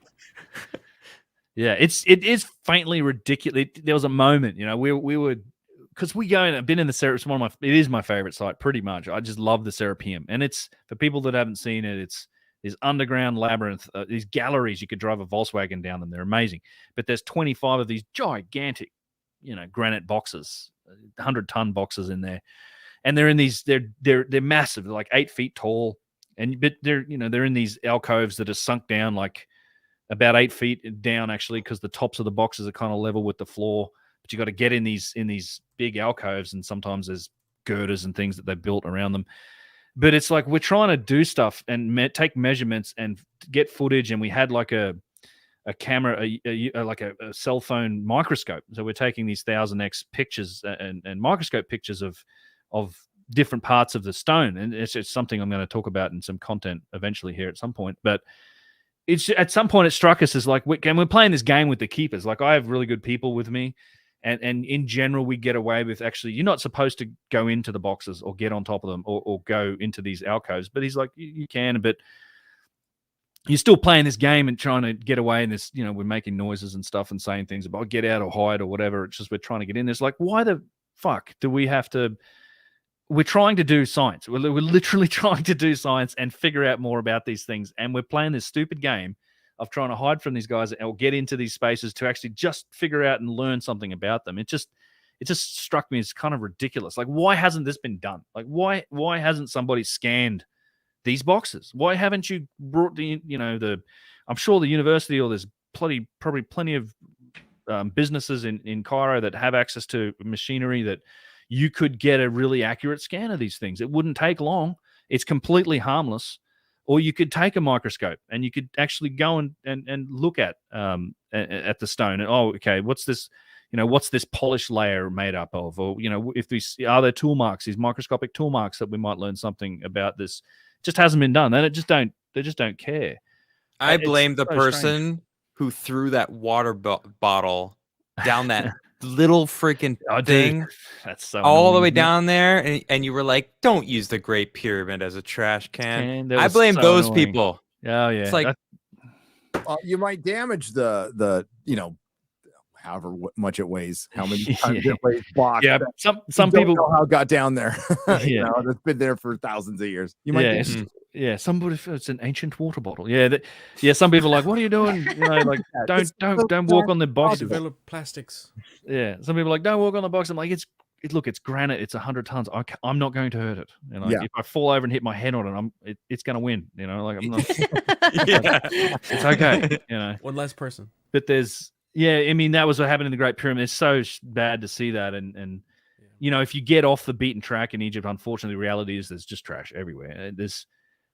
[SPEAKER 7] Yeah, it is faintly ridiculous. There was a moment, we were. Because I've been in the Serapeum. It is my favorite site, pretty much. I just love the Serapeum, and it's for people that haven't seen it. It's this underground labyrinth, these galleries. You could drive a Volkswagen down them; they're amazing. But there's 25 of these gigantic, granite boxes, 100-ton boxes in there, and they're in these. They're massive. They're like 8 feet tall, but they're in these alcoves that are sunk down like about 8 feet down, actually, because the tops of the boxes are kind of level with the floor. But you got to get in these big alcoves, and sometimes there's girders and things that they built around them. But it's like we're trying to do stuff and take measurements and get footage, and we had like a camera, like a cell phone microscope. So we're taking these 1000x pictures and microscope pictures of different parts of the stone, and it's something I'm going to talk about in some content eventually here at some point. But it's at some point it struck us as like, and we're playing this game with the keepers. Like I have really good people with me, and in general we get away with actually you're not supposed to go into the boxes or get on top of them or go into these alcoves. But he's like, you can, but you're still playing this game and trying to get away in this, we're making noises and stuff and saying things about get out or hide or whatever. It's just we're trying to get in. It's like, why the fuck do we have to? We're trying to do science. We're literally trying to do science and figure out more about these things. And we're playing this stupid game of trying to hide from these guys or get into these spaces to actually just figure out and learn something about them. It just struck me as kind of ridiculous. Like, why hasn't this been done? Like, why hasn't somebody scanned these boxes? Why haven't you brought I'm sure the university or there's probably plenty of businesses in Cairo that have access to machinery that you could get a really accurate scan of these things. It wouldn't take long. It's completely harmless. Or you could take a microscope and you could actually go and look at the stone. And okay, what's this? What's this polished layer made up of? Or if are there tool marks, these microscopic tool marks that we might learn something about this? It just hasn't been done. And they just don't care.
[SPEAKER 6] I blame the person who threw that water bottle down that little freaking thing.
[SPEAKER 7] Dude, that's so
[SPEAKER 6] all
[SPEAKER 7] annoying,
[SPEAKER 6] the way down there, and you were like, "Don't use the Great Pyramid as a trash can." I
[SPEAKER 7] was
[SPEAKER 6] blame
[SPEAKER 7] so
[SPEAKER 6] those
[SPEAKER 7] annoying.
[SPEAKER 6] people.
[SPEAKER 7] Oh yeah,
[SPEAKER 6] It's like
[SPEAKER 4] you might damage the however much it weighs, how many times it weighs box.
[SPEAKER 7] Yeah, some
[SPEAKER 4] You
[SPEAKER 7] people
[SPEAKER 4] don't know how it got down there.
[SPEAKER 7] Yeah.
[SPEAKER 4] It's been there for thousands of years. You might
[SPEAKER 7] somebody, it's an ancient water bottle. Some people are like, what are you doing? Like don't walk on the box.
[SPEAKER 2] Develop plastics.
[SPEAKER 7] Yeah, some people are like, don't walk on the box. I'm like, it's granite. It's 100 tons. I'm not going to hurt it. If I fall over and hit my head on it, it's going to win. Like I'm not. It's okay.
[SPEAKER 2] One less person.
[SPEAKER 7] But there's. Yeah, I mean, that was what happened in the Great Pyramid. It's so bad to see that. And if you get off the beaten track in Egypt, unfortunately, the reality is there's just trash everywhere. There's,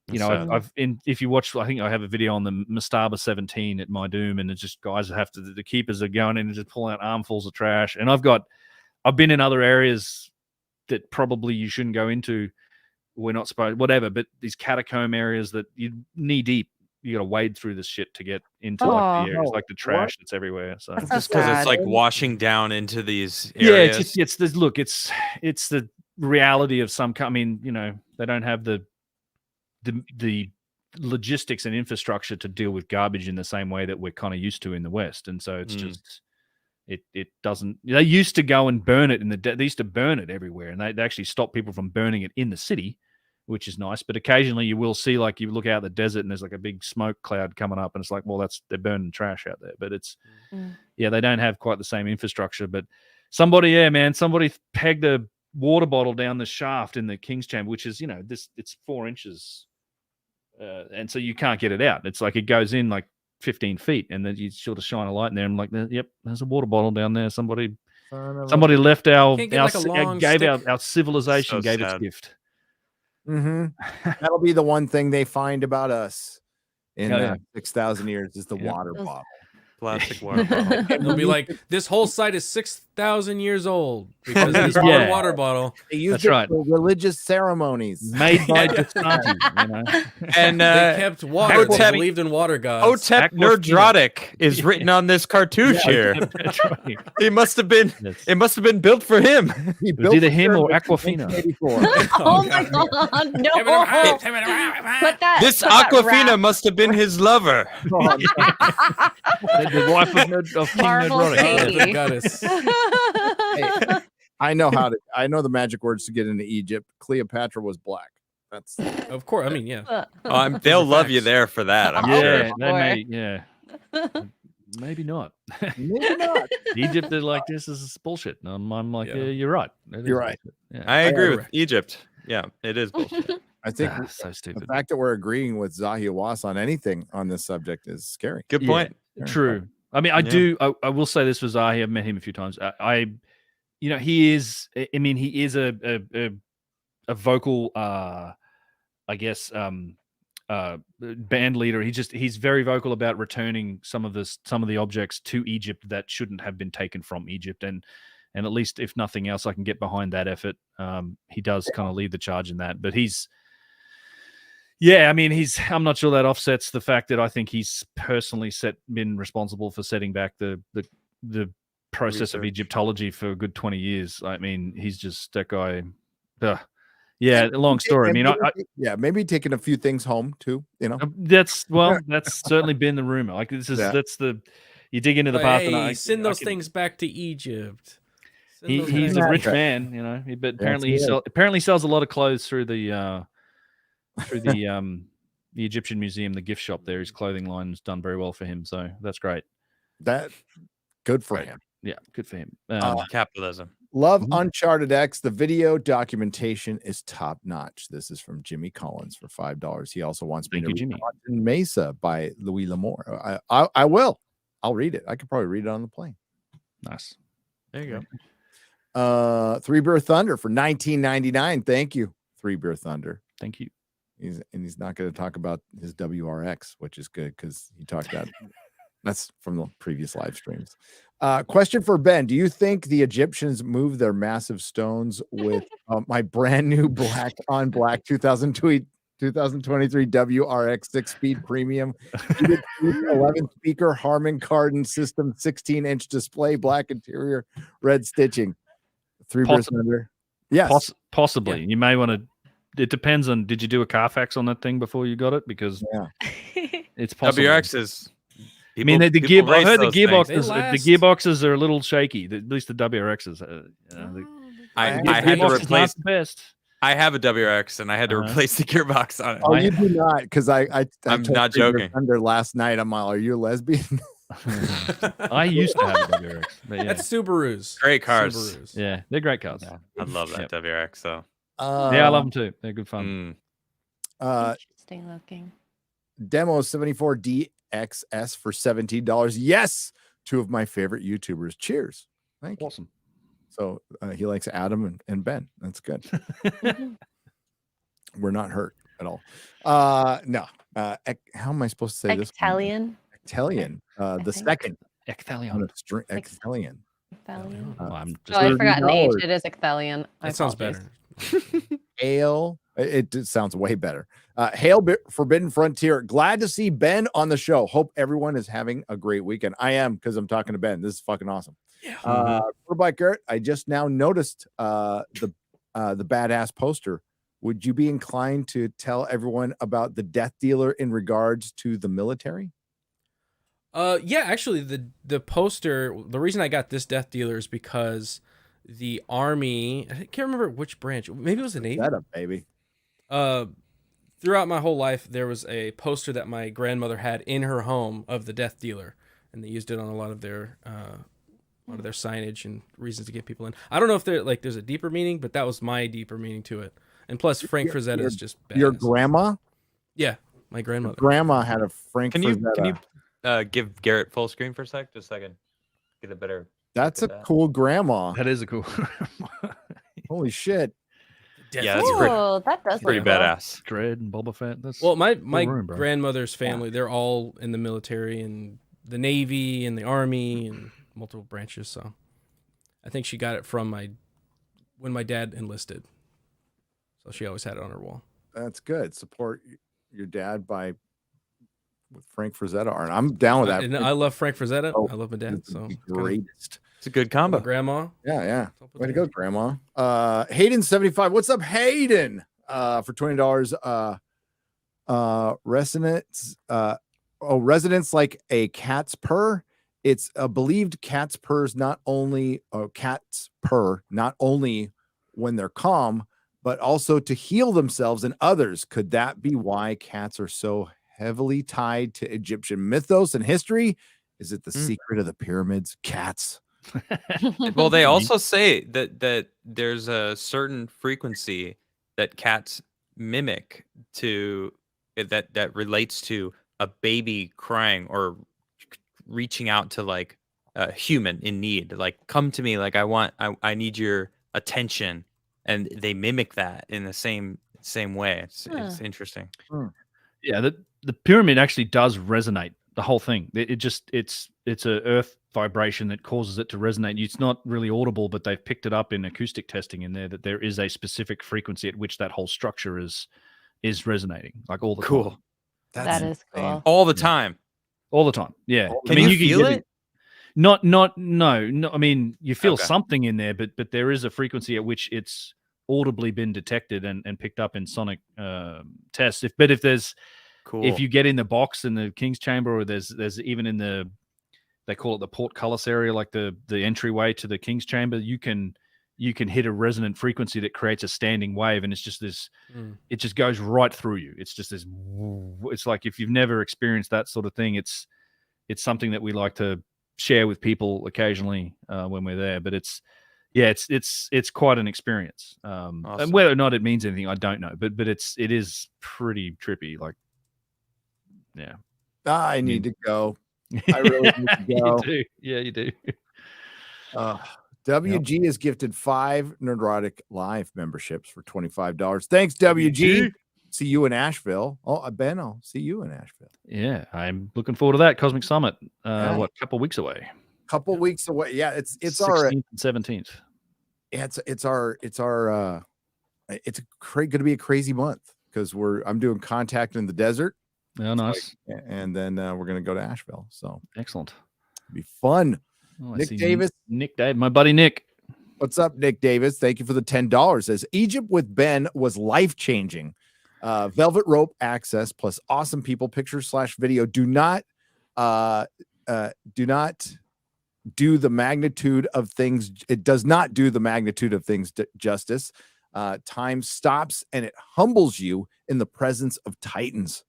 [SPEAKER 7] if you watch, I think I have a video on the Mastaba 17 at My Doom, and it's just guys the keepers are going in and just pulling out armfuls of trash. And I've been in other areas that probably you shouldn't go into. We're not supposed, whatever, but these catacomb areas that you knee deep. You got to wade through this shit to get into the areas, like the trash that's everywhere. So
[SPEAKER 6] just because it's like washing down into these areas.
[SPEAKER 7] Yeah, it's the reality of some. I mean, they don't have the logistics and infrastructure to deal with garbage in the same way that we're kind of used to in the West, and so it's just it doesn't. They used to go and burn it they used to burn it everywhere, and they actually stopped people from burning it in the city, which is nice. But occasionally you will see, like, you look out the desert and there's like a big smoke cloud coming up, and it's like, well, they're burning trash out there. But it's they don't have quite the same infrastructure. But somebody pegged a water bottle down the shaft in the King's Chamber, which is it's 4 inches, and so you can't get it out. It's like it goes in like 15 feet, and then you sort of shine a light in there, and like, yep, there's a water bottle down there. Somebody left our civilization, gave its gift.
[SPEAKER 4] That'll be the one thing they find about us in 6,000 years is the water bottle.
[SPEAKER 6] Plastic water bottle.
[SPEAKER 2] They'll be like, this whole site is 6,000 years old because of this one water bottle.
[SPEAKER 4] They used it for religious ceremonies.
[SPEAKER 7] Made by Gistanti,
[SPEAKER 2] And they kept water. They believed in water gods.
[SPEAKER 6] Otep Nerdrotic is written on this cartouche here. It must have been built for him.
[SPEAKER 7] It was either him or Aquafina.
[SPEAKER 5] Oh my god, no.
[SPEAKER 6] This Aquafina must have been his lover.
[SPEAKER 7] The wife of King Nerdrotic.
[SPEAKER 2] Goddess.
[SPEAKER 4] Hey, I know the magic words to get into Egypt. Cleopatra was black. That's
[SPEAKER 2] of course. I mean, yeah.
[SPEAKER 6] They'll love you there for that. I'm sure.
[SPEAKER 7] Maybe not.
[SPEAKER 4] maybe not.
[SPEAKER 7] Egypt is like, this is bullshit. And I'm like, yeah, you're right.
[SPEAKER 4] You're right.
[SPEAKER 7] Yeah.
[SPEAKER 6] I agree with Egypt. Yeah, it is bullshit.
[SPEAKER 4] I think
[SPEAKER 7] so stupid.
[SPEAKER 4] The fact that we're agreeing with Zahi Hawass on anything on this subject is scary.
[SPEAKER 6] Good point.
[SPEAKER 7] Yeah, true. I mean, I will say this for Zahi. I've met him a few times. He is a vocal, I guess, band leader. He's very vocal about returning some of the objects to Egypt that shouldn't have been taken from Egypt. And And at least, if nothing else, I can get behind that effort. He does kind of lead the charge in that, but I'm not sure that offsets the fact that I think he's personally been responsible for setting back the process of Egyptology for a good 20 years. I mean, he's just that guy. Yeah, long story. I mean,
[SPEAKER 4] maybe taking a few things home too.
[SPEAKER 7] That's certainly been the rumor. Like that's you dig into the past.
[SPEAKER 2] Hey, send those things back to Egypt.
[SPEAKER 7] He's a rich man, but apparently he sells a lot of clothes through the Egyptian Museum, the gift shop there. His clothing line's done very well for him, so that's great.
[SPEAKER 4] Good for him.
[SPEAKER 7] Yeah, good for him.
[SPEAKER 6] Capitalism.
[SPEAKER 4] Love UnchartedX. The video documentation is top notch. This is from Jimmy Collins for $5. He also wants me to read Mesa by Louis L'Amour. I will. I'll read it. I could probably read it on the plane.
[SPEAKER 7] Nice.
[SPEAKER 6] There you go.
[SPEAKER 4] Three Beer Thunder for $19.99. Thank you, Three Beer Thunder.
[SPEAKER 7] Thank you.
[SPEAKER 4] He's not going to talk about his WRX, which is good because he talked about that's from the previous live streams. Question for Ben: do you think the Egyptians moved their massive stones with my brand new black on black 2023 WRX 6-speed premium 11 speaker Harman Kardon system 16-inch display, black interior, red stitching? Three Beer Thunder. Yes,
[SPEAKER 7] possibly. Yeah. You may want to. It depends on. Did you do a Carfax on that thing before you got it? Because it's possible.
[SPEAKER 6] WRX is.
[SPEAKER 7] I heard the gearboxes are a little shaky. At least the WRXs.
[SPEAKER 6] I had to replace the best. I have a WRX and I had to replace the gearbox on it.
[SPEAKER 4] Oh, you do not, because I'm
[SPEAKER 6] not joking.
[SPEAKER 4] Thunder last night, I'm all, are you a lesbian?
[SPEAKER 7] I used to have a WRX. But
[SPEAKER 2] That's Subarus.
[SPEAKER 6] Great cars.
[SPEAKER 2] Subarus.
[SPEAKER 7] Yeah, they're great cars.
[SPEAKER 6] Yeah, I love that WRX. So
[SPEAKER 7] I love them too. They're good fun.
[SPEAKER 5] Interesting looking.
[SPEAKER 4] Demo 74DXS for $17. Yes, two of my favorite YouTubers. Cheers. Thank you.
[SPEAKER 7] Awesome.
[SPEAKER 4] So he likes Adam and Ben. That's good. We're not hurt at all. No. How am I supposed to say this?
[SPEAKER 5] Ectelion.
[SPEAKER 4] The second.
[SPEAKER 7] Ectelion.
[SPEAKER 4] Ectelion.
[SPEAKER 5] I forgot an H. It is Ectelion.
[SPEAKER 2] That sounds better.
[SPEAKER 4] Ale. It sounds way better. Hail Forbidden Frontier. Glad to see Ben on the show. Hope everyone is having a great weekend. I am, because I'm talking to Ben. This is fucking awesome. Yeah. I just now noticed the badass poster. Would you be inclined to tell everyone about the death dealer in regards to the military?
[SPEAKER 2] Yeah, actually the poster, the reason I got this death dealer is because the Army, I can't remember which branch, maybe it was the Navy.
[SPEAKER 4] That up, baby.
[SPEAKER 2] Throughout my whole life, there was a poster that my grandmother had in her home of the death dealer, and they used it on a lot of their signage and reasons to get people in. I don't know if there's a deeper meaning, but that was my deeper meaning to it. And plus, Frank Frazetta is just badass.
[SPEAKER 4] Your grandma?
[SPEAKER 2] Yeah, my grandmother.
[SPEAKER 4] Grandma had a Frank Frazetta.
[SPEAKER 6] Can you give Garrett full screen for a sec? Just a second. Get a better.
[SPEAKER 4] That's a cool grandma.
[SPEAKER 7] That is a cool.
[SPEAKER 4] Holy shit.
[SPEAKER 6] Yeah,
[SPEAKER 5] that's
[SPEAKER 6] pretty badass.
[SPEAKER 7] Dread and Boba Fett. That's
[SPEAKER 2] my grandmother's family, they're all in the military and the Navy and the Army and multiple branches. So I think she got it from when my dad enlisted. So she always had it on her wall.
[SPEAKER 4] That's good. Support your dad with Frank Frazetta art. I'm down with that.
[SPEAKER 2] And I love Frank Frazetta. I love my dad. So
[SPEAKER 4] greatest.
[SPEAKER 6] It's a good combo.
[SPEAKER 2] Grandma.
[SPEAKER 4] Yeah. Way to go, Grandma. Hayden 75. What's up, Hayden? For $20. Resonance like a cat's purr. It's a believed cat's purrs not only when they're calm, but also to heal themselves and others. Could that be why cats are so heavily tied to Egyptian mythos and history? Is it the secret of the pyramids? Cats.
[SPEAKER 6] Well, they also say that there's a certain frequency that cats mimic to that relates to a baby crying or reaching out to like a human in need. Like, come to me, like I need your attention, and they mimic that in the same way. It's interesting.
[SPEAKER 7] Yeah, the pyramid actually does resonate. The whole thing. It's a vibration that causes it to resonate. It's not really audible, but they've picked it up in acoustic testing in there that there is a specific frequency at which that whole structure is resonanating, like all the time.
[SPEAKER 5] That is cool.
[SPEAKER 6] All the time.
[SPEAKER 7] All the time. Yeah.
[SPEAKER 6] Can you feel it?
[SPEAKER 7] No. I mean, you feel something in there, but there is a frequency at which it's audibly been detected and picked up in sonic tests. If you get in the box in the King's Chamber, or there's even in they call it the portcullis area, like the entryway to the King's Chamber, you can hit a resonant frequency that creates a standing wave, and it's just this. It just goes right through you. It's just this. It's like, if you've never experienced that sort of thing, it's something that we like to share with people occasionally when we're there. But it's quite an experience.
[SPEAKER 6] Awesome.
[SPEAKER 7] And whether or not it means anything, I don't know. But it is pretty trippy. Like, yeah.
[SPEAKER 4] I need to go. I really need to go.
[SPEAKER 7] You do. Yeah, you do.
[SPEAKER 4] WG is gifted 5 Nerdrotic Live memberships for $25. Thanks, WG. See you in Asheville. Oh, Ben, I'll see you in Asheville.
[SPEAKER 7] Yeah, I'm looking forward to that Cosmic Summit. A couple weeks away?
[SPEAKER 4] Couple weeks away. Yeah, it's
[SPEAKER 7] 16th and 17th.
[SPEAKER 4] Yeah, it's going to be a crazy month because I'm doing Contact in the Desert.
[SPEAKER 7] Oh, nice.
[SPEAKER 4] And then we're going to go to Asheville. So
[SPEAKER 7] excellent.
[SPEAKER 4] It'll be fun.
[SPEAKER 7] Oh,
[SPEAKER 4] Nick Davis.
[SPEAKER 7] Nick Dave, my buddy Nick.
[SPEAKER 4] What's up, Nick Davis? Thank you for the $10. Says Egypt with Ben was life-changing. Velvet rope access plus awesome people, picture/video. Do not do the magnitude of things. It does not do the magnitude of things justice. Time stops and it humbles you in the presence of titans.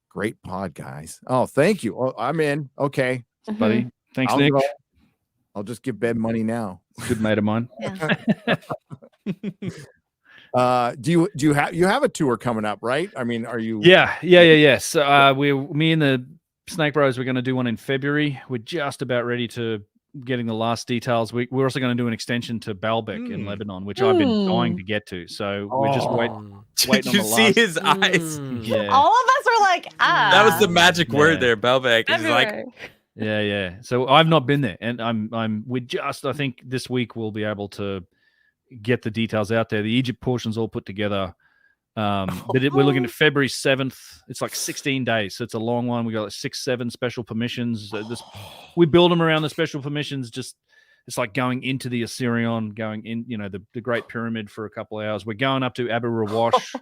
[SPEAKER 4] Great pod, guys. Oh, thank you. Oh, I'm in. Okay,
[SPEAKER 7] buddy. Thanks, Nick.
[SPEAKER 4] I'll just give Ben money now.
[SPEAKER 7] Good mate of mine.
[SPEAKER 4] Yeah. Do you have a tour coming up, right? I mean, are you?
[SPEAKER 7] Yeah. So me and the Snake Bros, we're going to do one in February. We're just about ready to getting the last details. We're also going to do an extension to Baalbek in Lebanon, which I've been dying to get to. So we're just waiting.
[SPEAKER 6] Did you see his eyes?
[SPEAKER 7] Yeah.
[SPEAKER 5] All of us were like,
[SPEAKER 6] that was the magic word there, Baalbek. He's like,
[SPEAKER 7] yeah. So I've not been there, and I think this week we'll be able to get the details out there. The Egypt portion's all put together. But we're looking at February 7th. It's like 16 days, so it's a long one. We got like 6-7 special permissions. We build them around the special permissions. Just it's like going into the Assyrian, going in, the Great Pyramid for a couple of hours. We're going up to Abu Rawash.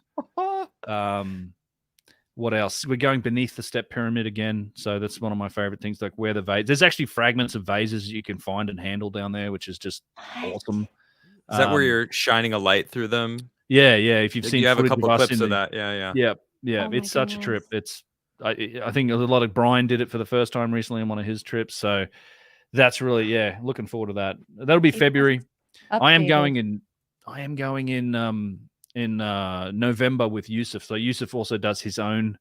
[SPEAKER 7] What else? We're going beneath the Step Pyramid again. So that's one of my favorite things, like where the vase. There's actually fragments of vases you can find and handle down there, which is just awesome.
[SPEAKER 6] Is that where you're shining a light through them?
[SPEAKER 7] Yeah. If you've seen,
[SPEAKER 6] you have a couple clips of that. Yeah.
[SPEAKER 7] Oh, it's such a trip. I think a lot of Brian did it for the first time recently on one of his trips. So that's really, looking forward to that. That'll be February. I am going in November with Yusuf. So Yusuf also does his own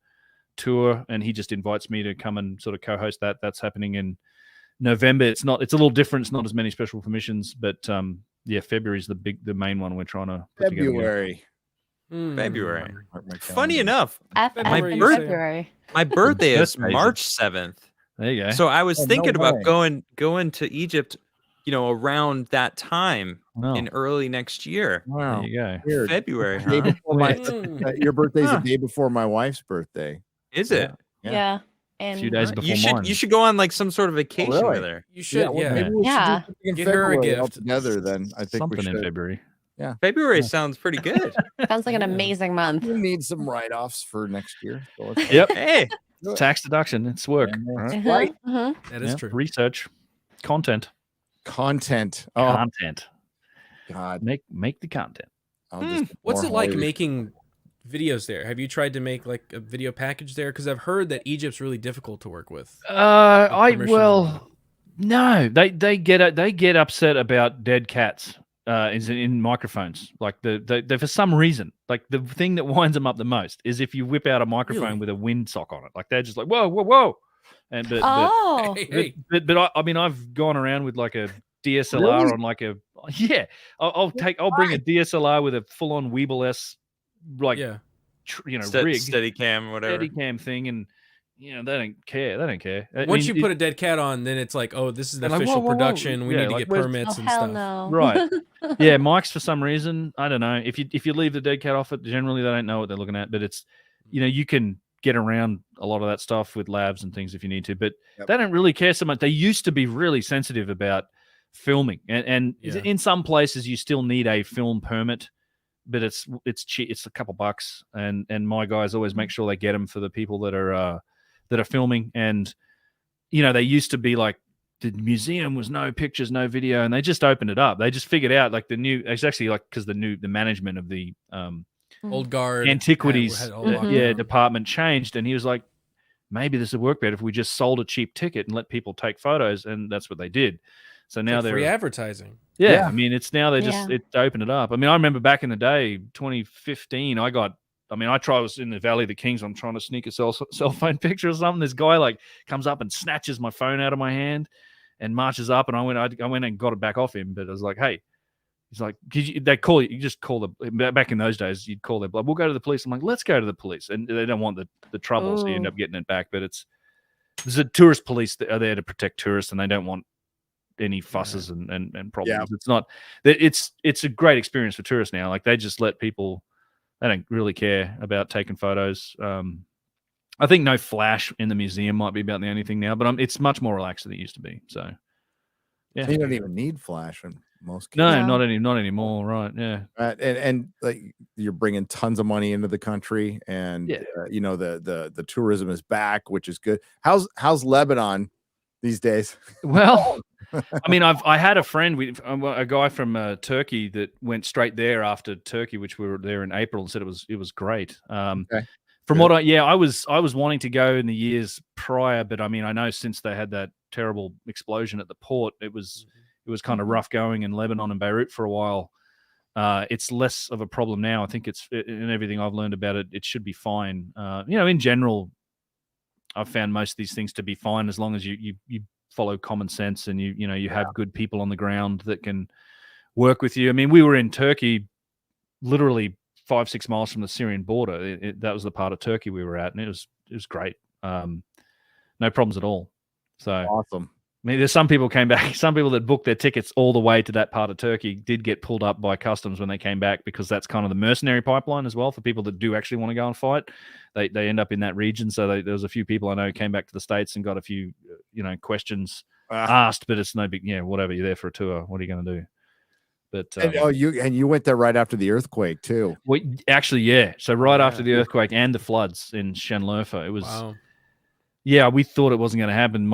[SPEAKER 7] tour, and he just invites me to come and sort of co-host that. That's happening in November. It's a little different. It's not as many special permissions, but February is the main one we're trying to put
[SPEAKER 4] February.
[SPEAKER 6] February. Funny enough,
[SPEAKER 5] February.
[SPEAKER 6] My birthday is March 7th.
[SPEAKER 7] There you go.
[SPEAKER 6] So I was thinking about going to Egypt, around that time in early next year.
[SPEAKER 4] Wow.
[SPEAKER 7] There you go.
[SPEAKER 4] Weird.
[SPEAKER 6] February.
[SPEAKER 4] Day before your birthday's the day before my wife's birthday.
[SPEAKER 6] Is it?
[SPEAKER 5] Yeah.
[SPEAKER 7] And a few days before mine.
[SPEAKER 6] You should go on like some sort of vacation over there.
[SPEAKER 2] You should,
[SPEAKER 4] Maybe we should do
[SPEAKER 2] Give her a gift
[SPEAKER 4] together. Then I think
[SPEAKER 7] something
[SPEAKER 4] we should.
[SPEAKER 7] in February.
[SPEAKER 4] Yeah,
[SPEAKER 6] February sounds pretty good.
[SPEAKER 5] Sounds like an amazing month.
[SPEAKER 4] We need some write-offs for next year. So
[SPEAKER 7] Yep.
[SPEAKER 6] Hey,
[SPEAKER 7] tax deduction. It's work.
[SPEAKER 4] Right.
[SPEAKER 2] That is true.
[SPEAKER 7] Research, content.
[SPEAKER 4] Oh,
[SPEAKER 7] content.
[SPEAKER 4] God,
[SPEAKER 7] make the content.
[SPEAKER 2] What's it like making videos there? Have you tried to make like a video package there? Because I've heard that Egypt's really difficult to work with.
[SPEAKER 7] No, they get upset about dead cats in microphones. Like the for some reason, like the thing that winds them up the most is if you whip out a microphone with a windsock on it. Like they're just like whoa. And but I mean I've gone around with like a DSLR on like a I'll bring a DSLR with a full on Weeble S rig
[SPEAKER 6] steady cam or whatever
[SPEAKER 7] thing, and you know, they don't care. They don't care.
[SPEAKER 2] Once you put a dead cat on, then it's like, oh, this is the
[SPEAKER 7] like,
[SPEAKER 2] official
[SPEAKER 7] whoa, whoa, whoa.
[SPEAKER 2] production. We
[SPEAKER 7] Yeah,
[SPEAKER 2] need to
[SPEAKER 7] like,
[SPEAKER 2] get
[SPEAKER 7] where's-
[SPEAKER 2] permits
[SPEAKER 5] Oh
[SPEAKER 2] and
[SPEAKER 5] hell
[SPEAKER 2] stuff.
[SPEAKER 5] no!
[SPEAKER 7] Right. Yeah, mics for some reason, I don't know. If you leave the dead cat off it, generally they don't know what they're looking at. But it's, you know, you can get around a lot of that stuff with labs and things if you need to. But they don't really care so much. They used to be really sensitive about filming, and in some places you still need a film permit, but it's cheap. It's a couple bucks, and my guys always make sure they get them for the people that are filming. And you know, they used to be like, the museum was no pictures, no video, and they just opened it up. They just figured out like it's actually like because the management of the
[SPEAKER 2] old guard
[SPEAKER 7] antiquities
[SPEAKER 2] had
[SPEAKER 7] department changed, and he was like, maybe this would work better if we just sold a cheap ticket and let people take photos, and that's what they did. So now they're
[SPEAKER 2] free advertising.
[SPEAKER 7] Yeah, I mean, it's now they just it opened it up. I mean, I remember back in the day, 2015, I was in the Valley of the Kings. I'm trying to sneak a cell phone picture or something. This guy like comes up and snatches my phone out of my hand and marches up, and I went and got it back off him. But I was like, hey, he's like, they call you just call the, back in those days, you'd call their blood. We'll go to the police. I'm like, let's go to the police. And they don't want the trouble, so you end up getting it back. But there's a tourist police that are there to protect tourists, and they don't want any fusses and problems. Yeah. It's not, it's a great experience for tourists now. Like they just let people, they don't really care about taking photos. I think no flash in the museum might be about the only thing now, but it's much more relaxed than it used to be. So yeah,
[SPEAKER 4] you don't even need flash in most cases.
[SPEAKER 7] No, not anymore. Right. Yeah.
[SPEAKER 4] And like you're bringing tons of money into the country, and you know, the tourism is back, which is good. How's Lebanon these days?
[SPEAKER 7] Well, I mean, I had a friend, a guy from Turkey that went straight there after Turkey, which we were there in April, and said it was great. From what I was wanting to go in the years prior, but I mean, I know since they had that terrible explosion at the port, it was kind of rough going in Lebanon and Beirut for a while. It's less of a problem now. I think in everything I've learned about it, it should be fine. You know, in general, I've found most of these things to be fine as long as you follow common sense and you have good people on the ground that can work with you. I mean, we were in Turkey, literally 5-6 miles from the Syrian border. That was the part of Turkey we were at, and it was great. No problems at all. So
[SPEAKER 4] awesome.
[SPEAKER 7] I mean, there's some people that booked their tickets all the way to that part of Turkey did get pulled up by customs when they came back, because that's kind of the mercenary pipeline as well for people that do actually want to go and fight. They end up in that region. So there was a few people I know came back to the States and got a few, questions asked, but it's no big, whatever. You're there for a tour. What are you going to do? But
[SPEAKER 4] you went there right after the earthquake too.
[SPEAKER 7] Well, actually, yeah. So after the earthquake and the floods in Shenlerfa, it was. Wow. Yeah, we thought it wasn't going to happen.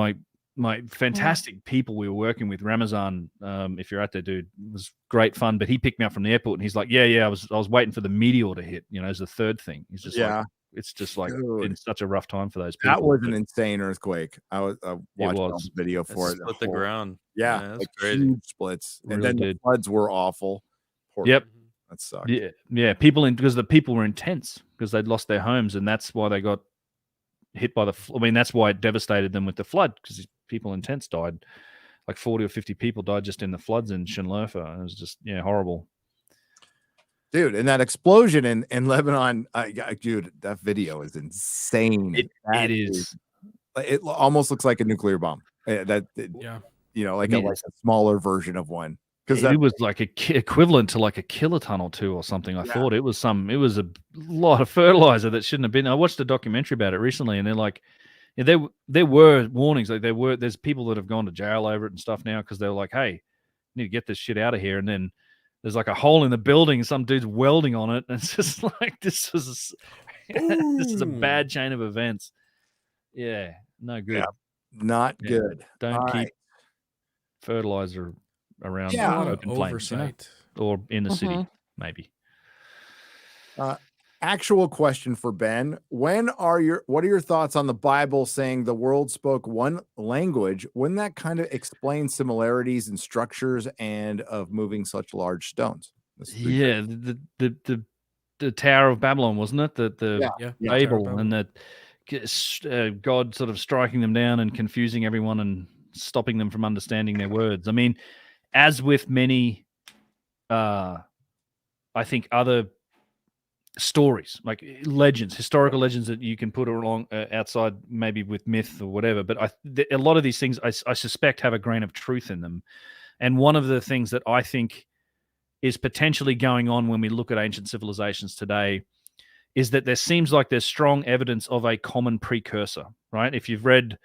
[SPEAKER 7] My fantastic people we were working with, Ramazan, if you're out there, dude, it was great fun. But he picked me up from the airport and he's like, I was waiting for the meteor to hit, as the third thing. He's just like, it's just like been such a rough time for those people.
[SPEAKER 4] That was an insane earthquake. I watched a video for it.
[SPEAKER 6] Split the ground.
[SPEAKER 4] Yeah, like huge splits. And then the floods were awful.
[SPEAKER 7] Yep.
[SPEAKER 4] That sucked.
[SPEAKER 7] Yeah. Because the people were in tents because they'd lost their homes, and that's why they got hit by that's why it devastated them with the flood, because people in tents died. Like 40 or 50 people died just in the floods in Shenlerfa. It was just horrible.
[SPEAKER 4] Dude, and that explosion in Lebanon, dude, that video is insane.
[SPEAKER 7] It is.
[SPEAKER 4] It almost looks like a nuclear bomb. Like a smaller version of one.
[SPEAKER 7] Because it was like equivalent to like a kiloton or two or something. I thought it was a lot of fertilizer that shouldn't have been. I watched a documentary about it recently, and they're like, there were warnings. Like there's people that have gone to jail over it and stuff now because they're like, hey, you need to get this shit out of here. And then there's like a hole in the building, and some dude's welding on it, and it's just like this is a bad chain of events. Yeah, no good.
[SPEAKER 4] Yeah, not good.
[SPEAKER 7] Don't keep fertilizer around open flames, or in the city, maybe.
[SPEAKER 4] Actual question for Ben: what are your thoughts on the Bible saying the world spoke one language? Wouldn't that kind of explain similarities in structures and of moving such large stones?
[SPEAKER 7] Yeah, the Tower of Babylon, wasn't it? The Babel, and that God sort of striking them down and confusing everyone and stopping them from understanding their words. I mean, as with many, I think other stories, like legends, historical legends that you can put along outside, maybe with myth or whatever. But a lot of these things, I suspect, have a grain of truth in them. And one of the things that I think is potentially going on when we look at ancient civilizations today is that there seems like there's strong evidence of a common precursor, right? If you've read,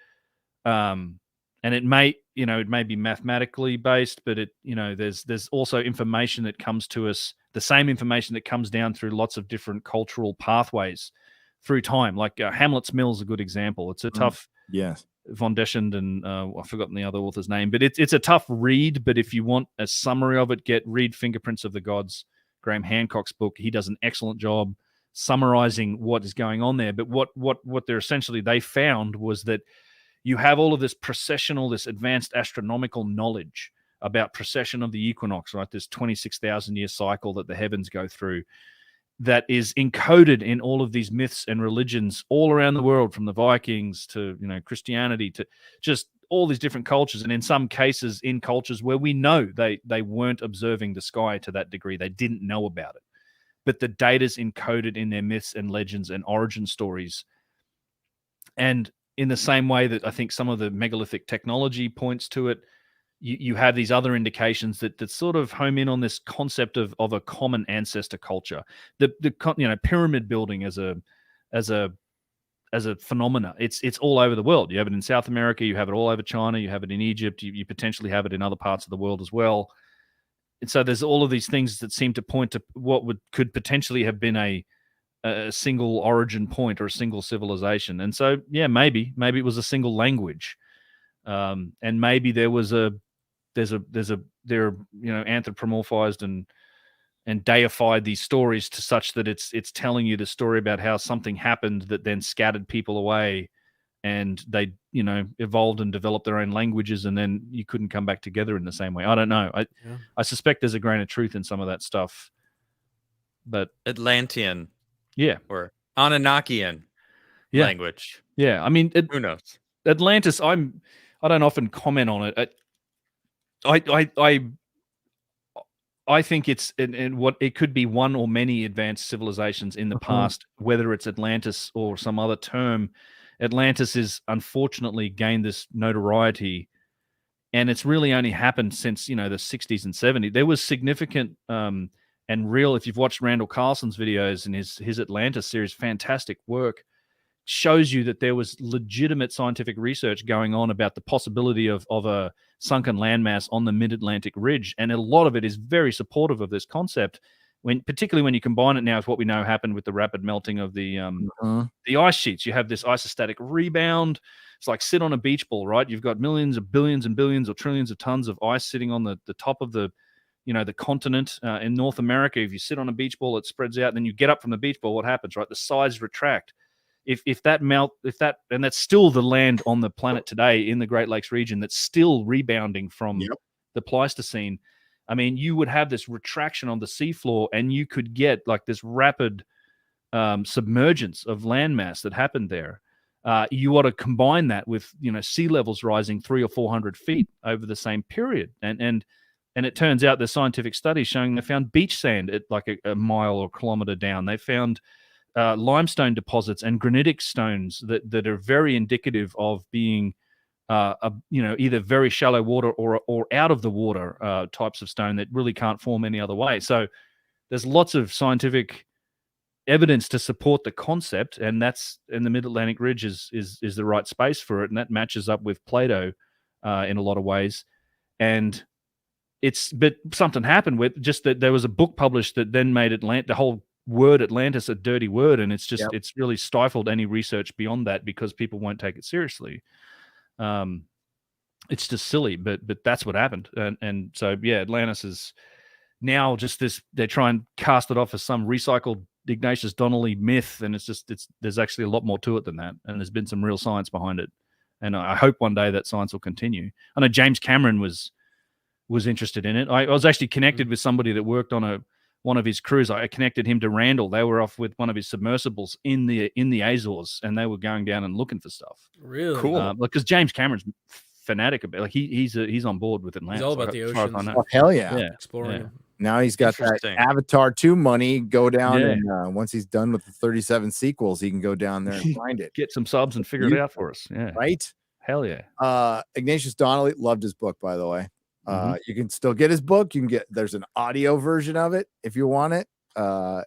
[SPEAKER 7] and it may be mathematically based, but there's also information that comes to us, the same information that comes down through lots of different cultural pathways through time. Like Hamlet's Mill is a good example. It's a tough,
[SPEAKER 4] yes,
[SPEAKER 7] Von Deschend and I've forgotten the other author's name, but it's a tough read. But if you want a summary of it, read Fingerprints of the Gods, Graham Hancock's book. He does an excellent job summarizing what is going on there. But what they found was that you have all of this precessional, this advanced astronomical knowledge about precession of the equinox, right? This 26,000 year cycle that the heavens go through, that is encoded in all of these myths and religions all around the world, from the Vikings to Christianity to just all these different cultures. And in some cases, in cultures where we know they weren't observing the sky to that degree, they didn't know about it, but the data's encoded in their myths and legends and origin stories. And in the same way that I think some of the megalithic technology points to it, you have these other indications that sort of home in on this concept of a common ancestor culture. The pyramid building as a phenomena. It's all over the world. You have it in South America. You have it all over China. You have it in Egypt. You potentially have it in other parts of the world as well. And so there's all of these things that seem to point to what could potentially have been a single origin point or a single civilization. And so, yeah, maybe it was a single language, and maybe they're anthropomorphized and deified these stories to such that it's telling you the story about how something happened that then scattered people away, and they evolved and developed their own languages, and then you couldn't come back together in the same way. I don't know. I suspect there's a grain of truth in some of that stuff, but
[SPEAKER 6] Atlantean, or Anunnakian language.
[SPEAKER 7] Yeah, I mean,
[SPEAKER 6] who knows?
[SPEAKER 7] Atlantis. I don't often comment on it. I think it's what it could be, one or many advanced civilizations in the past, whether it's Atlantis or some other term. Atlantis is unfortunately gained this notoriety, and it's really only happened since the 60s and 70s. There was significant and real. If you've watched Randall Carlson's videos and his Atlantis series, fantastic work, shows you that there was legitimate scientific research going on about the possibility of a sunken landmass on the mid-Atlantic ridge. And a lot of it is very supportive of this concept, particularly when you combine it now with what we know happened with the rapid melting of the ice sheets. You have this isostatic rebound. It's like sit on a beach ball, right? You've got millions of billions and billions or trillions of tons of ice sitting on the top of the continent. In North America, if you sit on a beach ball, it spreads out. Then you get up from the beach ball, what happens, right? The sides retract. If and that's still the land on the planet today in the Great Lakes region that's still rebounding from the Pleistocene. I mean, you would have this retraction on the seafloor, and you could get like this rapid submergence of landmass that happened there. You ought to combine that with sea levels rising 300 or 400 feet over the same period, and it turns out there's scientific studies showing they found beach sand at like a mile or kilometer down. They found limestone deposits and granitic stones that are very indicative of being either very shallow water or out of the water types of stone that really can't form any other way. So there's lots of scientific evidence to support the concept, and that's in the Mid-Atlantic Ridge is the right space for it, and that matches up with Plato in a lot of ways. And but something happened with just that there was a book published that then made the whole word Atlantis a dirty word, and it's really stifled any research beyond that because people won't take it seriously. It's just silly, but that's what happened, and so Atlantis is now just this. They try and cast it off as some recycled Ignatius Donnelly myth, and there's actually a lot more to it than that, and there's been some real science behind it, and I hope one day that science will continue. I know James Cameron was interested in it. I was actually connected with somebody that worked on one of his crews. I connected him to Randall. They were off with one of his submersibles in the Azores, and they were going down and looking for stuff.
[SPEAKER 2] Really
[SPEAKER 6] cool.
[SPEAKER 7] Because James Cameron's fanatic about he's on board with Atlantis.
[SPEAKER 2] He's all about the oceans.
[SPEAKER 4] Oh, hell yeah.
[SPEAKER 2] Exploring them.
[SPEAKER 4] Now he's got that Avatar 2 money. Go down and once he's done with the 37 sequels, he can go down there and find it.
[SPEAKER 7] Get some subs and figure it out for us. Yeah.
[SPEAKER 4] Right?
[SPEAKER 7] Hell yeah.
[SPEAKER 4] Ignatius Donnelly loved his book, by the way. You can still get his book. You can there's an audio version of it if you want it.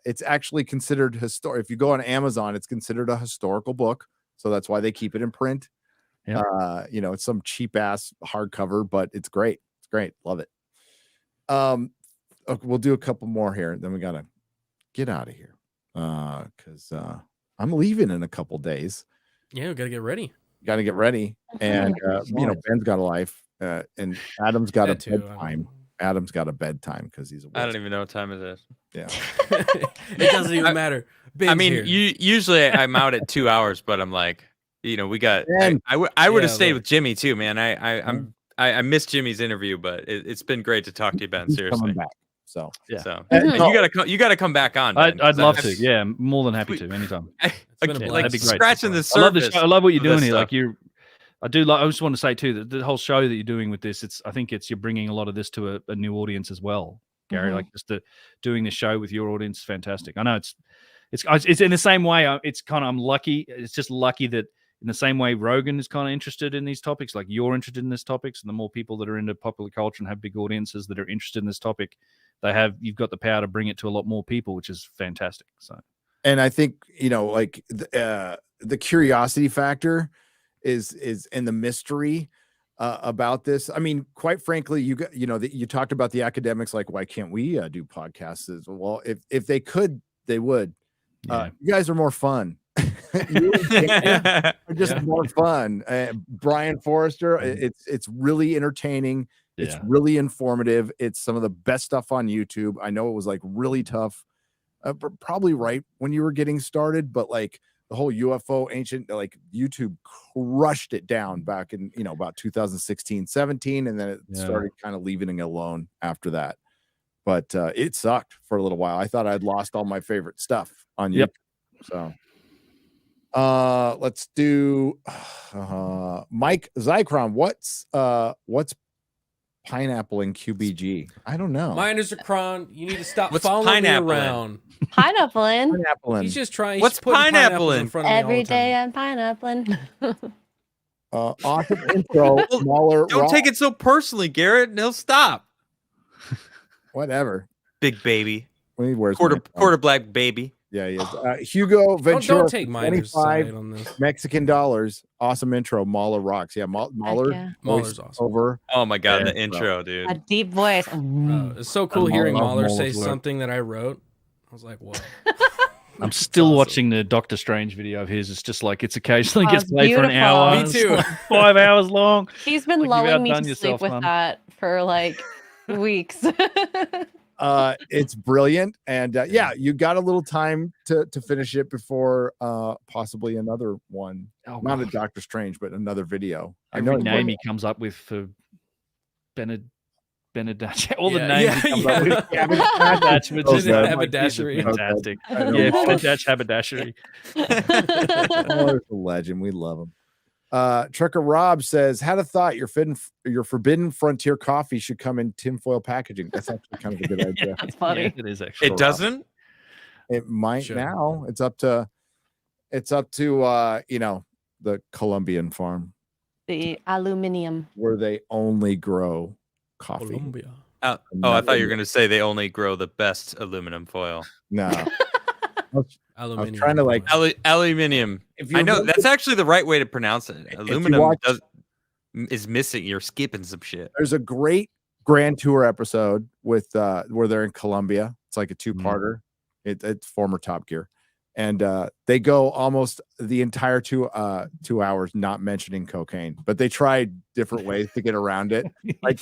[SPEAKER 4] It's actually considered historic. If you go on Amazon, it's considered a historical book. So that's why they keep it in print. Yeah. It's some cheap ass hardcover, but it's great. It's great. Love it. Okay, we'll do a couple more here. Then we got to get out of here. Because I'm leaving in a couple days.
[SPEAKER 2] Yeah, we got to get ready.
[SPEAKER 4] Got to get ready. And, Ben's got a life. And Adam's got a bedtime. Adam's got a bedtime because he's
[SPEAKER 6] I don't even know what time it is.
[SPEAKER 4] Yeah.
[SPEAKER 2] It doesn't even matter. Ben's here.
[SPEAKER 6] Usually I'm out at 2 hours, but I'm like, we got. I would have stayed with Jimmy too, man. I missed Jimmy's interview, but it's been great to talk to you, Ben. Seriously.
[SPEAKER 4] Coming back. So
[SPEAKER 6] yeah. So you gotta come back on. Ben,
[SPEAKER 7] I'd love to. Yeah, I'm more than happy to anytime.
[SPEAKER 6] That'd be great. Scratching the surface.
[SPEAKER 7] I love the show. I love what you're doing here. Like I just want to say too that the whole show that you're doing with this, I think you're bringing a lot of this to a new audience as well, Gary. Like just doing this show with your audience is fantastic. I know it's in the same way. I'm lucky. It's just lucky that in the same way Rogan is kind of interested in these topics, like you're interested in these topics, and the more people that are into popular culture and have big audiences that are interested in this topic, you've got the power to bring it to a lot more people, which is fantastic. So,
[SPEAKER 4] and I think like the curiosity factor is in the mystery about this. I mean, quite frankly, you talked about the academics, like why can't we do podcasts? Well, if they could, they would. You guys are more fun. Just more fun. Brian Forrester, it's really entertaining. It's really informative. It's some of the best stuff on YouTube. I know it was like really tough, probably right when you were getting started, but like the whole UFO ancient, like YouTube crushed it down back in, about 2016, 17. And then it started kind of leaving it alone after that. But it sucked for a little while. I thought I'd lost all my favorite stuff on YouTube. So let's do Mike Zycron. What's pineapple in QBG? I don't know.
[SPEAKER 2] Miners are cron. You need to stop following me around.
[SPEAKER 5] Pineapple in.
[SPEAKER 2] He's just trying.
[SPEAKER 6] What's pineapple in?
[SPEAKER 2] Front of
[SPEAKER 5] Every day I'm pineapple.
[SPEAKER 4] Awesome intro. Smaller.
[SPEAKER 6] Don't take it so personally, Garrett. He'll stop.
[SPEAKER 4] Whatever.
[SPEAKER 6] Big baby.
[SPEAKER 4] Quarter
[SPEAKER 6] black baby.
[SPEAKER 4] Yeah, he is. Hugo Ventura.
[SPEAKER 2] Don't take Miner's side on this.
[SPEAKER 4] Mexican dollars. Awesome intro. Mahler rocks. Yeah,
[SPEAKER 2] Mahler's awesome.
[SPEAKER 4] Over.
[SPEAKER 6] Oh my god, the intro, dude.
[SPEAKER 5] A deep voice.
[SPEAKER 2] It's so cool hearing Mahler say something that I wrote. I was like, whoa.
[SPEAKER 7] I'm still watching the Doctor Strange video of his. It's just like it's occasionally gets played for an hour.
[SPEAKER 2] Me too.
[SPEAKER 7] Like 5 hours long.
[SPEAKER 5] He's been lulling me to sleep with that for like weeks.
[SPEAKER 4] It's brilliant, and you got a little time to finish it before possibly another one. Not a Doctor Strange, but another video.
[SPEAKER 7] Every name he comes up with for Benedict, all the names he comes up with. Haberdashery. Fantastic. Benedict Haberdashery.
[SPEAKER 4] There's a legend. We love him. Trucker Rob says, had a thought your forbidden frontier coffee should come in tinfoil packaging. That's actually kind of a good idea.
[SPEAKER 5] That's funny.
[SPEAKER 7] Yeah, it is actually.
[SPEAKER 6] It doesn't?
[SPEAKER 4] It might now. It's up to the Colombian farm.
[SPEAKER 5] The aluminum.
[SPEAKER 4] Where they only grow coffee.
[SPEAKER 2] Colombia.
[SPEAKER 6] I thought you were gonna say they only grow the best aluminum foil.
[SPEAKER 4] No. I was trying to
[SPEAKER 6] aluminium. I know that's actually the right way to pronounce it. Aluminum is missing. You're skipping some shit.
[SPEAKER 4] There's a great Grand Tour episode with where they're in Colombia. It's like a two-parter. It's former Top Gear, and they go almost the entire 2 hours not mentioning cocaine, but they tried different ways to get around it. Like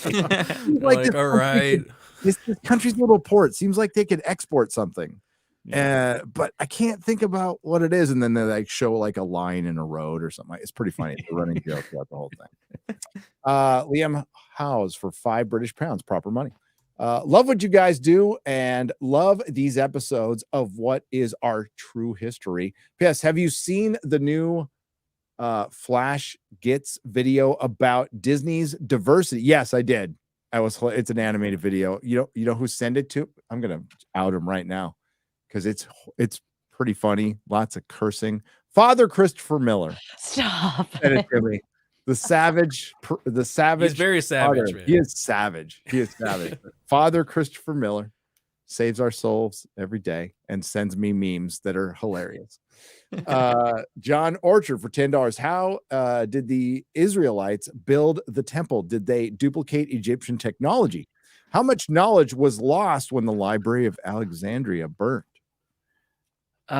[SPEAKER 2] all right,
[SPEAKER 4] this country's a little port. Seems like they could export something. But I can't think about what it is, and then they like show like a line in a road or something. It's pretty funny. It's a running joke throughout the whole thing. Liam Howes for £5 proper money. Love what you guys do and love these episodes of what is our true history. P.S. Have you seen the new Flash Gets video about Disney's diversity? Yes, I did. It's an animated video. You know who sent it to? I'm gonna out him right now because it's pretty funny. Lots of cursing. Father Christopher Miller.
[SPEAKER 5] Stop.
[SPEAKER 4] Sent it to me. The savage.
[SPEAKER 2] He's very savage, man.
[SPEAKER 4] He is savage. Father Christopher Miller saves our souls every day and sends me memes that are hilarious. John Orchard for $10. How did the Israelites build the temple? Did they duplicate Egyptian technology? How much knowledge was lost when the Library of Alexandria burned?
[SPEAKER 7] What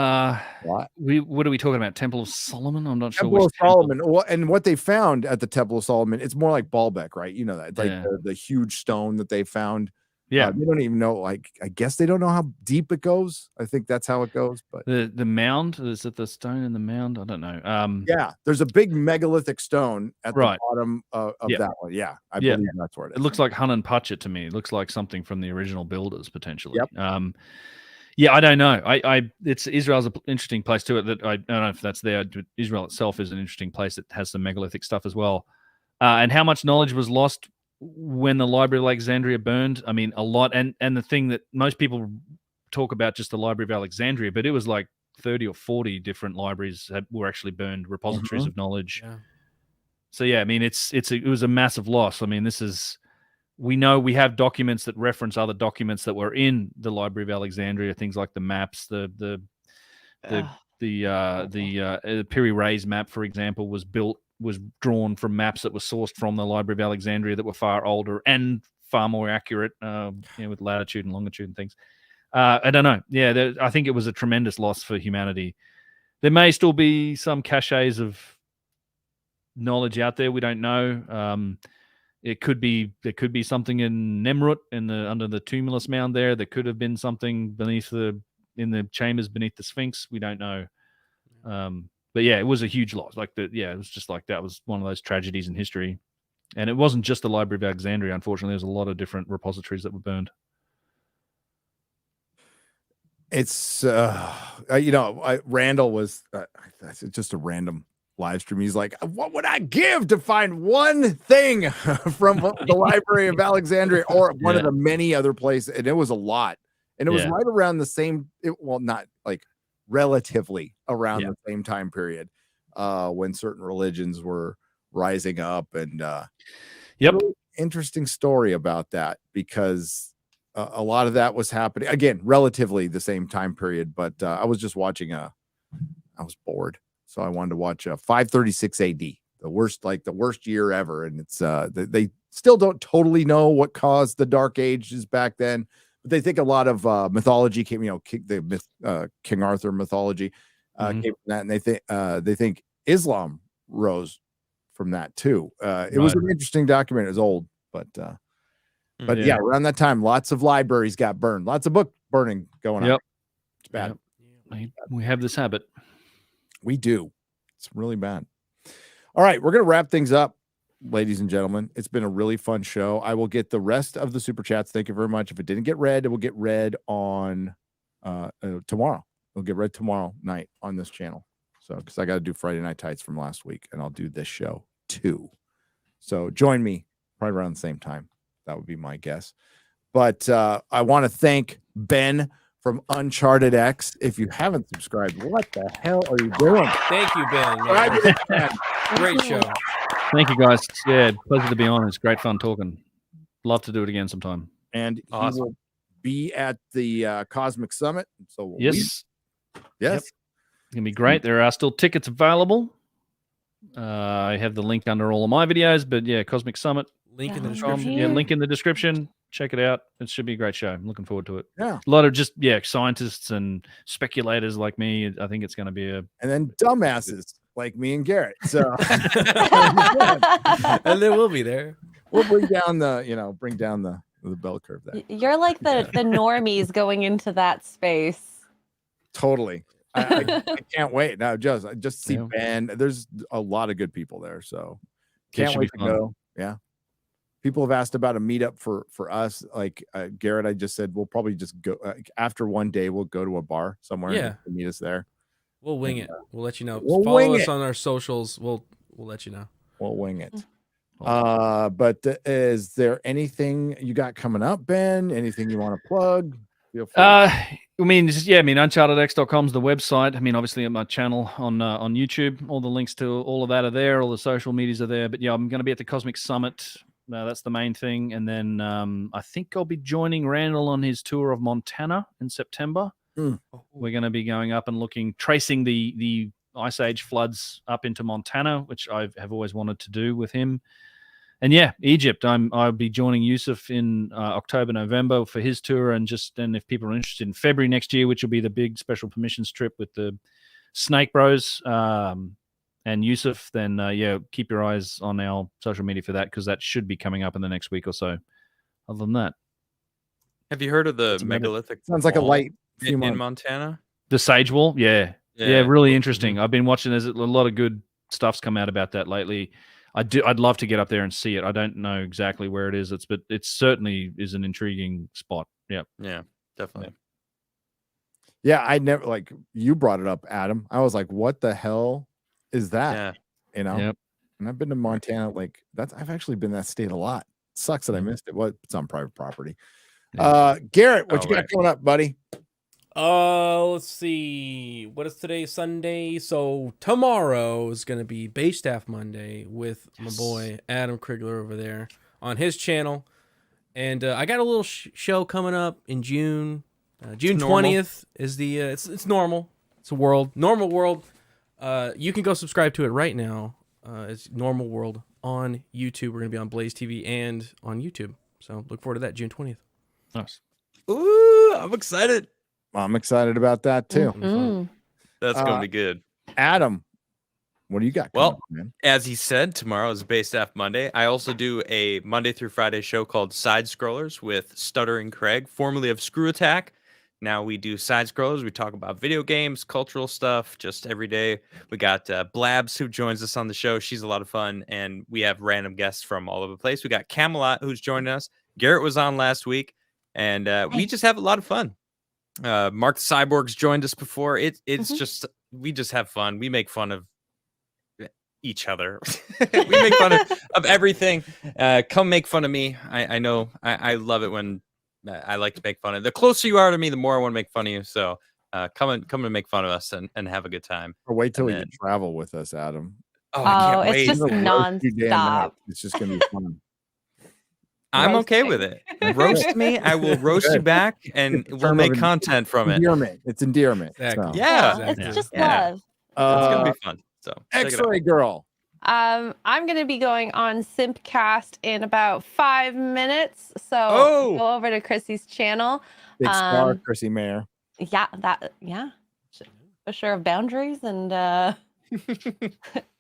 [SPEAKER 7] are we talking about? Temple of Solomon? I'm not sure.
[SPEAKER 4] Temple of Solomon. Well, and what they found at the Temple of Solomon, it's more like Baalbek, right? You know that, like the huge stone that they found.
[SPEAKER 7] Yeah,
[SPEAKER 4] they don't even know. Like, I guess they don't know how deep it goes. I think that's how it goes. But
[SPEAKER 7] the mound, is it the stone in the mound? I don't know.
[SPEAKER 4] Yeah, there's a big megalithic stone at the bottom of that one. Yeah, I believe that's where it is.
[SPEAKER 7] It looks like Hunan Pachet to me. It looks like something from the original builders potentially.
[SPEAKER 4] Yep.
[SPEAKER 7] Yeah, I don't know. It's Israel's an interesting place too. That I don't know if that's there. Israel itself is an interesting place that has some megalithic stuff as well. And how much knowledge was lost when the Library of Alexandria burned? I mean, a lot. And the thing that most people talk about, just the Library of Alexandria, but it was like 30 or 40 different libraries were actually burned, repositories of knowledge. Yeah. So yeah, I mean, it was a massive loss. I mean, we know we have documents that reference other documents that were in the Library of Alexandria, things like the maps, the Piri Reis map, for example, was drawn from maps that were sourced from the Library of Alexandria that were far older and far more accurate, with latitude and longitude and things. I don't know. Yeah, I think it was a tremendous loss for humanity. There may still be some caches of knowledge out there. We don't know. There could be something in Nemrut under the tumulus mound there. There could have been something in the chambers beneath the Sphinx. We don't know. But yeah, it was a huge loss. It was just like that was one of those tragedies in history. And it wasn't just the Library of Alexandria, unfortunately. There's a lot of different repositories that were burned.
[SPEAKER 4] It's Randall was just a random live stream. He's like, what would I give to find one thing from the Library of Alexandria or one of the many other places? And it was a lot. And it was right around the same, not like relatively around the same time period when certain religions were rising up. And really interesting story about that, because a lot of that was happening, again, relatively the same time period. But I was just watching I was bored. So I wanted to watch 536 AD, the worst year ever. And it's they still don't totally know what caused the Dark Ages back then, but they think a lot of mythology came, King Arthur mythology came from that, and they think Islam rose from that too. It was an interesting document. It was old, but yeah, around that time, lots of libraries got burned, lots of book burning going on. It's bad.
[SPEAKER 7] We have this habit.
[SPEAKER 4] We do. It's really bad. All right, we're going to wrap things up, ladies and gentlemen. It's been a really fun show. I will get the rest of the super chats. Thank you very much. If it didn't get read, it will get read on tomorrow. It'll get read tomorrow night on this channel. So, because I got to do Friday Night Tights from last week, and I'll do this show too. So join me probably around the same time. That would be my guess. But I want to thank Ben from UnchartedX. If you haven't subscribed, what the hell are you doing?
[SPEAKER 2] Thank you, Ben. Great show.
[SPEAKER 7] Thank you, guys. Yeah, pleasure to be on. It's great fun talking. Love to do it again sometime.
[SPEAKER 4] And he will be at the Cosmic Summit. So
[SPEAKER 7] yes.
[SPEAKER 4] Yep.
[SPEAKER 7] It's gonna be great. There are still tickets available. I have the link under all of my videos, but yeah, Cosmic Summit.
[SPEAKER 2] Link in the description.
[SPEAKER 7] Yeah, link in the description. Check it out. It should be a great show. I'm looking forward to it.
[SPEAKER 4] Yeah.
[SPEAKER 7] A lot of just, scientists and speculators like me. I think it's going to be
[SPEAKER 4] and then dumbasses like me and Garrett. So
[SPEAKER 2] and they will be there.
[SPEAKER 4] We'll bring down the bell curve there.
[SPEAKER 5] You're like the normies going into that space.
[SPEAKER 4] Totally. I can't wait. Now just see Ben. There's a lot of good people there. So can't wait to go. Yeah. People have asked about a meetup for us. Like Garrett, I just said we'll probably just go after one day. We'll go to a bar somewhere.
[SPEAKER 2] Yeah,
[SPEAKER 4] and meet us there.
[SPEAKER 2] We'll wing it. We'll let you know. Follow us on our socials. We'll let you know.
[SPEAKER 4] We'll wing it. But is there anything you got coming up, Ben? Anything you want to plug? Feel free.
[SPEAKER 7] UnchartedX.com is the website. I mean, obviously at my channel on YouTube, all the links to all of that are there. All the social medias are there. But yeah, I'm going to be at the Cosmic Summit. That's the main thing. And then I think I'll be joining Randall on his tour of Montana in September. We're going to be going up and tracing the Ice Age floods up into Montana, which I have always wanted to do with him. And yeah, Egypt. I'll be joining Yusuf in October, November for his tour, and if people are interested in February next year, which will be the big special permissions trip with the Snake Bros and Yusuf, then keep your eyes on our social media for that, because that should be coming up in the next week or so. Other than that,
[SPEAKER 6] have you heard of the megalithic?
[SPEAKER 4] Sounds like a light
[SPEAKER 6] in Montana.
[SPEAKER 7] The Sage Wall, yeah, really interesting. I've been watching. There's a lot of good stuff's come out about that lately. I'd love to get up there and see it. I don't know exactly where it is. But it certainly is an intriguing spot. Yeah.
[SPEAKER 6] Yeah, definitely.
[SPEAKER 4] Yeah, I never you brought it up, Adam. I was like, what the hell is that?
[SPEAKER 6] Yeah.
[SPEAKER 4] You know?
[SPEAKER 7] Yep.
[SPEAKER 4] And I've been to Montana. I've actually been in that state a lot. Sucks that I missed it. It's on private property.
[SPEAKER 7] Yeah.
[SPEAKER 4] Garrett, what you got coming up, buddy?
[SPEAKER 2] Let's see. What is today? Sunday. So tomorrow is going to be Base Staff Monday with my boy Adam Crigler over there on his channel. And I got a little show coming up in June. June 20th is the it's normal. It's a normal world. You can go subscribe to it right now. It's Normal World on YouTube. We're going to be on Blaze TV and on YouTube. So look forward to that June 20th.
[SPEAKER 7] Nice.
[SPEAKER 6] Ooh, I'm excited.
[SPEAKER 4] I'm excited about that too.
[SPEAKER 6] That's going to be good.
[SPEAKER 4] Adam, what do you got?
[SPEAKER 6] Well,
[SPEAKER 4] up, man?
[SPEAKER 6] As he said, tomorrow is Base Staff Monday. I also do a Monday through Friday show called Side Scrollers with Stuttering Craig, formerly of Screw Attack. Now we do Side Scrollers. We talk about video games, cultural stuff, just every day. We got Blabs, who joins us on the show. She's a lot of fun. And we have random guests from all over the place. We got Camelot, who's joining us. Garrett was on last week. And we just have a lot of fun. Mark the Cyborg's joined us before. It's just, we just have fun. We make fun of each other. We make fun of everything. Come make fun of me. I know I love it when I like to make fun of. The closer you are to me, the more I want to make fun of you. So come and make fun of us and have a good time.
[SPEAKER 4] Or wait till you travel with us, Adam.
[SPEAKER 6] Oh, I can't wait.
[SPEAKER 5] It's just nonstop.
[SPEAKER 4] It's just gonna be fun.
[SPEAKER 6] I'm okay with it. Roast me. I will roast you back, and we'll make content from it.
[SPEAKER 4] Endearment. It's endearment.
[SPEAKER 2] Exactly.
[SPEAKER 4] So.
[SPEAKER 6] Yeah.
[SPEAKER 5] It's just love.
[SPEAKER 6] It's gonna be fun. So
[SPEAKER 4] X-Ray Girl.
[SPEAKER 5] I'm gonna be going on Simpcast in about 5 minutes. So go over to Chrissy's channel.
[SPEAKER 4] Big star, Chrissy Mayer.
[SPEAKER 5] Yeah. For sure of boundaries and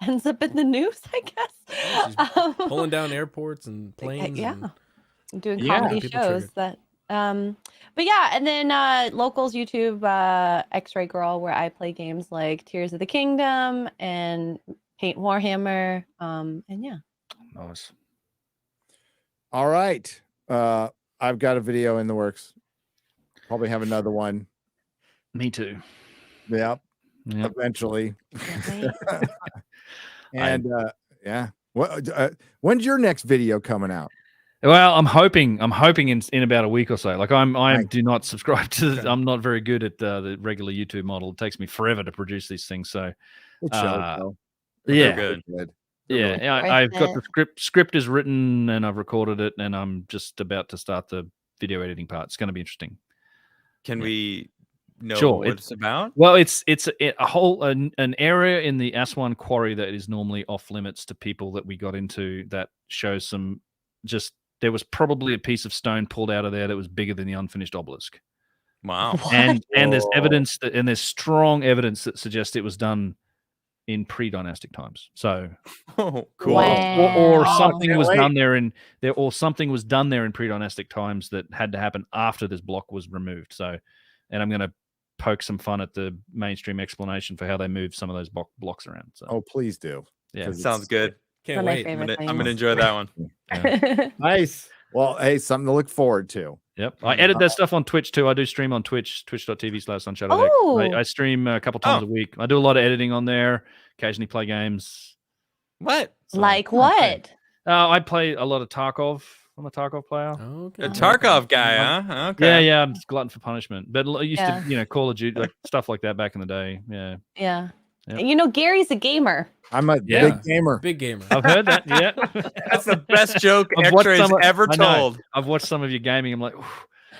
[SPEAKER 5] ends up in the news, I guess.
[SPEAKER 2] Pulling down airports and planes.
[SPEAKER 5] Yeah.
[SPEAKER 2] And
[SPEAKER 5] doing comedy shows that but yeah, and then locals YouTube X-Ray Girl, where I play games like Tears of the Kingdom and Paint Warhammer. And yeah.
[SPEAKER 7] Nice.
[SPEAKER 4] All right. I've got a video in the works. Probably have another one.
[SPEAKER 7] Me too.
[SPEAKER 4] Yep. Eventually. And yeah. When's your next video coming out?
[SPEAKER 7] Well, I'm hoping in about a week or so. Like I do not subscribe to. I'm not very good at the regular YouTube model. It takes me forever to produce these things. So,
[SPEAKER 4] yeah,
[SPEAKER 6] good.
[SPEAKER 7] Yeah, I've got the script is written and I've recorded it, and I'm just about to start the video editing part. It's going to be interesting.
[SPEAKER 6] Can we know what it's about?
[SPEAKER 7] Well, it's a whole an area in the Aswan quarry that is normally off limits to people that we got into. That shows some there was probably a piece of stone pulled out of there that was bigger than the unfinished obelisk.
[SPEAKER 6] Wow.
[SPEAKER 7] And there's evidence there's strong evidence that suggests it was done in pre-dynastic times. So
[SPEAKER 6] cool.
[SPEAKER 5] Wow.
[SPEAKER 7] Or something was done there in pre-dynastic times that had to happen after this block was removed. So, and I'm going to poke some fun at the mainstream explanation for how they moved some of those blocks around. So.
[SPEAKER 4] Oh, please do.
[SPEAKER 6] Yeah, sounds good.
[SPEAKER 2] Can't wait.
[SPEAKER 6] I'm gonna enjoy that one.
[SPEAKER 7] Yeah.
[SPEAKER 4] Nice. Well, hey, something to look forward to.
[SPEAKER 7] Yep. I edit that stuff on Twitch too. I do stream on Twitch, twitch.tv/UnchartedX.
[SPEAKER 5] Oh.
[SPEAKER 7] I stream a couple times a week. I do a lot of editing on there, occasionally play games.
[SPEAKER 6] What?
[SPEAKER 5] Like what?
[SPEAKER 7] I play a lot of Tarkov. I'm a Tarkov player.
[SPEAKER 2] Okay.
[SPEAKER 6] A Tarkov guy, huh? Okay.
[SPEAKER 7] Yeah. I'm glutton for punishment. But I used to, Call of Duty, like stuff like that back in the day. Yeah.
[SPEAKER 5] Yeah.
[SPEAKER 7] Yep.
[SPEAKER 5] Gary's a gamer.
[SPEAKER 4] I'm a big gamer.
[SPEAKER 2] Big gamer.
[SPEAKER 7] I've heard that. Yeah.
[SPEAKER 6] That's the best joke X-Ray's ever told.
[SPEAKER 7] I've watched some of your gaming. I'm like,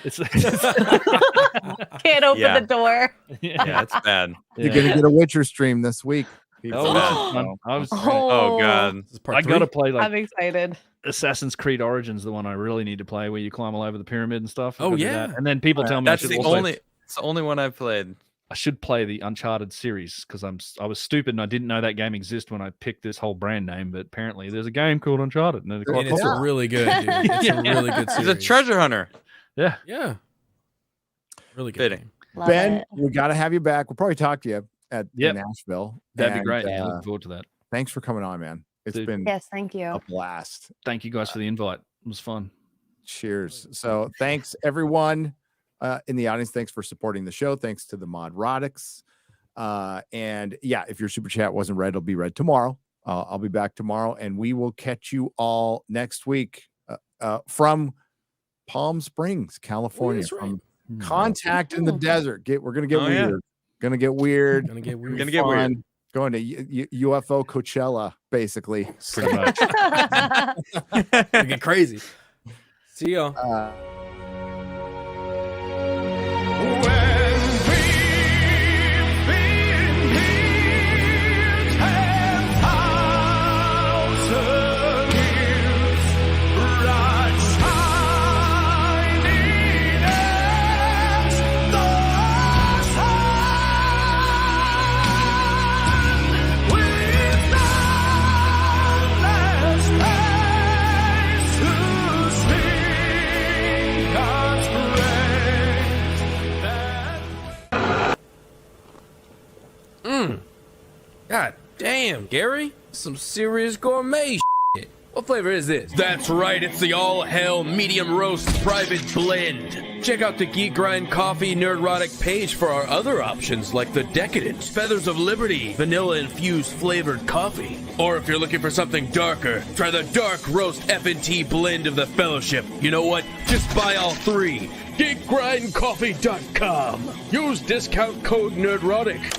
[SPEAKER 7] it's
[SPEAKER 5] can't open the door.
[SPEAKER 6] Yeah, it's bad.
[SPEAKER 4] You're gonna get a Witcher stream this week.
[SPEAKER 6] Oh god.
[SPEAKER 7] I gotta play
[SPEAKER 5] I'm excited.
[SPEAKER 7] Assassin's Creed Origins, the one I really need to play, where you climb all over the pyramid and stuff.
[SPEAKER 2] Oh yeah.
[SPEAKER 7] And then people tell me
[SPEAKER 6] that's it's the only one I've played.
[SPEAKER 7] I should play the Uncharted series because I was stupid and I didn't know that game existed when I picked this whole brand name. But apparently, there's a game called Uncharted, and
[SPEAKER 2] it's really good, dude. It's a really good series.
[SPEAKER 6] He's a treasure hunter.
[SPEAKER 7] Yeah.
[SPEAKER 2] Really good.
[SPEAKER 6] Fitting.
[SPEAKER 4] Ben, we got to have you back. We'll probably talk to you in Nashville.
[SPEAKER 7] That'd be great. Looking forward to that.
[SPEAKER 4] Thanks for coming on, man. It's been
[SPEAKER 5] thank you.
[SPEAKER 4] a blast.
[SPEAKER 7] Thank you guys for the invite. It was fun.
[SPEAKER 4] Cheers. So thanks everyone in the audience. Thanks for supporting the show. Thanks to the Nerdrotics. And if your super chat wasn't read, it'll be read tomorrow. I'll be back tomorrow, and we will catch you all next week from Palm Springs, California. From Contact in the Desert. We're gonna get weird.
[SPEAKER 2] Yeah.
[SPEAKER 4] Gonna get weird.
[SPEAKER 2] Gonna get weird.
[SPEAKER 6] Gonna get weird.
[SPEAKER 4] Going to UFO Coachella, basically.
[SPEAKER 7] Pretty much.
[SPEAKER 2] Gonna get crazy. See y'all. God damn, Gary. Some serious gourmet shit. What flavor is this? That's right, it's the all-hell medium roast private blend. Check out the Geek Coffee Nerdrotic page for our other options like the Decadent, Feathers of Liberty, vanilla-infused flavored coffee. Or if you're looking for something darker, try the Dark Roast FNT blend of the Fellowship. You know what? Just buy all three. GeekGrindCoffee.com. Use discount code Nerdrotic.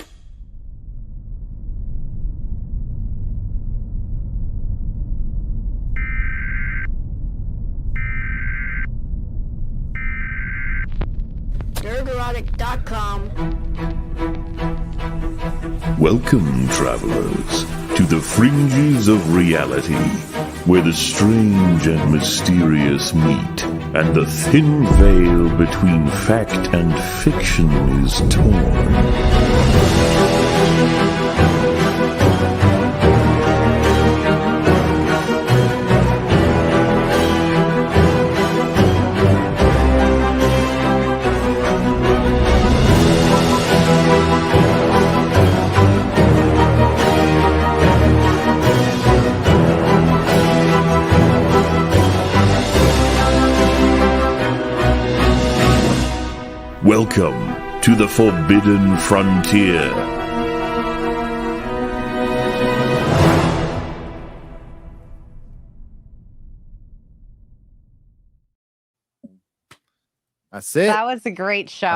[SPEAKER 8] Nerdrotic.com.
[SPEAKER 3] Welcome, travelers, to the fringes of reality, where the strange and mysterious meet, and the thin veil between fact and fiction is torn. Welcome to the Forbidden Frontier.
[SPEAKER 4] That's it.
[SPEAKER 5] That was a great show.